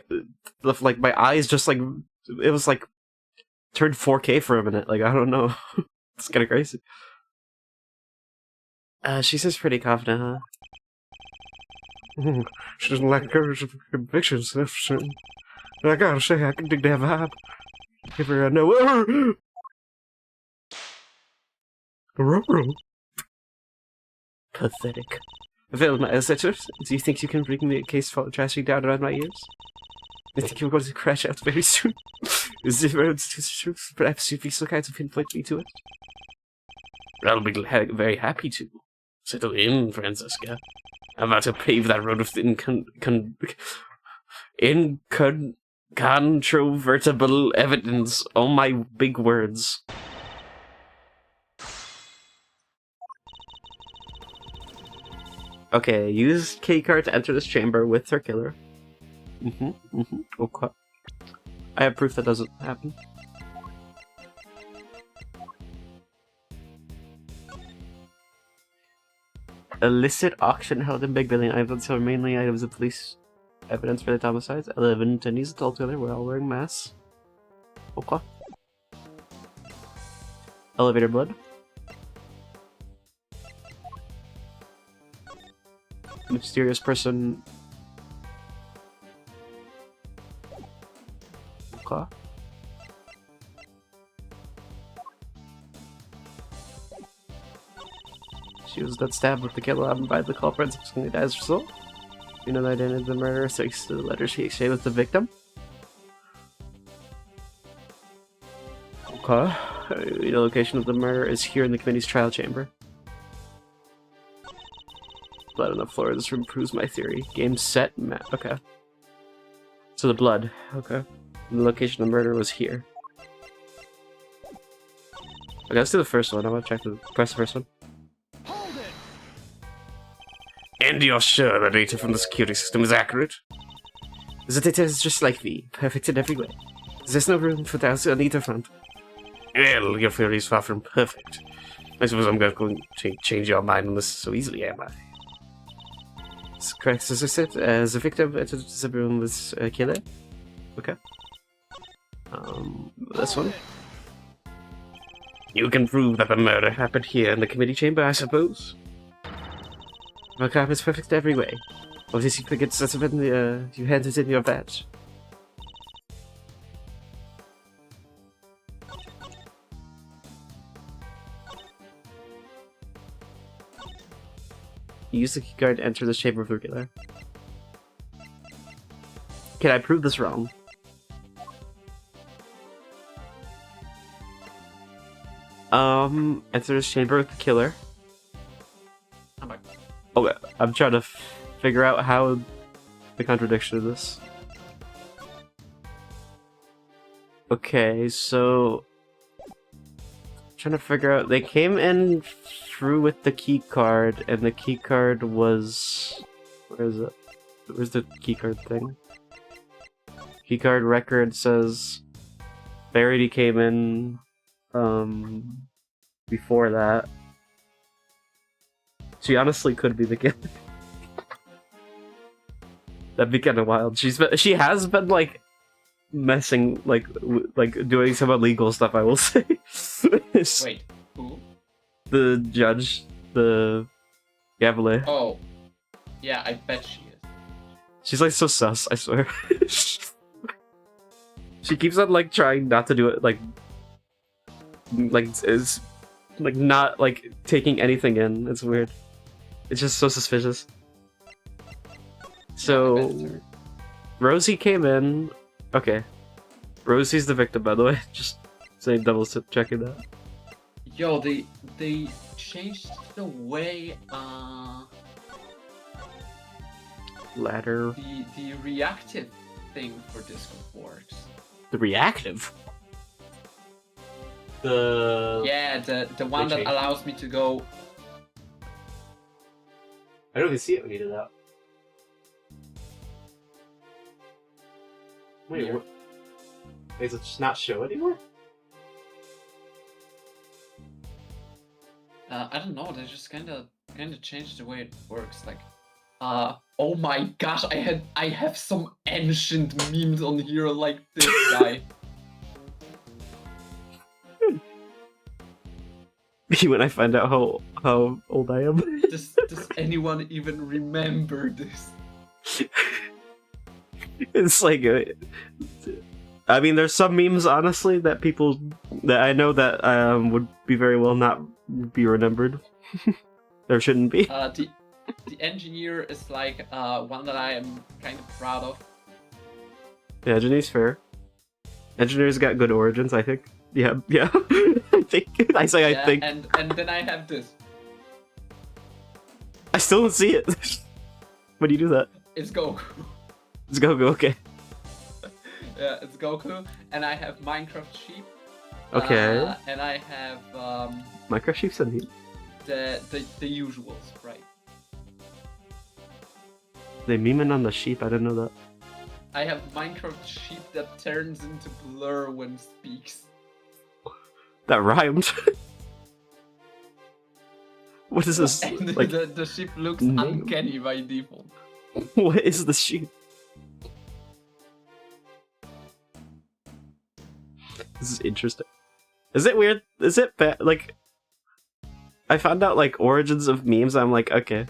my eyes just like it was like turned 4K for a minute. Like I don't know. It's kind of crazy. She seems pretty confident, huh? She doesn't lack courage of convictions, that's for certain. But I gotta say, I can dig that vibe. Give her a no. Pathetic. Avail my assessors. Do you think you can bring me a case for trashing down around my ears? I think you're going to crash out very soon. Is it road to the truth? Perhaps you'd be so kind to pinpoint me to it. I'll be very happy to. Settle in, Francesca. I'm about to pave that road with incontrovertible evidence. All my big words. Okay, use keycard to enter this chamber with her killer. Okay. I have proof that doesn't happen. Illicit auction held in Big Building. Items are mainly items of police evidence for the homicides. 11 attendees altogether. We're all wearing masks. Okay. Elevator blood. Mysterious person. Okay. She was then stabbed with the candelabrum by the culprit, subsequently died as a result. You know the identity of the murderer thanks to the letter she exchanged with the victim. Okay. The location of the murder is here in the committee's trial chamber. Blood on the floor of this room proves my theory. Game set map. Okay. So the blood. Okay. The location of the murder was here. Okay, let's do the first one. I want to check press the first one. And you're sure the data from the security system is accurate? The data is just like V, perfect in every way. There's no room for doubt on either front. Well, your theory is far from perfect. I suppose I'm going to change your mind on this so easily, am I? It's correct, as I said, as a victim entered the room with a killer. Okay. This one. You can prove that the murder happened here in the committee chamber, I suppose? My card is perfect every way. Obviously, you forget that when you handed in your badge. Use the keycard to enter the chamber of the killer. Can I prove this wrong? Enter this chamber with the killer. Oh, I'm trying to figure out how the contradiction of this. Okay, so trying to figure out. They came in through with the key card, and the key card was where is it? Where's the key card thing? Key card record says Verity came in before that. She honestly could be the killer. That'd be kind of wild. She has been like messing like doing some illegal stuff. I will say. Wait, who? The judge, the Gambit. Oh, yeah, I bet she is. She's like so sus. I swear. She keeps on like trying not to do it. Like is like not like taking anything in. It's weird. It's just so suspicious. Yeah, I bet So it's her. Rosie came in. Okay, Rosie's the victim, by the way. Just saying, double checking that. Yo, they changed the way Ladder. the reactive thing for Discord works. The reactive. The Yeah, the one that changed. allows me to go. I don't even see it when you do that. Wait, Weird. what? Does it just not show anymore? I don't know. They just kind of changed the way it works. Like, oh my gosh, I have some ancient memes on here like this guy. When I find out how old I am. Does anyone even remember this? It's like, I mean, there's some memes, honestly, that people that I know that would be very well not be remembered. There shouldn't be. The engineer is like one that I am kind of proud of. Yeah, engineer's fair. Engineer's got good origins, I think. Yeah. I think. I say Yeah, I think. and then I have this. I still don't see it. When do you do that? It's Goku. Let's go. Okay. Yeah, it's Goku, and I have Minecraft sheep. Okay. And I have Minecraft sheep's in here. the usuals, right? They memeing on the sheep. I didn't know that. I have Minecraft sheep that turns into blur when speaks. That rhymed. What is this? And Like, the sheep looks name? uncanny by default. what is the sheep? This is interesting. Is it weird? Is it bad? Like, I found out like origins of memes. I'm like, okay,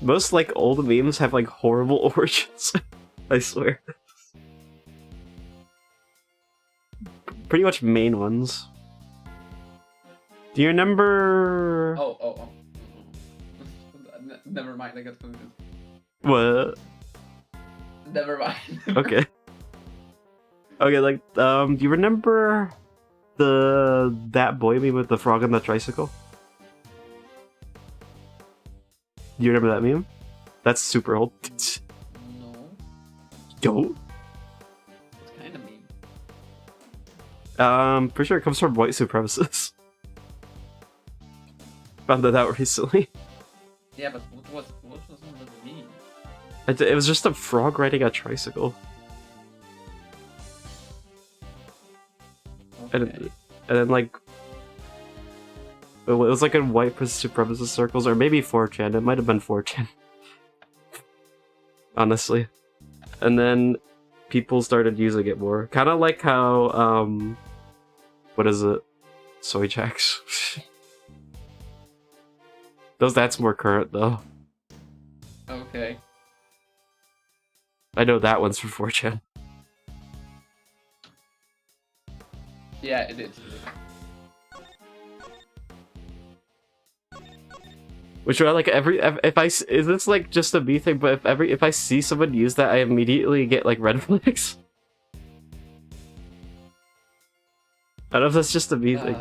most like old memes have like horrible origins. I swear. Pretty much main ones. Do you remember? Oh. Never mind, I got confused. What? Never mind. Okay. Okay, like, do you remember that boy meme with the frog on the tricycle? Do you remember that meme? That's super old. No, Don't. it's kind of mean. Pretty sure it comes from white supremacists. Found that out recently. Yeah, but what was the meme? It was just a frog riding a tricycle. Okay. And then like, it was like in white supremacist circles, or maybe 4chan. It might have been 4chan. Honestly. And then people started using it more. Kind of like how, what is it? Soy jacks. That's more current though. Okay. I know that one's from 4chan. Yeah, it is. Which are like if I is this like just a me thing? But if I see someone use that, I immediately get like red flags. I don't know if that's just a me thing.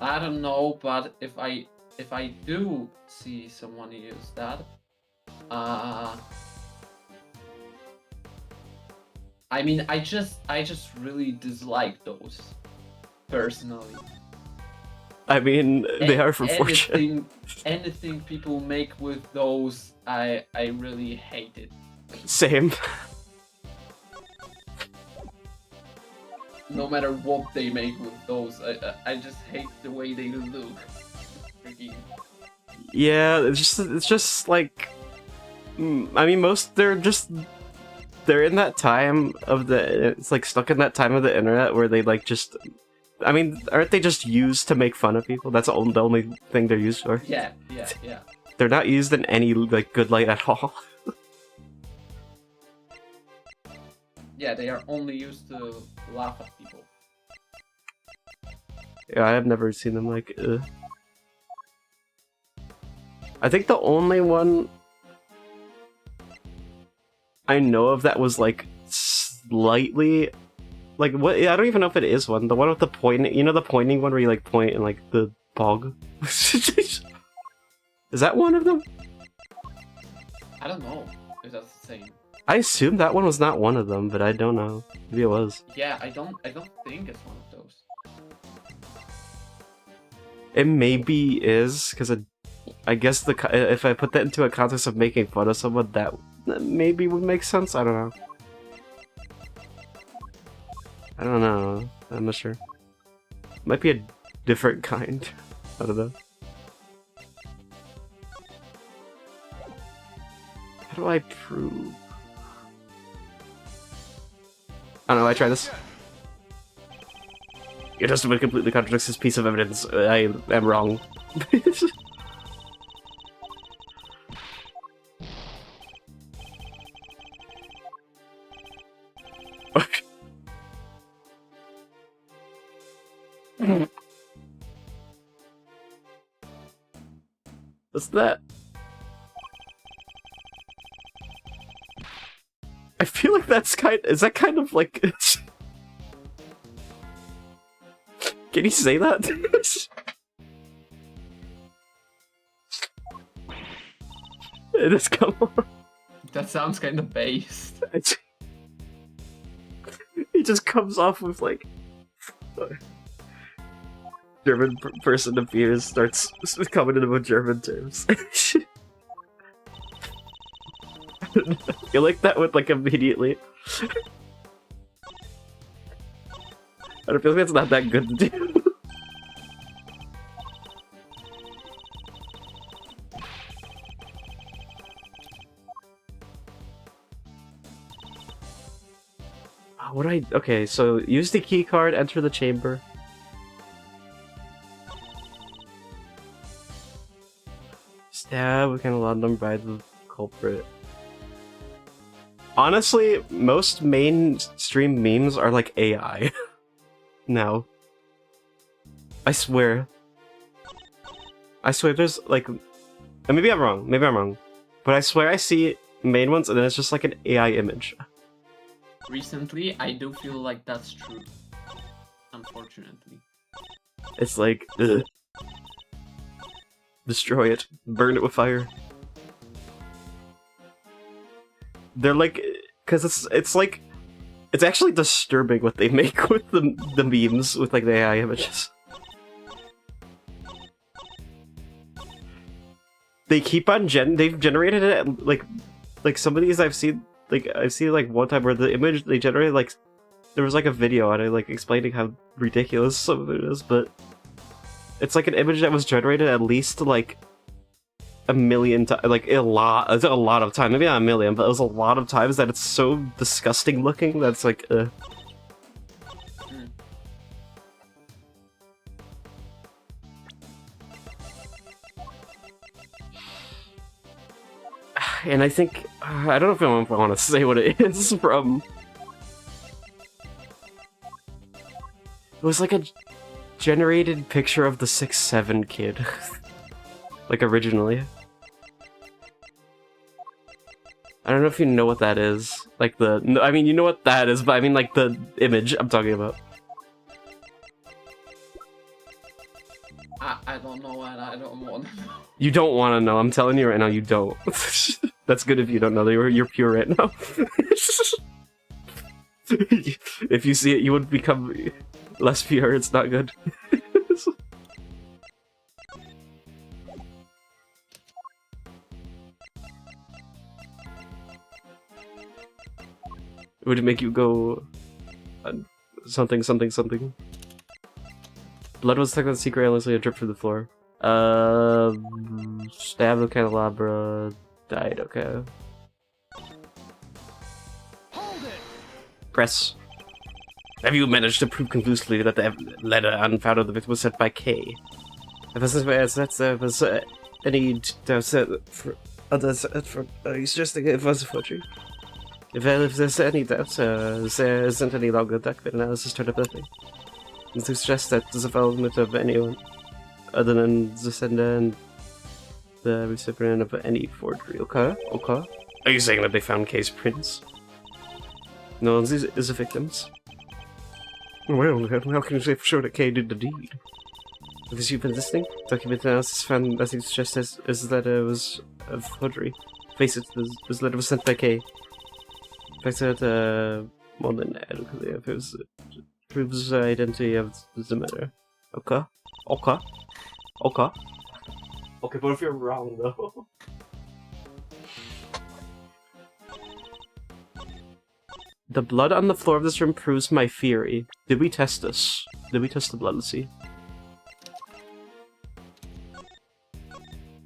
I don't know, but if I do see someone use that, I mean, I just really dislike those, personally. I mean, they are from 4chan. Anything people make with those, I really hate it. Same. No matter what they make with those, I just hate the way they look. Freaking. Yeah, it's just like, I mean, they're just they're in that time of the, it's like stuck in that time of the internet where they like just, I mean, aren't they just used to make fun of people? That's the only thing they're used for. Yeah. They're not used in any like good light at all. Yeah, they are only used to laugh at people. Yeah, I have never seen them like, I think the only one I know of that was like slightly like what, I don't even know if it is one. The one with the pointing, you know, the pointing one where you like point and like the bog. Is that one of them? I don't know if that's the same. I assume that one was not one of them, but I don't know. Maybe it was. Yeah, I don't think it's one of those. It maybe is, because I guess if I put that into a context of making fun of someone, that maybe would make sense. I don't know. I don't know. I'm not sure. Might be a different kind. I don't know. How do I prove? I don't know, I try this. Your testimony completely contradicts this piece of evidence. I am wrong. What's that? I feel like that's is that kind of like... Can you say that? It is, come on. That sounds kind of based. He just comes off with like... German person appears, starts coming in with German terms. You like that would like immediately. I don't feel like that's not that good to do. Okay, so use the key card, enter the chamber. Stab, we can allow them by the culprit. Honestly, most mainstream memes are like AI. Now. I swear there's like... Maybe I'm wrong. But I swear I see main ones and then it's just like an AI image. Recently, I do feel like that's true. Unfortunately. It's like, ugh. Destroy it. Burn it with fire. They're like... Because it's like... It's actually disturbing what they make with the memes, with like the AI images. They keep on they've generated it like some of these I've seen like one time where the image they generated, like there was like a video on it like explaining how ridiculous some of it is, but it's like an image that was generated at least like a million times, like a lot of time, maybe not a million, but it was a lot of times that it's so disgusting looking that's like And I think, I don't know if I want to say what it is from... It was like a generated picture of the 6'7" kid. Like originally. I don't know if you know what that is. Like the... I mean, you know what that is, but I mean like the image I'm talking about. I don't know and I don't want to know. You don't want to know, I'm telling you right now, you don't. That's good if you don't know, you're pure right now. If you see it, you would become less pure, it's not good. It would make you go... something. Blood was stuck on the secret endlessly and dripped through the floor. Stab the candelabra... died, okay. Press. Have you managed to prove conclusively that the letter and found of the victim was sent by K? If there was any doubt for others, are you suggesting it was a forgery? If there's any doubt, there isn't any longer document analysis turned up nothing. To suggest that the involvement of anyone other than the sender and the recipient of any forgery. Okay. Are you saying that they found K's prints? No one is the victims. Well, how can you say for sure that K did the deed? Because you've been listening, document analysis found nothing to suggest as that it was a forgery. Face it, this letter was sent by K. In fact, that more than adequately if it was proves the identity of the matter. Okay, but if you're wrong though. The blood on the floor of this room proves my theory. Did we test this? Did we test the blood? Let's see.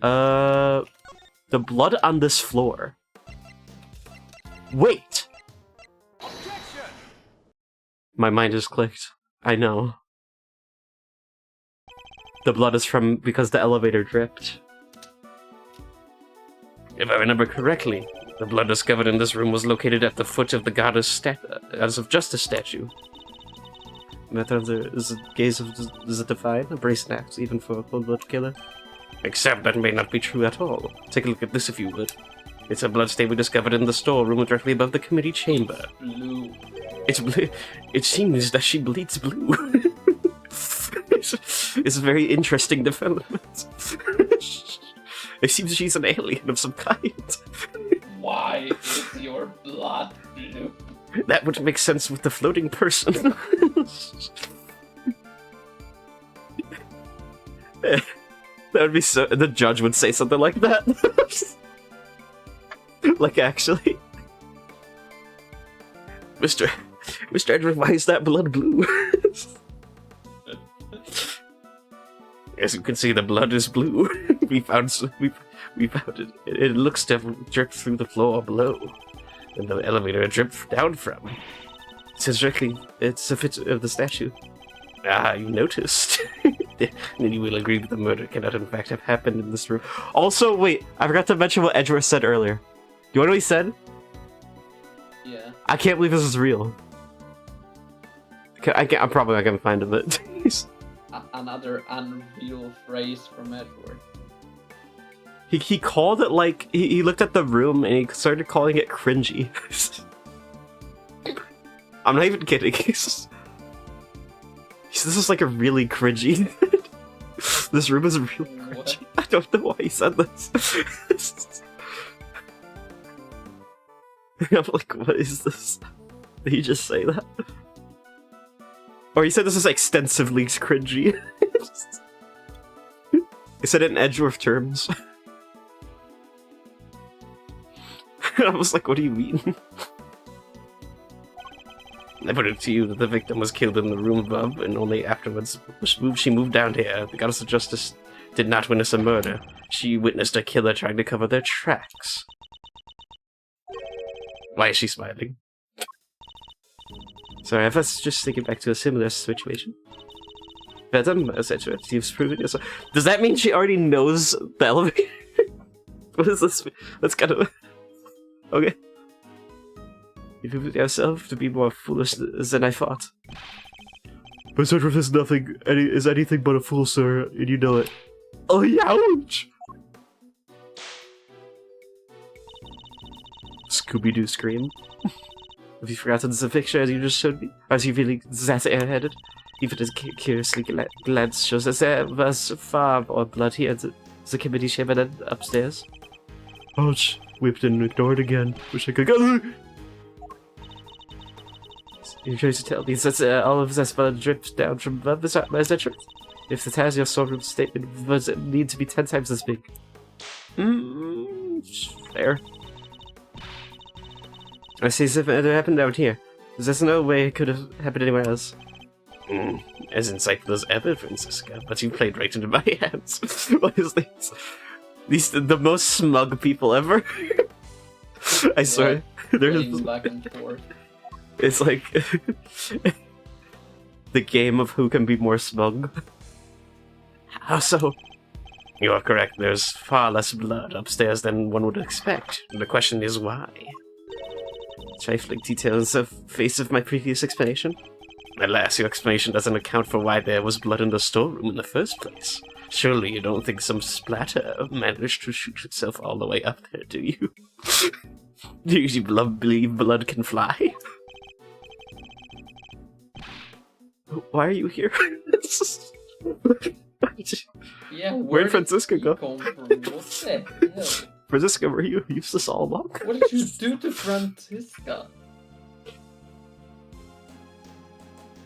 The blood on this floor. Wait! Objection! My mind has clicked. I know. The blood is from because the elevator dripped. If I remember correctly, the blood discovered in this room was located at the foot of the goddess of justice statue. Matter there is a gaze of is it divine, a brazen act, even for a cold-blooded killer. Except that may not be true at all. Take a look at this if you would. It's a bloodstain we discovered in the storeroom directly above the committee chamber. Blue. It's blue. It seems that she bleeds blue. It's a very interesting development. It seems she's an alien of some kind. Why is your blood blue? That would make sense with the floating person. That would be so. The judge would say something like that. Like, actually, Mr. Edward, why is that blood blue? As you can see, the blood is blue. we found it. It looks to have dripped through the floor below, and the elevator it dripped down from. It says directly, it's a fit of the statue. Ah, you noticed. Then you will agree that the murder cannot in fact have happened in this room. Also, wait, I forgot to mention what Edgeworth said earlier. You know what he said? Yeah. I can't believe this is real. I'm probably not gonna find it. Another unreal phrase from Edward. He called it like he looked at the room and he started calling it cringy. I'm not even kidding. This is like a really cringy. This room is really cringy. I don't know why he said this. I'm like, what is this? Did he just say that? Or he said this is extensively cringy. He said it in Edgeworth terms. I was like, what do you mean? I put it to you that the victim was killed in the room above, and only afterwards she moved down here. The goddess of justice did not witness a murder. She witnessed a killer trying to cover their tracks. Why is she smiling? Sorry, I was just thinking back to a similar situation. Madam, etc. You've proven yourself. Does that mean she already knows the elevator? What is this? That's kind of... Okay. You proved yourself to be more foolish than I thought. But Edward is anything but a fool, sir, and you know it. Oh, ouch! Scooby-Doo scream. Have you forgotten the picture as you just showed me? Or is he really that airheaded? Even as curiously glance shows us there was farm or blood here at the committee chamber then upstairs. Ouch! Whipped and ignored again. Wish I could go. You're trying to tell me that all of this blood dripped down from above? Is that true? If it has, your storeroom statement does it need to be 10 times as big. Fair. I see as if it happened down here. There's no way it could have happened anywhere else. As insightful as ever, Francisca, but you played right into my hands. What is this? These the most smug people ever. I swear. They're back and forth. It's like the game of who can be more smug. How so? You are correct. There's far less blood upstairs than one would expect. The question is why? Trifling details of face of my previous explanation. Alas, your explanation doesn't account for why there was blood in the storeroom in the first place. Surely you don't think some splatter managed to shoot itself all the way up there, do you? Do you believe blood can fly? Why are you here? Yeah, Where'd Francisca go? Come from? What the hell? Francisca, were you useless all along? What did you do to Francisca?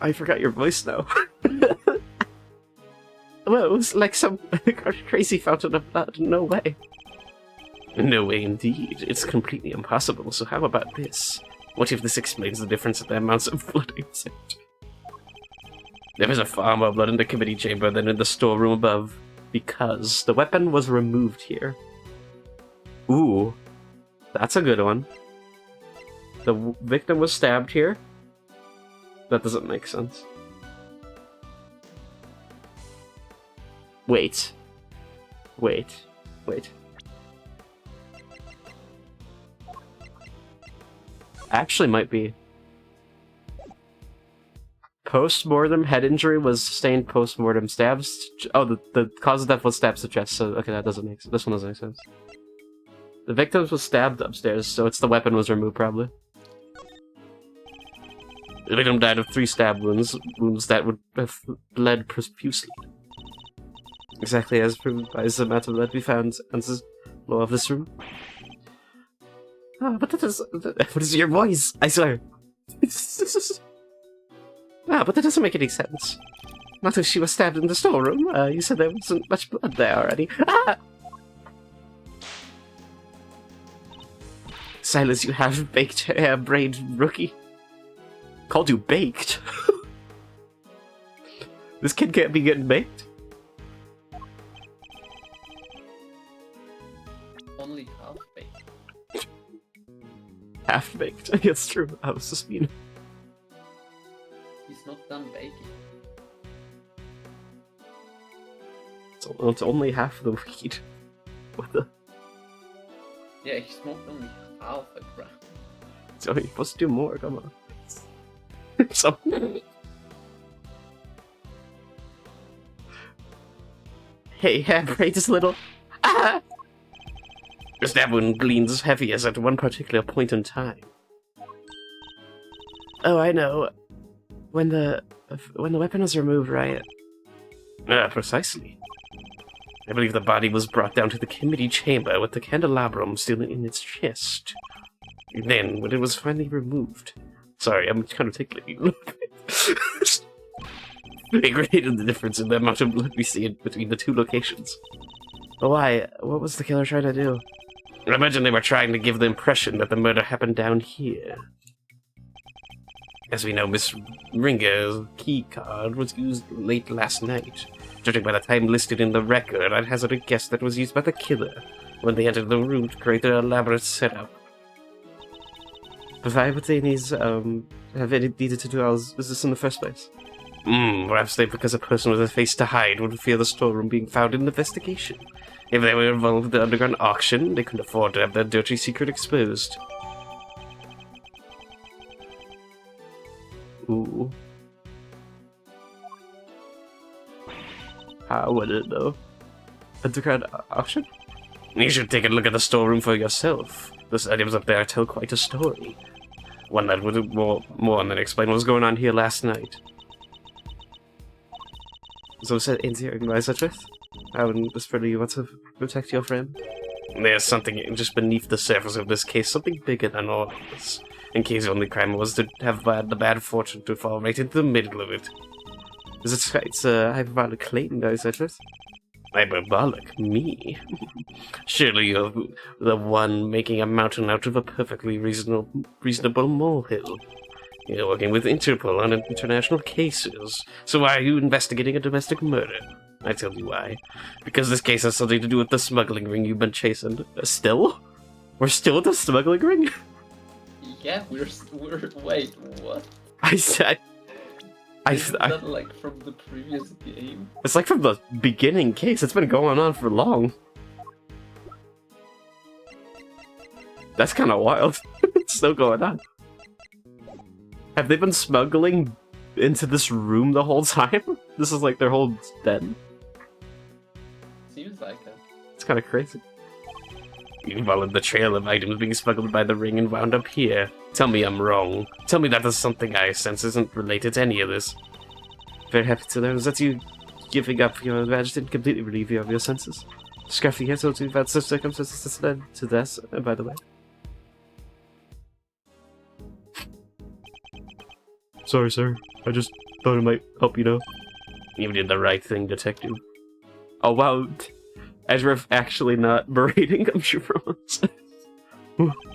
I forgot your voice now. Well, it was like some crazy fountain of blood. No way. No way indeed. It's completely impossible, so how about this? What if this explains the difference in the amounts of blood except? There was a far more blood in the committee chamber than in the storeroom above. Because the weapon was removed here. Ooh. That's a good one. The victim was stabbed here. That doesn't make sense. Wait. Actually might be. Post-mortem head injury was sustained post-mortem stabs. Oh, the cause of death was stabs to chest, so okay, that doesn't make sense. This one doesn't make sense. The victim was stabbed upstairs, so it's the weapon was removed, probably. The victim died of 3 stab wounds that would have bled profusely. Exactly as proven by the amount of blood we found on the floor of this room. Ah, but that is... What is your voice? I swear. But that doesn't make any sense. Not if she was stabbed in the storeroom. You said there wasn't much blood there already. Ah! Silence, you half-baked, hair-brained rookie. Called you baked? This kid can't be getting baked? Only half-baked. Half-baked. It's true. I was just mean. He's not done baking. It's only half the weed. What the? Yeah, he smoked only half a gram. So you're supposed to do more, come on. So... Hey, hair-braid is little... Ah! The stab wound gleams as heavy as at one particular point in time. Oh, I know. When the weapon was removed, right? Precisely. I believe the body was brought down to the committee chamber with the candelabrum still in its chest. And then, when it was finally removed... Sorry, I'm kind of tickling you a little bit. It created the difference in the amount of blood we see between the 2 locations. But why? What was the killer trying to do? I imagine they were trying to give the impression that the murder happened down here. As we know, Miss Ringer's key card was used late last night. Judging by the time listed in the record, I'd hazard a guess that was used by the killer when they entered the room to create their elaborate setup. But why would they have any needed to do all this in the first place? Perhaps because a person with a face to hide would fear the storeroom being found in the investigation. If they were involved in the underground auction, they couldn't afford to have their dirty secret exposed. Ooh. How would it, though? Underground auction? You should take a look at the storeroom for yourself. Those items up there tell quite a story. One that would more than explain what was going on here last night. So is that easier to advise with? I wouldn't desperately you want to protect your friend. There's something just beneath the surface of this case, something bigger than all of this. In case the only crime was to have the bad fortune to fall right into the middle of it. It's a hyperbolic claim, though, is that it? Hyperbolic? Me? Surely you're the one making a mountain out of a perfectly reasonable molehill. You're working with Interpol on international cases, so why are you investigating a domestic murder? I tell you why. Because this case has something to do with the smuggling ring you've been chasing. Still? We're still at the smuggling ring? Yeah, we're wait, what? I said. Isn't that like from the previous game? It's like from the beginning case. It's been going on for long. That's kind of wild. It's still going on. Have they been smuggling into this room the whole time? This is like their whole den. Seems like it. It's kind of crazy. You followed the trail of items being smuggled by the ring and wound up here. Tell me I'm wrong. Tell me that there's something I sense isn't related to any of this. Very happy to learn that you giving up your advantage didn't completely relieve you of your senses. Scruffy has told you about such circumstances that led to this, by the way. Sorry, sir. I just thought it might help, you know. You did the right thing, detective. Oh, wow. Ezra actually not berating him for once.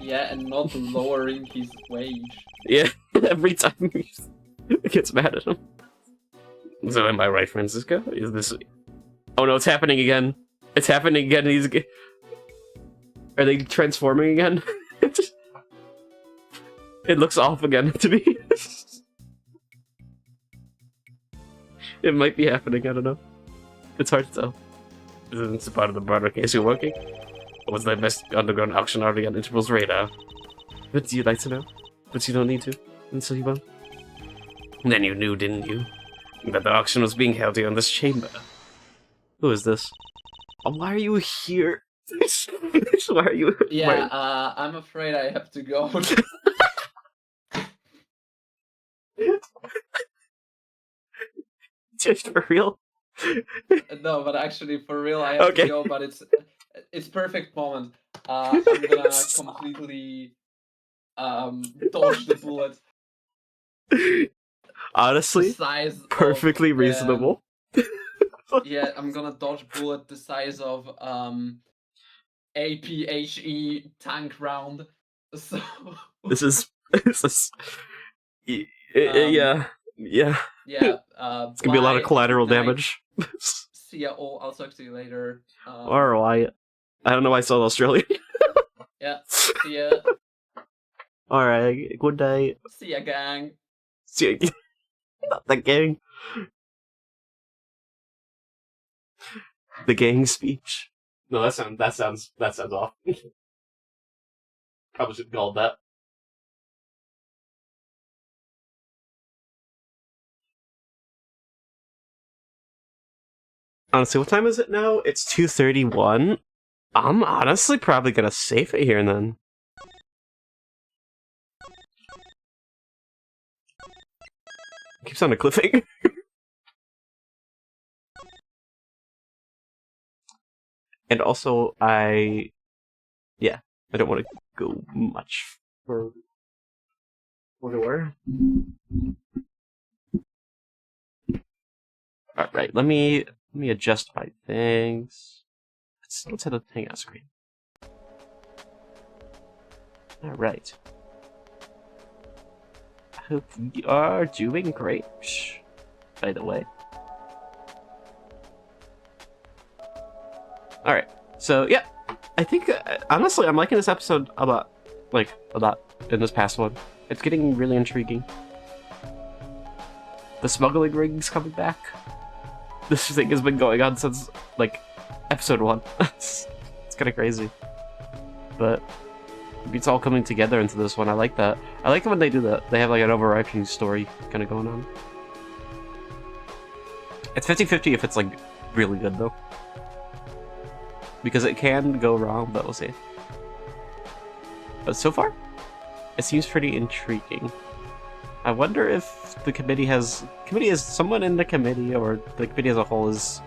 Yeah, and not lowering his wage. Yeah, every time he gets mad at him. So am I right, Francisco? Is this... Oh no, it's happening again. It's happening again. Are they transforming again? It looks off again to me. It might be happening, I don't know. It's hard to tell. Is this part of the broader case you're working? Or was that best underground auction already on Interpol's radar? But you'd like to know? But you don't need to, and so you won't. Then you knew, didn't you? That the auction was being held here in this chamber. Who is this? Oh, why are you here? Why are you... Yeah, I'm afraid I have to go. Just for real? No, but actually, for real, I have to go, but it's perfect moment. I'm gonna completely dodge the bullet. Honestly, perfectly reasonable. Yeah, I'm gonna dodge bullet the size of APHE tank round. So this is yeah. Yeah, it's gonna be a lot of collateral damage. See ya all. I'll talk to you later. Alright. I don't know why I saw Australian. Yeah, see ya. Alright, good day. See ya, gang. See ya. Not the gang. The gang speech. No, that sounds off. Probably should have called that. Honestly, what time is it now? It's 2:31. I'm honestly probably gonna save it here and then. Keeps on a cliffhanger. And also, I don't want to go much further. Alright, let me adjust my things. Let's hit the hangout screen. Alright. I hope we are doing great, by the way. Alright, so yeah, I think, honestly, I'm liking this episode a lot in this past one. It's getting really intriguing. The smuggling ring's coming back. This thing has been going on since, like, episode 1. It's kind of crazy. But it's all coming together into this one. I like that. I like it when they do that. They have, like, an overarching story kind of going on. It's 50-50 if it's, like, really good, though. Because it can go wrong, but we'll see. But so far, it seems pretty intriguing. I wonder if the committee is someone in the committee, or the committee as a whole is...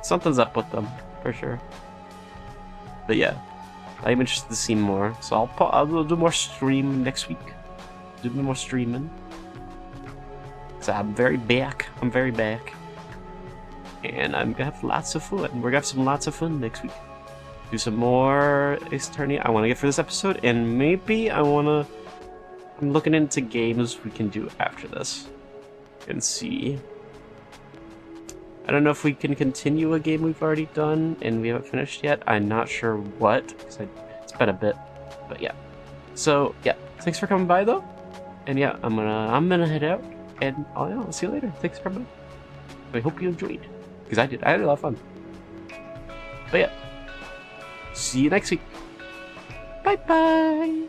Something's up with them, for sure. But yeah, I'm interested to see more, so I'll do more stream next week. Do more streaming. So I'm very back. And I'm gonna have lots of fun. We're gonna have lots of fun next week. Do some more Ace Attorney I want to get for this episode, and maybe I'm looking into games we can do after this. And see. I don't know if we can continue a game we've already done and we haven't finished yet. I'm not sure what, because it's been a bit. But yeah. So yeah, thanks for coming by though, and yeah, I'm gonna head out, and I'll see you later. Thanks for coming. I hope you enjoyed, because I did. I had a lot of fun. But yeah, see you next week. Bye bye.